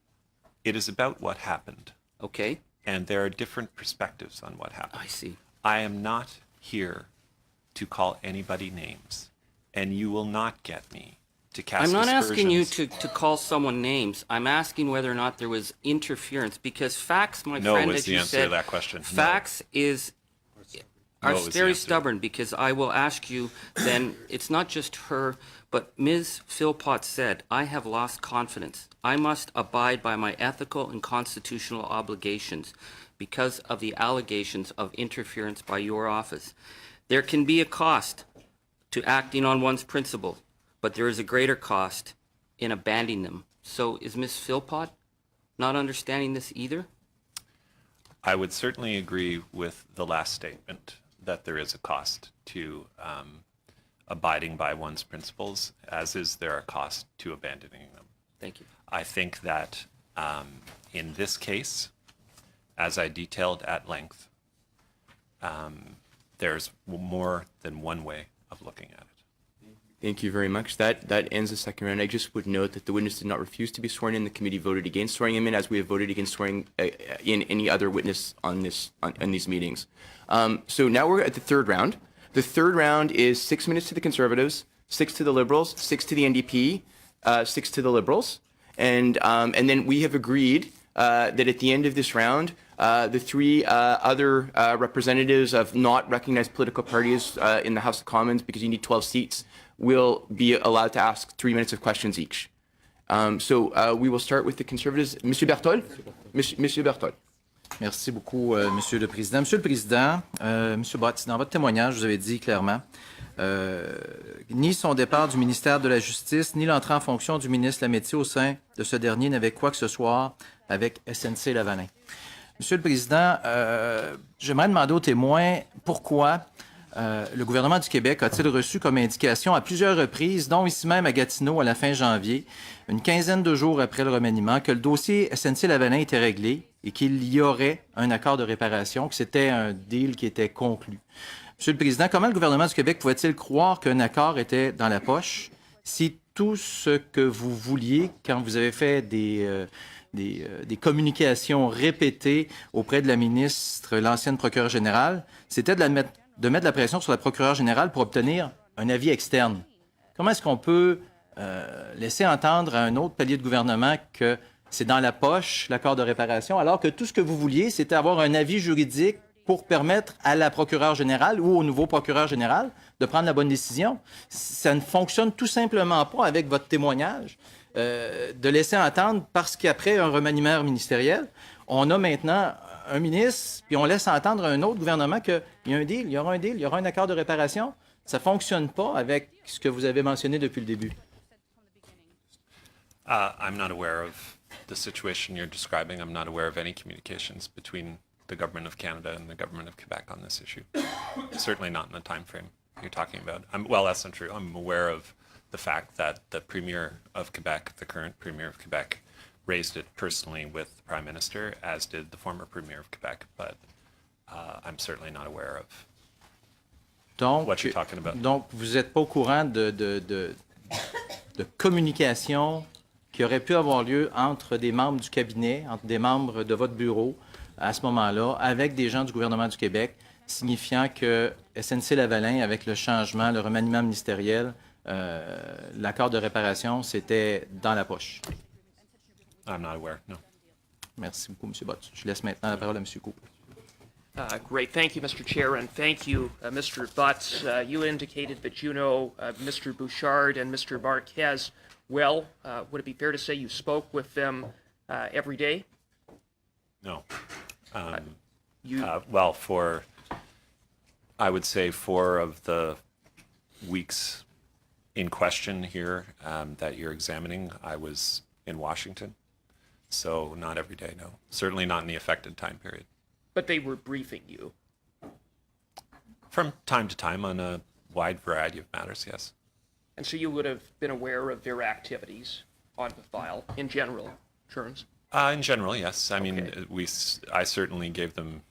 [SPEAKER 4] it is about what happened,
[SPEAKER 11] okay?
[SPEAKER 4] and there are different perspectives on what happened.
[SPEAKER 11] I see.
[SPEAKER 4] I am not here to call anybody names, and you will not get me to cast
[SPEAKER 11] I'm not asking you
[SPEAKER 4] aspersions.
[SPEAKER 11] to call someone names. I'm asking whether or not there was interference, because facts, my
[SPEAKER 4] No
[SPEAKER 11] friend,
[SPEAKER 4] is
[SPEAKER 11] as
[SPEAKER 4] the
[SPEAKER 11] you
[SPEAKER 4] answer
[SPEAKER 11] said,
[SPEAKER 4] to that question. No.
[SPEAKER 11] facts are
[SPEAKER 4] No is the
[SPEAKER 11] very
[SPEAKER 4] answer.
[SPEAKER 11] stubborn, because I will ask you then, it's not just her, but Ms. Philpott said, I have lost confidence. I must abide by my ethical and constitutional obligations because of the allegations of interference by your office. There can be a cost to acting on one's principles, but there is a greater cost in abandoning them. So is Ms. Philpott not understanding this either?
[SPEAKER 4] I would certainly agree with the last statement that there is a cost to abiding by one's principles, as is there a cost to abandoning them.
[SPEAKER 11] Thank you.
[SPEAKER 4] I think that in this case, as I detailed at length, there's more than one way of looking at it.
[SPEAKER 2] Thank you very much. That ends the second round. I just would note that the witness did not refuse to be sworn in. The committee voted against swearing him in, as we have voted against swearing in any other witness on these meetings. So now we're at the third round. The third round is 6 minutes to the Conservatives, 6 to the Liberals, 6 to the NDP, 6 to the Liberals, and then we have agreed that at the end of this round, the 3 other representatives of not recognized political parties in the House of Commons, because you need 12 seats, will be allowed to ask 3 minutes of questions each. We will start with the Conservatives. Monsieur Berthold? Monsieur Berthold.
[SPEAKER 10] Merci beaucoup, Monsieur le Président. Monsieur le Président, Monsieur Butts, dans votre témoignage, vous avez dit clairement ni son départ du ministère de la Justice, ni l'entrée en fonction du ministre Lametti au sein de ce dernier n'avaient quoi que ce soit avec SNC Lavalin. Monsieur le Président, j'aimerais demander aux témoins pourquoi le gouvernement du Québec a-t-il reçu comme indication à plusieurs reprises, dont ici même à Gatineau à la fin janvier, une quinzaine de jours après le remaniement, que le dossier SNC Lavalin était réglé et qu'il y aurait un accord de réparation, que c'était un deal qui était conclu. Monsieur le Président, comment le gouvernement du Québec pouvait-il croire qu'un accord était dans la poche si tout ce que vous vouliez, quand vous avez fait des communications répétées auprès de la ministre, l'ancienne procureure générale, c'était de mettre de la pression sur la procureure générale pour obtenir un avis externe? Comment est-ce qu'on peut laisser entendre à un autre palier de gouvernement que c'est dans la poche, l'accord de réparation, alors que tout ce que vous vouliez, c'était avoir un avis juridique pour permettre à la procureure générale ou au nouveau procureur général de prendre la bonne décision? Ça ne fonctionne tout simplement pas avec votre témoignage de laisser entendre, parce qu'après un remaniement ministériel, on a maintenant un ministre, puis on laisse entendre à un autre gouvernement qu'il y a un deal, il y aura un deal, il y aura un accord de réparation. Ça ne fonctionne pas avec ce que vous avez mentionné depuis le début.
[SPEAKER 4] I'm not aware of the situation you're describing. I'm not aware of any communications between the government of Canada and the government of Quebec on this issue. Certainly not in the time frame you're talking about. That's not true. I'm aware of the fact that the Premier of Quebec, the current Premier of Quebec, raised it personally with the Prime Minister, as did the former Premier of Quebec, but I'm certainly not aware of what you're talking about.
[SPEAKER 10] Donc, vous n'êtes pas au courant de communication qui aurait pu avoir lieu entre des membres du cabinet, entre des membres de votre bureau, à ce moment-là, avec des gens du gouvernement du Québec, signifiant que SNC Lavalin, avec le changement, le remaniement ministériel, l'accord de réparation, c'était dans la poche.
[SPEAKER 4] I'm not aware, no.
[SPEAKER 10] Merci beaucoup, M. Butts. Je laisse maintenant la parole à M. Cooper.
[SPEAKER 1] Great. Thank you, Mr. Chair, and thank you, Mr. Butts. You indicated that you know Mr. Bouchard and Mr. Marquez well. Would it be fair to say you spoke with them every day?
[SPEAKER 4] No.
[SPEAKER 1] You
[SPEAKER 4] I would say 4 of the weeks in question here that you're examining, I was in Washington. So not every day, no. Certainly not in the affected time period.
[SPEAKER 1] But they were briefing you.
[SPEAKER 4] From time to time on a wide variety of matters, yes.
[SPEAKER 1] And so you would have been aware of their activities on the file in general terms?
[SPEAKER 4] In general, yes. I mean, I certainly gave them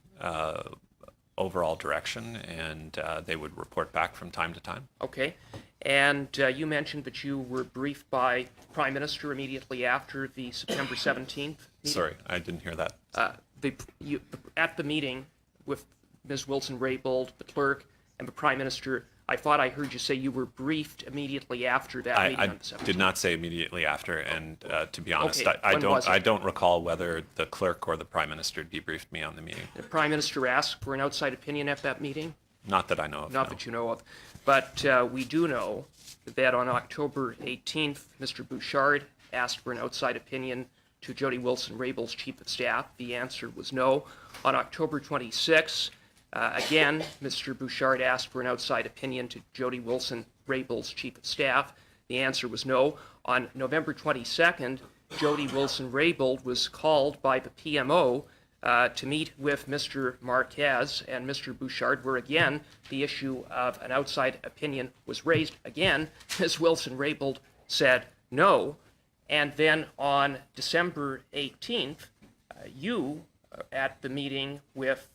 [SPEAKER 4] overall direction, and they would report back from time to time.
[SPEAKER 1] Okay. And you mentioned that you were briefed by Prime Minister immediately after the September 17th meeting?
[SPEAKER 4] Sorry, I didn't hear that.
[SPEAKER 1] At the meeting with Ms. Wilson-Raybould, the clerk, and the Prime Minister, I thought I heard you say you were briefed immediately after that meeting on the 17th.
[SPEAKER 4] I did not say immediately after, and to be honest,
[SPEAKER 1] Okay,
[SPEAKER 4] I don't recall whether the clerk or the Prime Minister debriefed me on the meeting.
[SPEAKER 1] The Prime Minister asked for an outside opinion at that meeting?
[SPEAKER 4] Not that I know of.
[SPEAKER 1] Not
[SPEAKER 4] no.
[SPEAKER 1] that you know of. But we do know that on October 18th, Mr. Bouchard asked for an outside opinion to Jody Wilson-Raybould's Chief of Staff. The answer was no. On October 26th, again, Mr. Bouchard asked for an outside opinion to Jody Wilson-Raybould's Chief of Staff. The answer was no. On November 22nd, Jody Wilson-Raybould was called by the PMO to meet with Mr. Marquez and Mr. Bouchard, where again the issue of an outside opinion was raised. Again, Ms. Wilson-Raybould said no. And then on December 18th, you, at the meeting with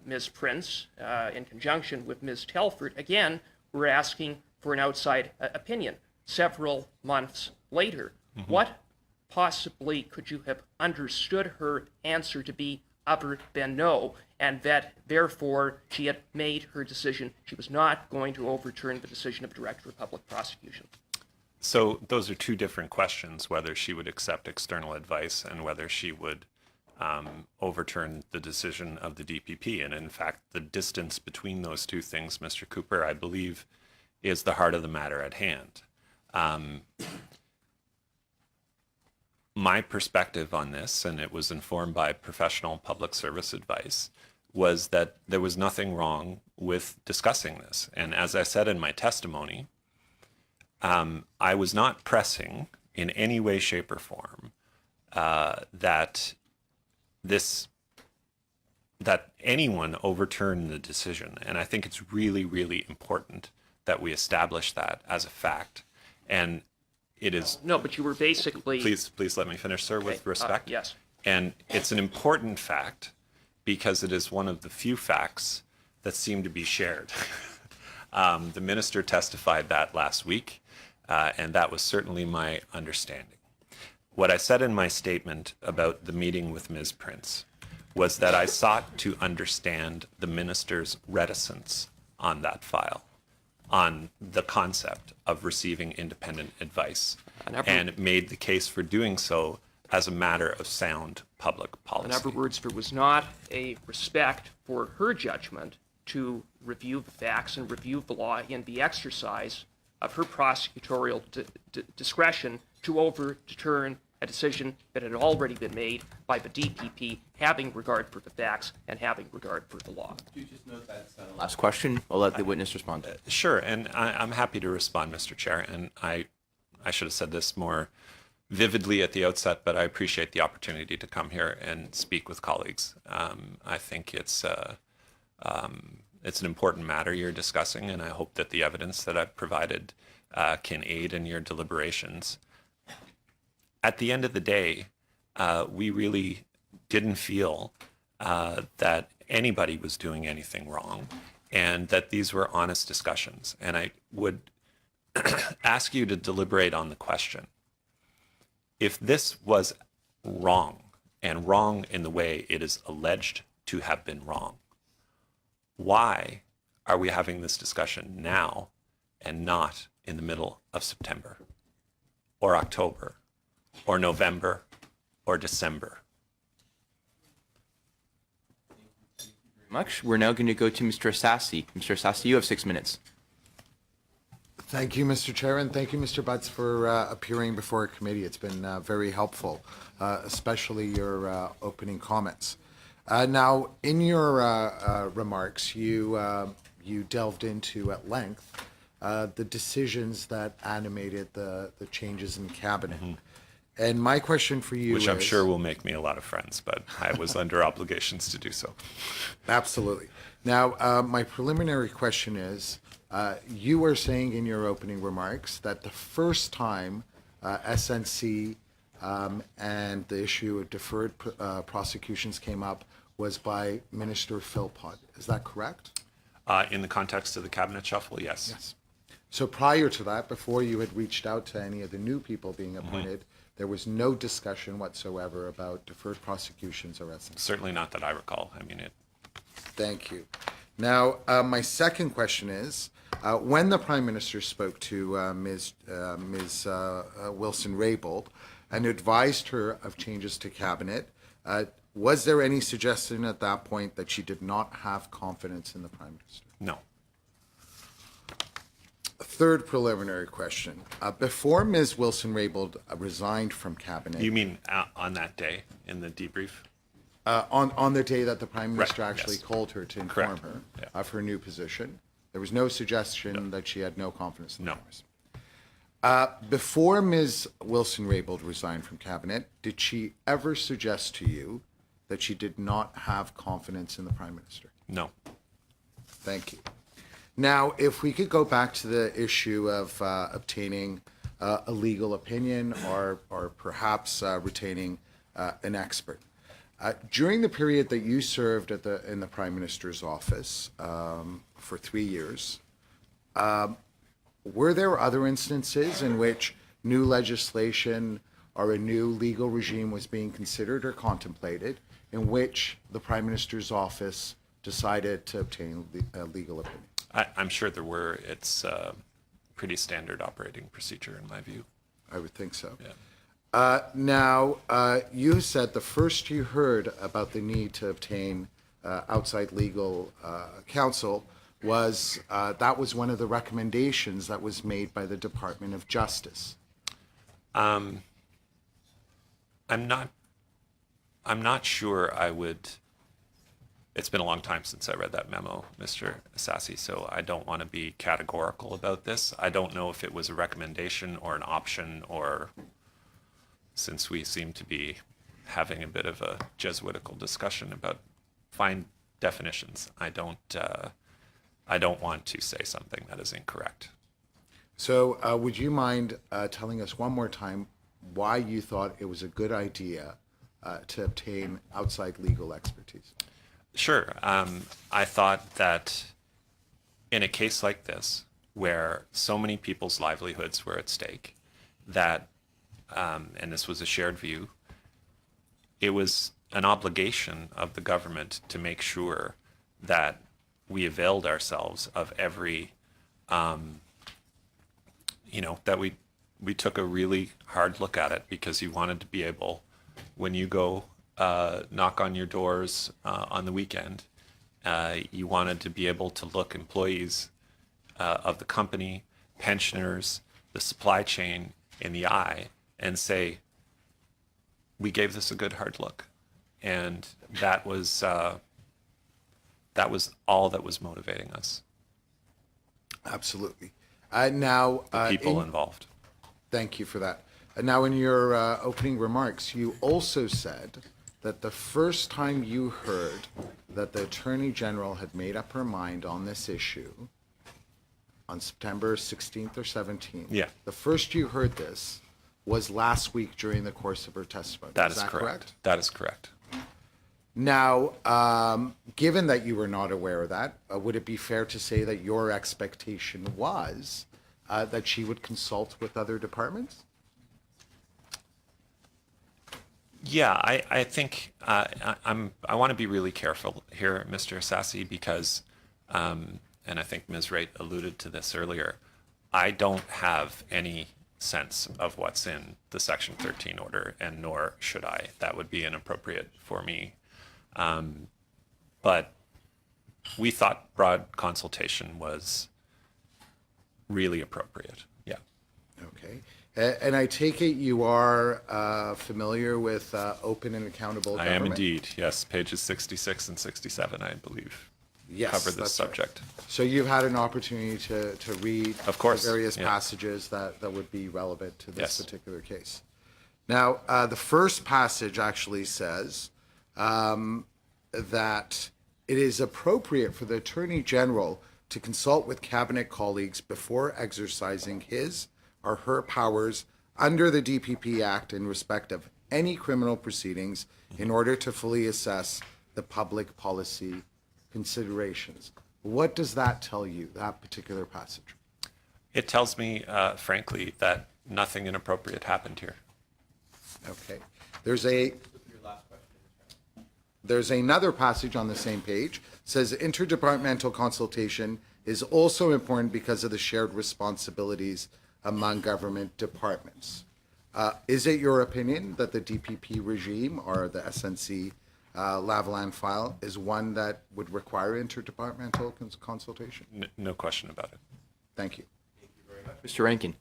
[SPEAKER 1] Ms. Prince, in conjunction with Ms. Telford, again, were asking for an outside opinion several months later. Mm-hmm. What possibly could you have understood her answer to be other than no, and that therefore she had made her decision? She was not going to overturn the decision of Director of Public Prosecution.
[SPEAKER 4] So those are two different questions, whether she would accept external advice and whether she would overturn the decision of the DPP. And in fact, the distance between those two things, Mr. Cooper, I believe, is the heart of the matter at hand. my perspective on this, and it was informed by professional public service advice, was that there was nothing wrong with discussing this. And as I said in my testimony, I was not pressing in any way, shape, or form that anyone overturn the decision. And I think it's really, really important that we establish that as a fact. And it is...
[SPEAKER 1] No, but you were basically...
[SPEAKER 4] Please let me finish, sir, with respect.
[SPEAKER 1] Yes.
[SPEAKER 4] And it's an important fact because it is one of the few facts that seem to be shared. The minister testified that last week, and that was certainly my understanding. What I said in my statement about the meeting with Ms. Prince was that I sought to understand the minister's reticence on that file, on the concept of receiving independent advice, and made the case for doing so as a matter of sound public policy.
[SPEAKER 1] In other words, there was not a respect for her judgment to review the facts and review the law in the exercise of her prosecutorial discretion to overturn a decision that had already been made by the DPP, having regard for the facts and having regard for the law.
[SPEAKER 2] Could you just note that last question? I'll let the witness respond.
[SPEAKER 4] Sure, and I'm happy to respond, Mr. Chair. And I should have said this more vividly at the outset, but I appreciate the opportunity to come here and speak with colleagues. I think it's an important matter you're discussing, and I hope that the evidence that I've provided can aid in your deliberations. At the end of the day, we really didn't feel that anybody was doing anything wrong and that these were honest discussions. And I would ask you to deliberate on the question. If this was wrong, and wrong in the way it is alleged to have been wrong, why are we having this discussion now and not in the middle of September or October or November or December?
[SPEAKER 2] Much. We're now going to go to Mr. Assassi. Mr. Assassi, you have 6 minutes.
[SPEAKER 12] Thank you, Mr. Chair, and thank you, Mr. Butts, for appearing before a committee. It's been very helpful, especially your opening comments. Now, in your remarks, you delved into at length the decisions that animated the changes in cabinet. Mm-hmm. And my question for you
[SPEAKER 4] Which I'm sure will make me a lot of friends, but I was under obligations to do so.
[SPEAKER 12] Absolutely. Now, my preliminary question is, you were saying in your opening remarks that the first time SNC and the issue of deferred prosecutions came up was by Minister Philpott. Is that correct?
[SPEAKER 4] In the context of the cabinet shuffle, yes.
[SPEAKER 12] Yes. So prior to that, before you had reached out to any of the new people being appointed, there was no discussion whatsoever about deferred prosecutions or SNC?
[SPEAKER 4] Certainly not that I recall. I mean,
[SPEAKER 12] Thank you. Now, my second question is, when the Prime Minister spoke to Ms. Wilson-Raybould and advised her of changes to Cabinet, was there any suggestion at that point that she did not have confidence in the Prime Minister?
[SPEAKER 4] no.
[SPEAKER 12] Third preliminary question. Before Ms. Wilson-Raybould resigned from Cabinet...
[SPEAKER 4] You mean on that day in the debrief?
[SPEAKER 12] On the day that the Prime Minister
[SPEAKER 4] Right,
[SPEAKER 12] actually
[SPEAKER 4] yes.
[SPEAKER 12] called her to inform
[SPEAKER 4] Correct.
[SPEAKER 12] her
[SPEAKER 4] Yeah.
[SPEAKER 12] of her new position, there was no suggestion that she had no confidence in the
[SPEAKER 4] No.
[SPEAKER 12] Prime Minister. Before Ms. Wilson-Raybould resigned from Cabinet, did she ever suggest to you that she did not have confidence in the Prime Minister?
[SPEAKER 4] No.
[SPEAKER 12] Thank you. Now, if we could go back to the issue of obtaining a legal opinion or perhaps retaining an expert. During the period that you served in the Prime Minister's office for 3 years, were there other instances in which new legislation or a new legal regime was being considered or contemplated in which the Prime Minister's office decided to obtain a legal opinion?
[SPEAKER 4] I'm sure there were. It's a pretty standard operating procedure in my view.
[SPEAKER 12] I would think so.
[SPEAKER 4] Yeah.
[SPEAKER 12] Now, you said the first you heard about the need to obtain outside legal counsel was that was one of the recommendations that was made by the Department of Justice.
[SPEAKER 4] I'm not sure I would. It's been a long time since I read that memo, Mr. Assassi, so I don't want to be categorical about this. I don't know if it was a recommendation or an option, or since we seem to be having a bit of a Jesuitical discussion about fine definitions, I don't want to say something that is incorrect.
[SPEAKER 12] So would you mind telling us one more time why you thought it was a good idea to obtain outside legal expertise?
[SPEAKER 4] Sure. I thought that in a case like this, where so many people's livelihoods were at stake, that, and this was a shared view, it was an obligation of the government to make sure that we availed ourselves of every, that we took a really hard look at it, because you wanted to be able, when you go knock on your doors on the weekend, you wanted to be able to look employees of the company, pensioners, the supply chain in the eye and say, we gave this a good hard look. And that was all that was motivating us.
[SPEAKER 12] Absolutely. Now,
[SPEAKER 4] The people involved.
[SPEAKER 12] Thank you for that. Now, in your opening remarks, you also said that the first time you heard that the Attorney General had made up her mind on this issue on September 16th or 17th,
[SPEAKER 4] Yeah.
[SPEAKER 12] the first you heard this was last week during the course of her testimony.
[SPEAKER 4] That is correct. That is correct.
[SPEAKER 12] Now, given that you were not aware of that, would it be fair to say that your expectation was that she would consult with other departments?
[SPEAKER 4] Yeah, I think I want to be really careful here, Mr. Assassi, because, and I think Ms. Wright alluded to this earlier, I don't have any sense of what's in the Section 13 order, and nor should I. That would be inappropriate for me. But we thought broad consultation was really appropriate. Yeah.
[SPEAKER 12] Okay. And I take it you are familiar with open and accountable
[SPEAKER 4] I
[SPEAKER 12] government?
[SPEAKER 4] am indeed, yes. Pages 66 and 67, I believe,
[SPEAKER 12] Yes,
[SPEAKER 4] cover this
[SPEAKER 12] that's
[SPEAKER 4] subject.
[SPEAKER 12] right. So you've had an opportunity to read
[SPEAKER 4] Of course,
[SPEAKER 12] the various
[SPEAKER 4] yeah.
[SPEAKER 12] passages that would be relevant to this
[SPEAKER 4] Yes.
[SPEAKER 12] particular case. Now, the first passage actually says that it is appropriate for the Attorney General to consult with cabinet colleagues before exercising his or her powers under the DPP Act in respect of any criminal proceedings in order to fully assess the public policy considerations. What does that tell you, that particular passage?
[SPEAKER 4] It tells me, frankly, that nothing inappropriate happened here.
[SPEAKER 12] Okay. There's another passage on the same page, says interdepartmental consultation is also important because of the shared responsibilities among government departments. Is it your opinion that the DPP regime or the SNC Lavalin file is one that would require interdepartmental consultation?
[SPEAKER 4] No question about it.
[SPEAKER 12] Thank you.
[SPEAKER 2] Mr. Rankin.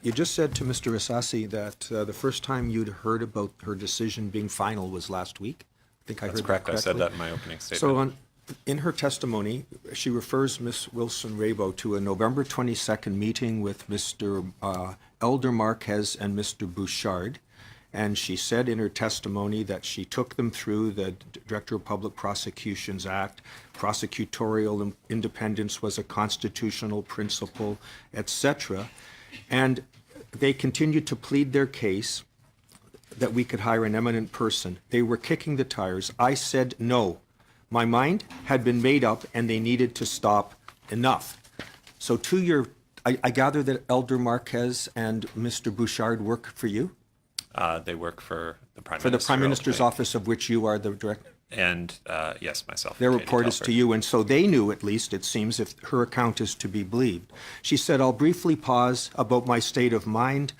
[SPEAKER 6] You just said to Mr. Assassi that the first time you'd heard about her decision being final was last week. I think I heard
[SPEAKER 4] That's correct.
[SPEAKER 6] that
[SPEAKER 4] I said
[SPEAKER 6] correctly.
[SPEAKER 4] that in my opening statement.
[SPEAKER 6] So in her testimony, she refers Ms. Wilson-Raybould to a November 22nd meeting with Mr. Elder Marquez and Mr. Bouchard, and she said in her testimony that she took them through the Director of Public Prosecutions Act, prosecutorial independence was a constitutional principle, etc., and they continued to plead their case that we could hire an eminent person. They were kicking the tires. I said no. My mind had been made up and they needed to stop. Enough. So I gather that Elder Marquez and Mr. Bouchard work for you?
[SPEAKER 4] They work for the Prime
[SPEAKER 6] For
[SPEAKER 4] Minister.
[SPEAKER 6] the Prime Minister's
[SPEAKER 4] ultimately.
[SPEAKER 6] office of which you are the director?
[SPEAKER 4] And yes, myself.
[SPEAKER 6] Their
[SPEAKER 4] and Katie
[SPEAKER 6] report is
[SPEAKER 4] Telford.
[SPEAKER 6] to you, and so they knew, at least, it seems, if her account is to be believed. She said, I'll briefly pause about my state of mind.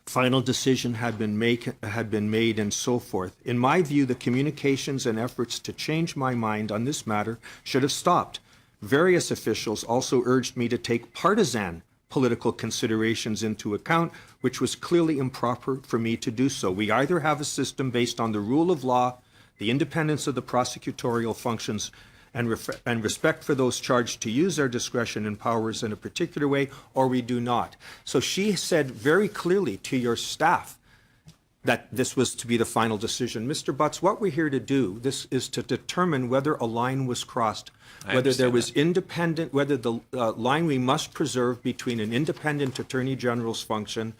[SPEAKER 6] Final decision had been made, and so forth. In my view, the communications and efforts to change my mind on this matter should have stopped. Various officials also urged me to take partisan political considerations into account, which was clearly improper for me to do so. We either have a system based on the rule of law, the independence of the prosecutorial functions, and respect for those charged to use their discretion and powers in a particular way, or we do not. So she said very clearly to your staff that this was to be the final decision. Mr. Butts, what we're here to do, this is to determine whether a line was crossed, whether there was independent, whether the line we must preserve between an independent Attorney General's function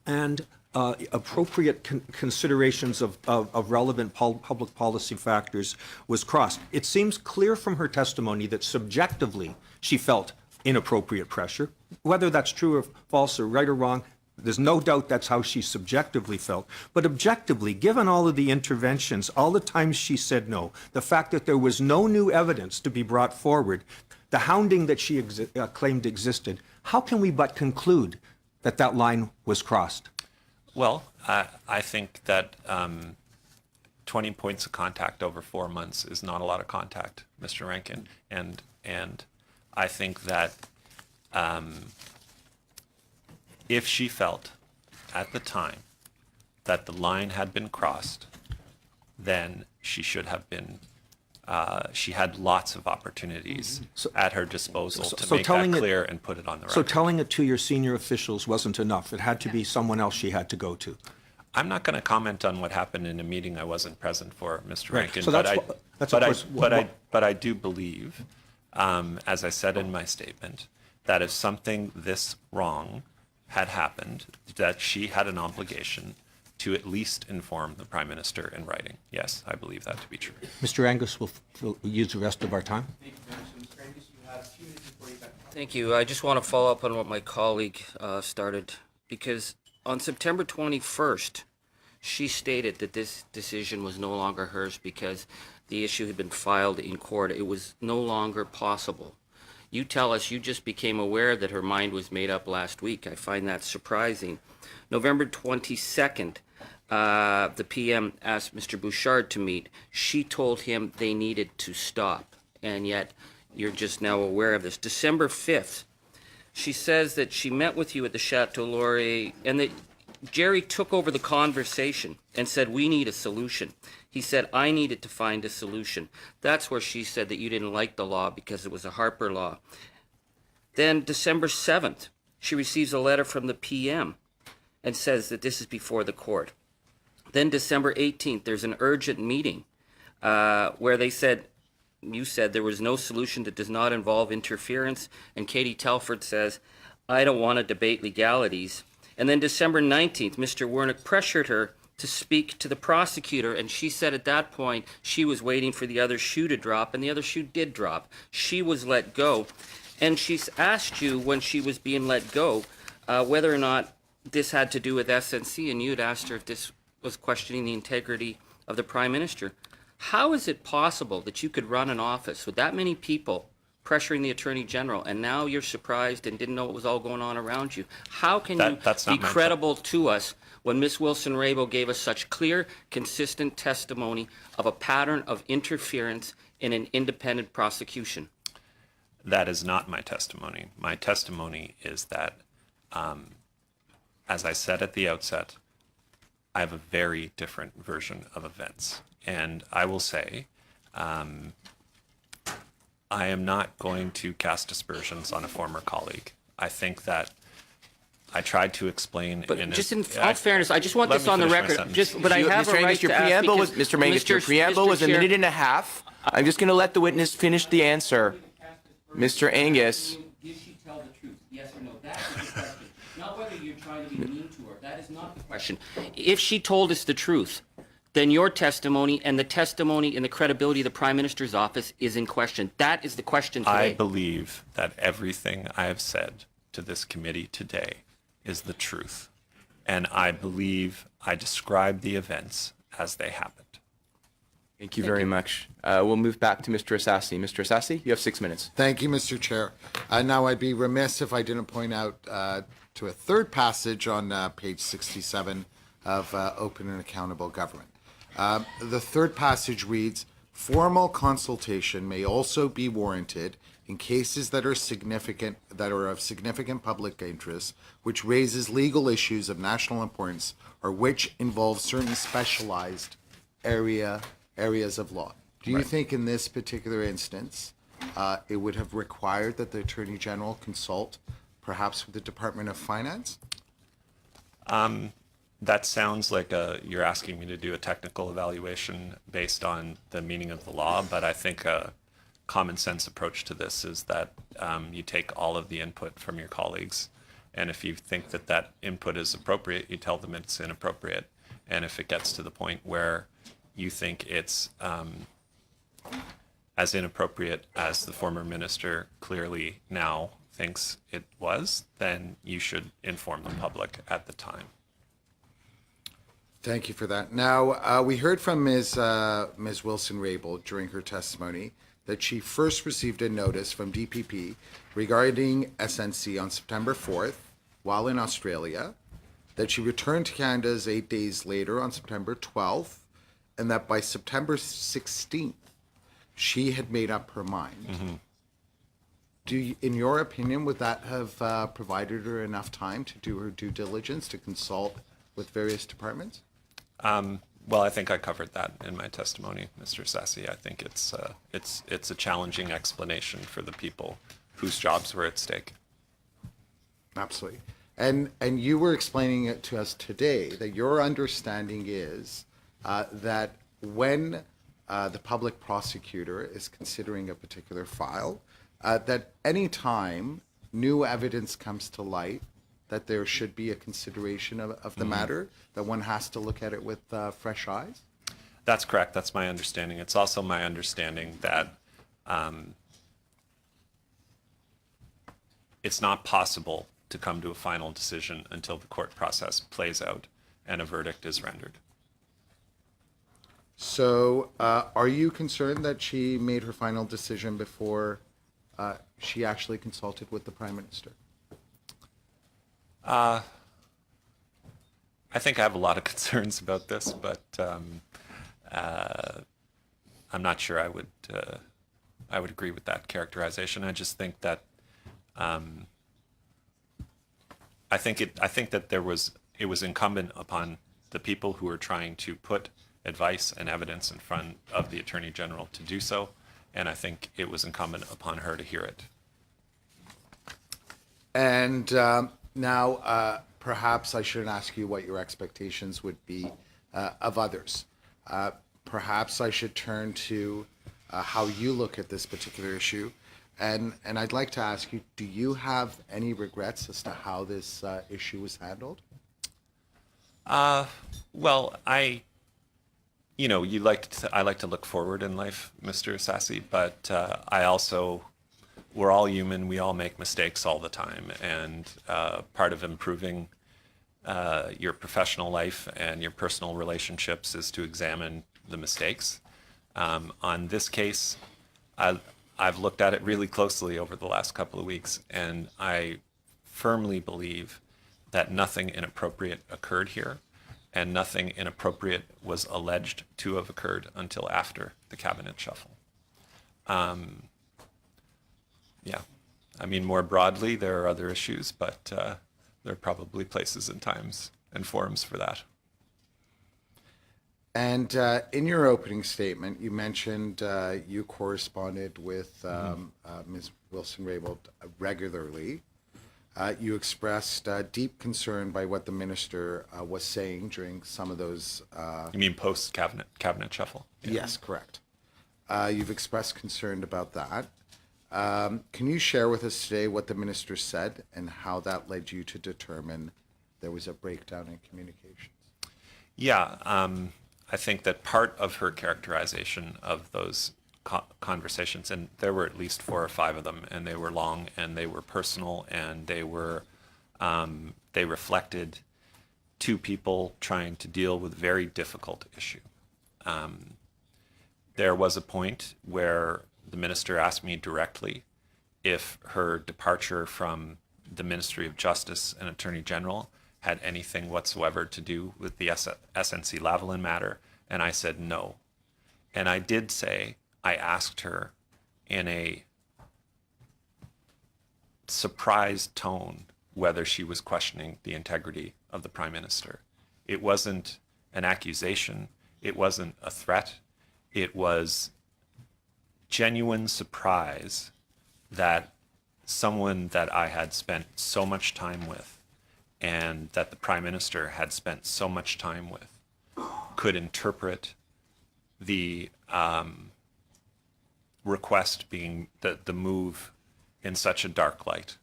[SPEAKER 6] and appropriate considerations of relevant public policy factors was crossed. It seems clear from her testimony that subjectively she felt inappropriate pressure. Whether that's true or false or right or wrong, there's no doubt that's how she subjectively felt. But objectively, given all of the interventions, all the times she said no, the fact that there was no new evidence to be brought forward, the hounding that she claimed existed, how can we but conclude that that line was crossed?
[SPEAKER 4] Well, I think that 20 points of contact over 4 months is not a lot of contact, Mr. Rankin. And I think that if she felt at the time that the line had been crossed, then she should have been, she had lots of opportunities at her disposal to make that clear and put it on the record.
[SPEAKER 6] So telling it to your senior officials wasn't enough. It had to be someone else she had to go to.
[SPEAKER 4] I'm not going to comment on what happened in a meeting I wasn't present for, Mr.
[SPEAKER 6] Right.
[SPEAKER 4] Rankin.
[SPEAKER 6] So
[SPEAKER 4] but I do believe, as I said in my statement, that if something this wrong had happened, that she had an obligation to at least inform the Prime Minister in writing. Yes, I believe that to be true.
[SPEAKER 6] Mr. Angus will use the rest of our time.
[SPEAKER 11] Thank you. I just want to follow up on what my colleague started, because on September 21st, she stated that this decision was no longer hers because the issue had been filed in court. It was no longer possible. You tell us you just became aware that her mind was made up last week. I find that surprising. November 22nd, the PM asked Mr. Bouchard to meet. She told him they needed to stop, and yet you're just now aware of this. December 5th, she says that she met with you at the Chateau Laurier and that Jerry took over the conversation and said, we need a solution. He said, I needed to find a solution. That's where she said that you didn't like the law because it was a Harper law. Then December 7th, she receives a letter from the PM and says that this is before the court. Then December 18th, there's an urgent meeting where they said, you said there was no solution that does not involve interference. And Katie Telford says, I don't want to debate legalities. And then December 19th, Mr. Wernick pressured her to speak to the prosecutor, and she said at that point she was waiting for the other shoe to drop, and the other shoe did drop. She was let go, and she's asked you when she was being let go whether or not this had to do with SNC, and you had asked her if this was questioning the integrity of the Prime Minister. How is it possible that you could run an office with that many people pressuring the Attorney General, and now you're surprised and didn't know what was all going on around you? How can you be credible to us when Ms. Wilson-Raybould gave us such clear, consistent testimony of a pattern of interference in an independent prosecution?
[SPEAKER 4] That is not my testimony. My testimony is that, as I said at the outset, I have a very different version of events. And I will say, I am not going to cast aspersions on a former colleague. I think that I tried to explain.
[SPEAKER 11] But just in all fairness, I just want this on the record. But I have a right to ask because
[SPEAKER 2] Mr. Mangus, your preamble was a minute and a half. I'm just going to let the witness finish the answer. Mr. Angus.
[SPEAKER 11] Did she tell the truth? Yes or no? That is the question. Not whether you're trying to be mean to her. That is not the question. If she told us the truth, then your testimony and the testimony and the credibility of the Prime Minister's office is in question. That is the question today.
[SPEAKER 4] I believe that everything I have said to this committee today is the truth. And I believe I described the events as they happened.
[SPEAKER 2] Thank you very much. We'll move back to Mr. Assassi. Mr. Assassi, you have 6 minutes.
[SPEAKER 12] Thank you, Mr. Chair. Now, I'd be remiss if I didn't point out to a third passage on page 67 of Open and Accountable Government. The third passage reads, formal consultation may also be warranted in cases that are of significant public interest, which raises legal issues of national importance, or which involve certain specialized areas of law. Do you think in this particular instance, it would have required that the Attorney General consult perhaps with the Department of Finance?
[SPEAKER 4] That sounds like you're asking me to do a technical evaluation based on the meaning of the law, but I think a common sense approach to this is that you take all of the input from your colleagues, and if you think that that input is appropriate, you tell them it's inappropriate. And if it gets to the point where you think it's as inappropriate as the former minister clearly now thinks it was, then you should inform the public at the time.
[SPEAKER 12] Thank you for that. Now, we heard from Ms. Wilson-Raybould during her testimony that she first received a notice from DPP regarding SNC on September 4th while in Australia, that she returned to Canada 8 days later on September 12th, and that by September 16th, she had made up her mind. In your opinion, would that have provided her enough time to do her due diligence, to consult with various departments?
[SPEAKER 4] Well, I think I covered that in my testimony, Mr. Sassy. I think it's a challenging explanation for the people whose jobs were at stake.
[SPEAKER 12] Absolutely. And you were explaining it to us today that your understanding is that when the public prosecutor is considering a particular file, that any time new evidence comes to light, that there should be a consideration of the matter, that one has to look at it with fresh eyes?
[SPEAKER 4] That's correct. That's my understanding. It's also my understanding that it's not possible to come to a final decision until the court process plays out and a verdict is rendered.
[SPEAKER 12] So are you concerned that she made her final decision before she actually consulted with the Prime Minister?
[SPEAKER 4] I think I have a lot of concerns about this, but I'm not sure I would agree with that characterization. I just think that I think that it was incumbent upon the people who were trying to put advice and evidence in front of the Attorney General to do so, and I think it was incumbent upon her to hear it.
[SPEAKER 12] And now, perhaps I shouldn't ask you what your expectations would be of others. Perhaps I should turn to how you look at this particular issue. And I'd like to ask you, do you have any regrets as to how this issue was handled?
[SPEAKER 4] Well, I like to look forward in life, Mr. Sassy, but we're all human. We all make mistakes all the time, and part of improving your professional life and your personal relationships is to examine the mistakes. On this case, I've looked at it really closely over the last couple of weeks, and I firmly believe that nothing inappropriate occurred here, and nothing inappropriate was alleged to have occurred until after the cabinet shuffle. Yeah, I mean, more broadly, there are other issues, but there are probably places and times and forums for that.
[SPEAKER 12] And in your opening statement, you mentioned you corresponded with Ms. Wilson-Raybould regularly. You expressed deep concern by what the minister was saying during some of those.
[SPEAKER 4] You mean post-cabinet shuffle? Yeah.
[SPEAKER 12] Yes, correct. You've expressed concern about that. Can you share with us today what the minister said and how that led you to determine there was a breakdown in communications?
[SPEAKER 4] Yeah, I think that part of her characterization of those conversations, and there were at least 4 or 5 of them, and they were long and they were personal, and they reflected 2 people trying to deal with a very difficult issue. There was a point where the minister asked me directly if her departure from the Ministry of Justice and Attorney General had anything whatsoever to do with the SNC Lavalin matter, and I said no. And I did say, I asked her in a surprised tone whether she was questioning the integrity of the Prime Minister. It wasn't an accusation. It wasn't a threat. It was genuine surprise that someone that I had spent so much time with and that the Prime Minister had spent so much time with could interpret the request being the move in such a dark light,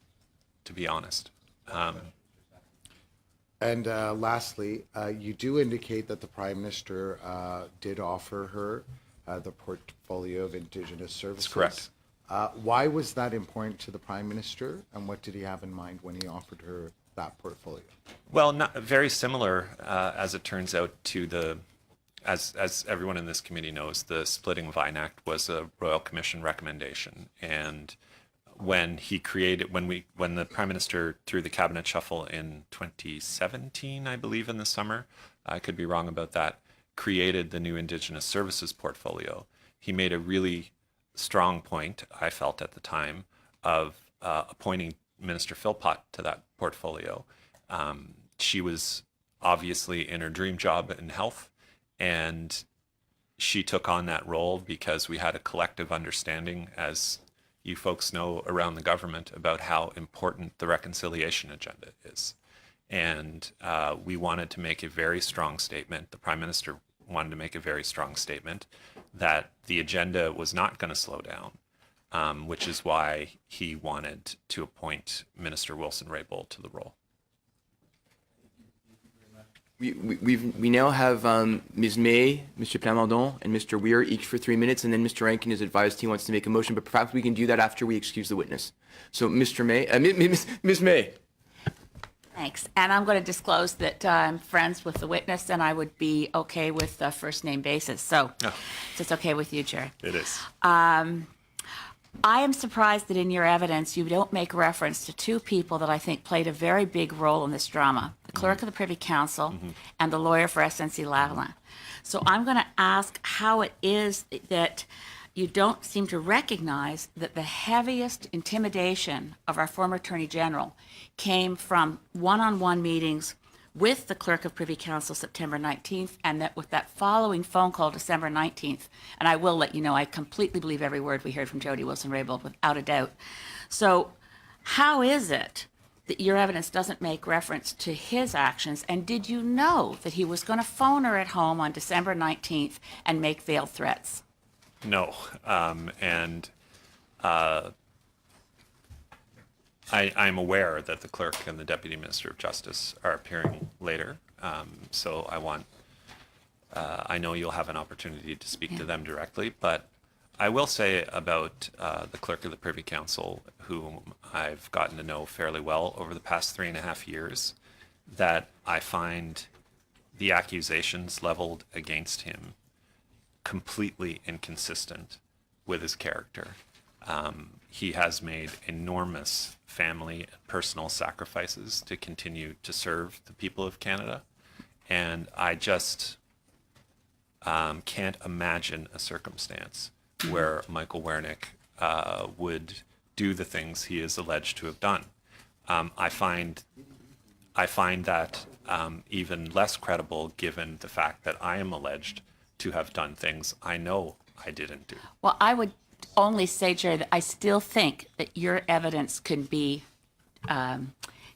[SPEAKER 4] to be honest.
[SPEAKER 12] And lastly, you do indicate that the Prime Minister did offer her the portfolio of Indigenous services.
[SPEAKER 4] That's correct.
[SPEAKER 12] Why was that important to the Prime Minister, and what did he have in mind when he offered her that portfolio?
[SPEAKER 4] Well, not very similar, as it turns out, to the, as everyone in this committee knows, the Splitting Vine Act was a Royal Commission recommendation, and when the Prime Minister, through the cabinet shuffle in 2017, I believe in the summer, I could be wrong about that, created the new Indigenous Services portfolio, he made a really strong point, I felt at the time, of appointing Minister Philpott to that portfolio. She was obviously in her dream job in health, and she took on that role because we had a collective understanding, as you folks know, around the government about how important the reconciliation agenda is. And we wanted to make a very strong statement. The Prime Minister wanted to make a very strong statement that the agenda was not going to slow down, which is why he wanted to appoint Minister Wilson-Raybould to the role.
[SPEAKER 2] We now have Ms. May, Mr. Plamondon, and Mr. Weir each for 3 minutes, and then Mr. Rankin is advised he wants to make a motion, but perhaps we can do that after we excuse the witness. So, Mr. May, Ms. May.
[SPEAKER 13] Thanks. And I'm going to disclose that I'm friends with the witness, and I would be okay with the first name basis. So, it's okay with you, Chair.
[SPEAKER 4] It is.
[SPEAKER 13] I am surprised that in your evidence you don't make reference to two people that I think played a very big role in this drama, the clerk of the Privy Council and the lawyer for SNC Lavalin. So I'm going to ask how it is that you don't seem to recognize that the heaviest intimidation of our former Attorney General came from one-on-one meetings with the clerk of Privy Council September 19th, and that with that following phone call December 19th, and I will let you know, I completely believe every word we heard from Jody Wilson-Raybould without a doubt. So how is it that your evidence doesn't make reference to his actions, and did you know that he was going to phone her at home on December 19th and make veiled threats?
[SPEAKER 4] No, I'm aware that the clerk and the Deputy Minister of Justice are appearing later, so I know you'll have an opportunity to speak to them directly, but I will say about the clerk of the Privy Council, whom I've gotten to know fairly well over the past 3.5 years, that I find the accusations leveled against him completely inconsistent with his character. He has made enormous family and personal sacrifices to continue to serve the people of Canada. And I just can't imagine a circumstance where Michael Wernick would do the things he is alleged to have done. I find that even less credible given the fact that I am alleged to have done things I know I didn't do.
[SPEAKER 13] Well, I would only say, Jerry, that I still think that your evidence can be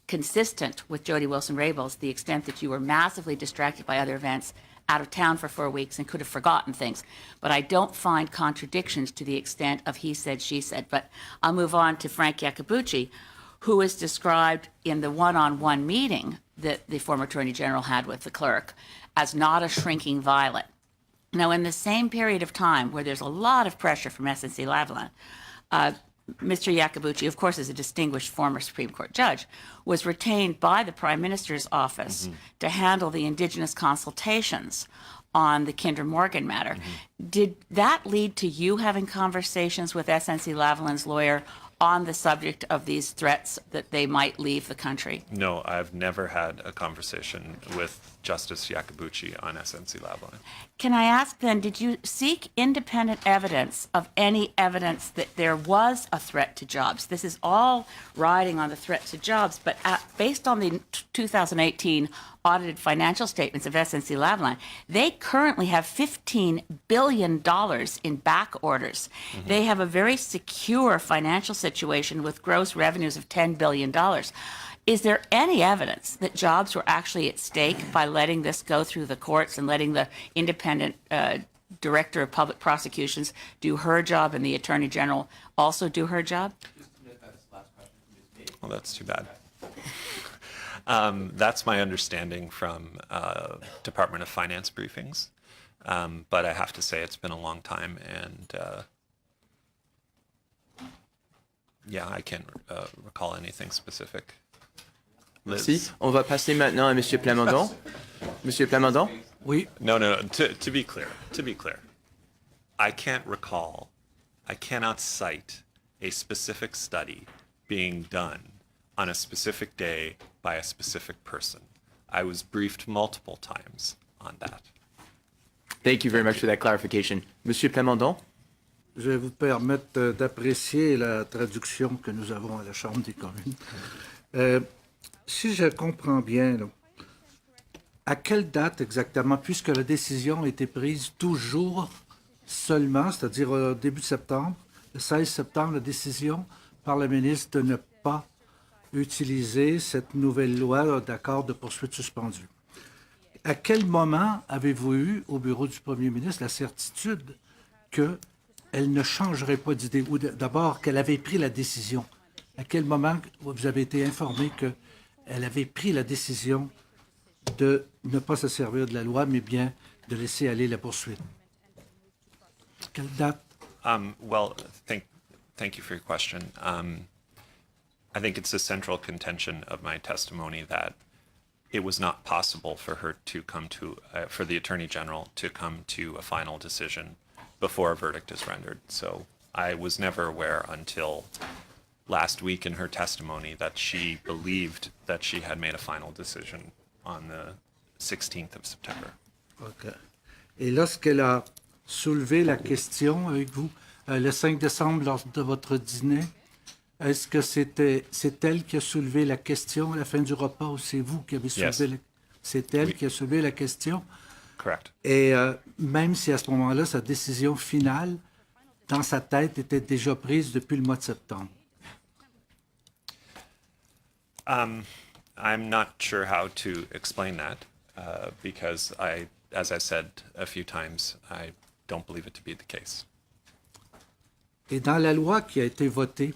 [SPEAKER 13] consistent with Jody Wilson-Raybould's, the extent that you were massively distracted by other events, out of town for 4 weeks, and could have forgotten things. But I don't find contradictions to the extent of he said, she said. But I'll move on to Frank Iacobucci, who is described in the one-on-one meeting that the former Attorney General had with the clerk as not a shrinking violet. Now, in the same period of time where there's a lot of pressure from SNC Lavalin, Mr. Iacobucci, of course, is a distinguished former Supreme Court judge, was retained by the Prime Minister's office to handle the Indigenous consultations on the Kinder Morgan matter. Did that lead to you having conversations with SNC Lavalin's lawyer on the subject of these threats that they might leave the country?
[SPEAKER 4] No, I've never had a conversation with Justice Yakabuchi on SNC Lavalin.
[SPEAKER 13] Can I ask then, did you seek independent evidence of any evidence that there was a threat to jobs? This is all riding on the threat to jobs, but based on the 2018 audited financial statements of SNC Lavalin, they currently have $15 billion in back orders. They have a very secure financial situation with gross revenues of $10 billion. Is there any evidence that jobs were actually at stake by letting this go through the courts and letting the independent director of public prosecutions do her job and the attorney general also do her job?
[SPEAKER 4] Well, that's too bad. That's my understanding from Department of Finance briefings. But I have to say it's been a long time, and yeah, I can't recall anything specific. Liz?
[SPEAKER 2] Merci. On va passer maintenant à Monsieur Plamondon. Monsieur Plamondon?
[SPEAKER 6] Oui.
[SPEAKER 4] No. To be clear, I cannot cite a specific study being done on a specific day by a specific person. I was briefed multiple times on that.
[SPEAKER 2] Thank you very much for that clarification. Monsieur Plamondon?
[SPEAKER 14] Je vais vous permettre d'apprécier la traduction que nous avons à la Chambre des communes. Si je comprends bien, là, à quelle date exactement, puisque la décision a été prise toujours seulement, c'est-à-dire au début de septembre, le 16 septembre, la décision par la ministre de ne pas utiliser cette nouvelle loi d'accord de poursuite suspendue. À quel moment avez-vous eu au bureau du premier ministre la certitude qu'elle ne changerait pas d'idée, ou d'abord qu'elle avait pris la décision? À quel moment vous avez été informé qu'elle avait pris la décision de ne pas se servir de la loi, mais bien de laisser aller la poursuite? Quelle date?
[SPEAKER 4] Well, thank you for your question. I think it's a central contention of my testimony that it was not possible for her to come to, for the Attorney General to come to a final decision before a verdict is rendered. So I was never aware until last week in her testimony that she believed that she had made a final decision on the 16th of September.
[SPEAKER 14] OK. Et lorsqu'elle a soulevé la question avec vous le 5 décembre lors de votre dîner, est-ce que c'est elle qui a soulevé la question à la fin du repas ou c'est vous qui avez soulevé C'est elle qui a soulevé la question?
[SPEAKER 4] Correct.
[SPEAKER 14] Et même si à ce moment-là, sa décision finale, dans sa tête, était déjà prise depuis le mois de septembre.
[SPEAKER 4] I'm not sure how to explain that because as I said a few times, I don't believe it to be the case.
[SPEAKER 14] Et dans la loi qui a été votée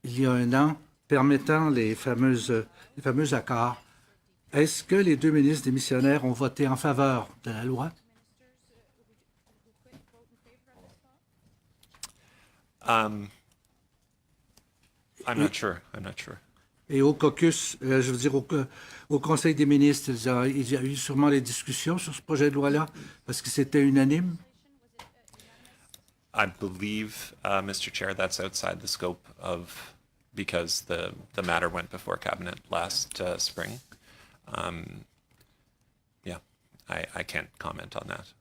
[SPEAKER 14] il y a un an, permettant les fameux accords, est-ce que les deux ministres démissionnaires ont voté en faveur de la loi?
[SPEAKER 4] I'm not sure.
[SPEAKER 14] Et au caucus, je veux dire au Conseil des ministres, il y a eu sûrement des discussions sur ce projet de loi-là, parce que c'était unanime.
[SPEAKER 4] I believe, Mr. Chair, that's outside the scope of, because the matter went before Cabinet last spring. Yeah, I can't comment on that.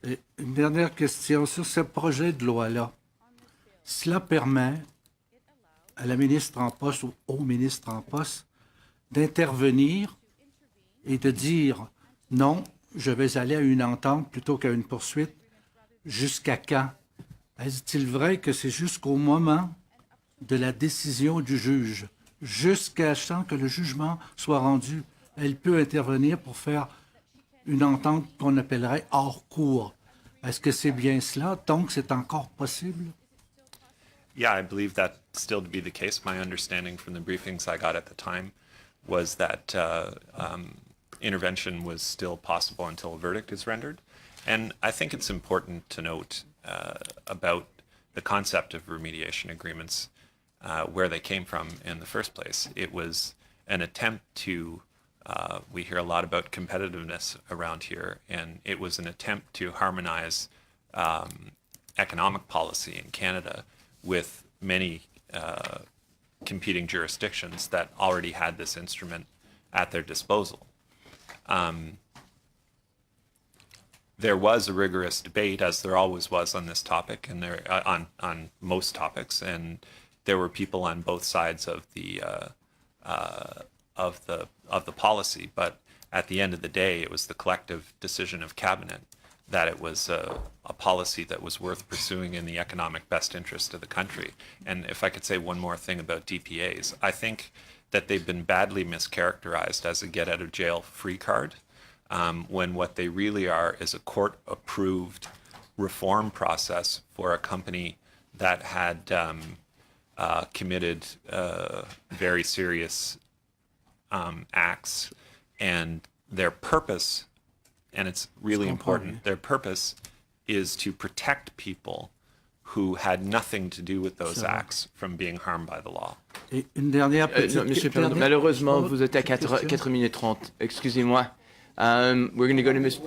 [SPEAKER 14] Et une dernière question sur ce projet de loi-là. Cela permet à la ministre en poste ou au ministre en poste d'intervenir et de dire non, je vais aller à une entente plutôt qu'à une poursuite. Jusqu'à quand? Est-il vrai que c'est jusqu'au moment de la décision du juge, jusqu'à ce que le jugement soit rendu, elle peut intervenir pour faire une entente qu'on appellerait hors cours. Est-ce que c'est bien cela? Donc, c'est encore possible?
[SPEAKER 4] Yeah, I believe that still to be the case. My understanding from the briefings I got at the time was that intervention was still possible until a verdict is rendered. And I think it's important to note about the concept of remediation agreements, where they came from in the first place. It was an attempt to, we hear a lot about competitiveness around here, and it was an attempt to harmonize economic policy in Canada with many competing jurisdictions that already had this instrument at their disposal. there was a rigorous debate, as there always was on this topic, and there on most topics, and there were people on both sides of the policy. But at the end of the day, it was the collective decision of cabinet that it was a policy that was worth pursuing in the economic best interest of the country. And if I could say one more thing about DPAs, I think that they've been badly mischaracterized as a get-out-of-jail-free card, when what they really are is a court-approved reform process for a company that had committed very serious acts, and their purpose, and it's really important, their purpose is to protect people who had nothing to do with those acts from being harmed by the law.
[SPEAKER 14] Et une dernière petite...
[SPEAKER 2] Non, Monsieur Perron, malheureusement, vous êtes à 4 minutes 30. Excusez-moi. We're going to go to Mr.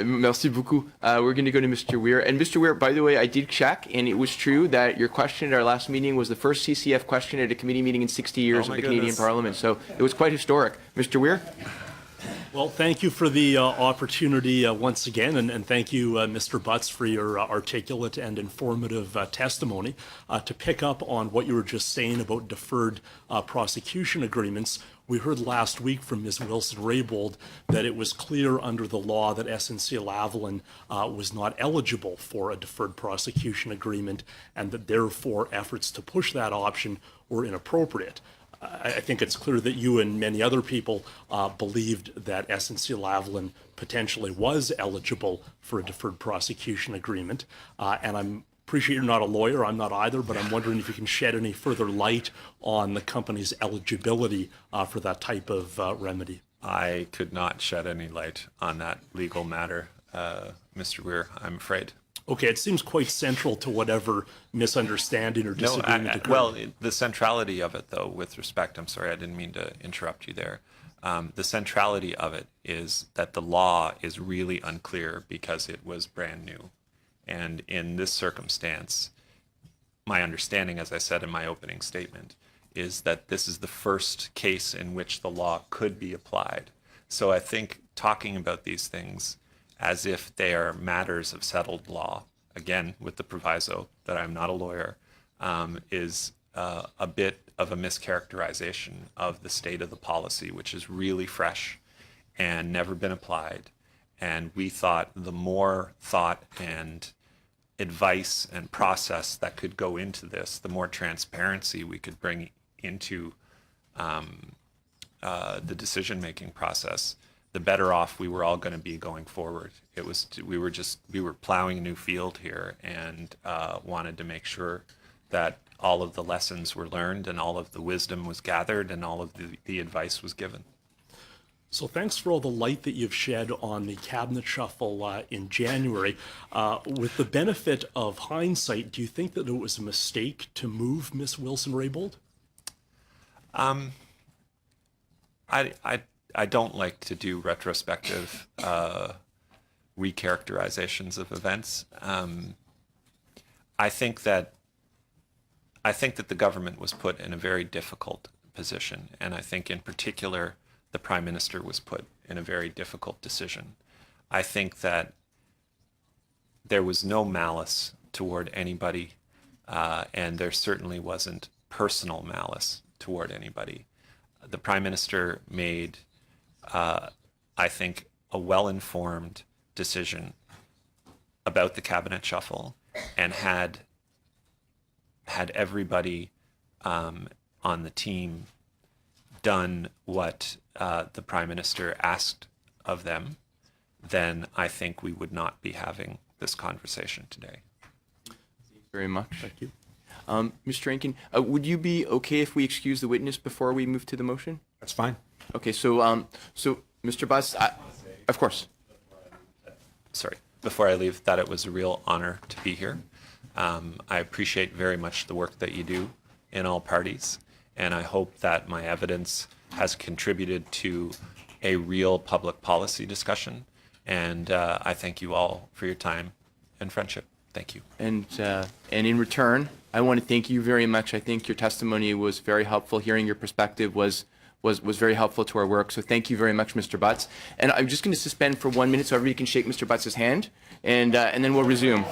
[SPEAKER 2] Merci beaucoup. We're going to go to Mr. Weir. And Mr. Weir, by the way, I did check, and it was true that your question at our last meeting was the first CCF question at a committee meeting in 60 years of the Canadian Parliament. So it was quite historic. Mr. Weir?
[SPEAKER 15] Well, thank you for the opportunity once again, and thank you, Mr. Butts, for your articulate and informative testimony. To pick up on what you were just saying about deferred prosecution agreements, we heard last week from Ms. Wilson-Raybould that it was clear under the law that SNC Lavalin was not eligible for a deferred prosecution agreement, and that therefore efforts to push that option were inappropriate. I think it's clear that you and many other people believed that SNC Lavalin potentially was eligible for a deferred prosecution agreement. And I appreciate you're not a lawyer, I'm not either, but I'm wondering if you can shed any further light on the company's eligibility for that type of remedy.
[SPEAKER 4] I could not shed any light on that legal matter, Mr. Weir, I'm afraid.
[SPEAKER 15] Okay, it seems quite central to whatever misunderstanding or disagreement occurred.
[SPEAKER 4] Well, the centrality of it, though, with respect, I'm sorry, I didn't mean to interrupt you there. The centrality of it is that the law is really unclear because it was brand new. And in this circumstance, my understanding, as I said in my opening statement, is that this is the first case in which the law could be applied. So I think talking about these things as if they are matters of settled law, again, with the proviso that I'm not a lawyer, is a bit of a mischaracterization of the state of the policy, which is really fresh and never been applied. And we thought the more thought and advice and process that could go into this, the more transparency we could bring into the decision-making process, the better off we were all going to be going forward. It was we were plowing a new field here, and wanted to make sure that all of the lessons were learned and all of the wisdom was gathered and all of the advice was given.
[SPEAKER 15] So thanks for all the light that you've shed on the cabinet shuffle in January. With the benefit of hindsight, do you think that it was a mistake to move Ms. Wilson-Raybould?
[SPEAKER 4] I don't like to do retrospective recharacterizations of events. I think that the government was put in a very difficult position, and I think in particular the Prime Minister was put in a very difficult decision. I think that there was no malice toward anybody, and there certainly wasn't personal malice toward anybody. The Prime Minister made, I think, a well-informed decision about the cabinet shuffle, and had everybody on the team done what the Prime Minister asked of them, then I think we would not be having this conversation today.
[SPEAKER 2] Very much.
[SPEAKER 15] Thank you.
[SPEAKER 2] Mr. Rankin, would you be okay if we excuse the witness before we move to the motion?
[SPEAKER 6] That's fine.
[SPEAKER 2] Okay, so Mr. Butts, of course.
[SPEAKER 4] Sorry, before I leave, that it was a real honor to be here. I appreciate very much the work that you do in all parties, and I hope that my evidence has contributed to a real public policy discussion. And I thank you all for your time and friendship. Thank you.
[SPEAKER 2] And in return, I want to thank you very much. I think your testimony was very helpful. Hearing your perspective was was very helpful to our work. So thank you very much, Mr. Butts. And I'm just going to suspend for 1 minute so everybody can shake Mr. Butts' hand, and then we'll resume.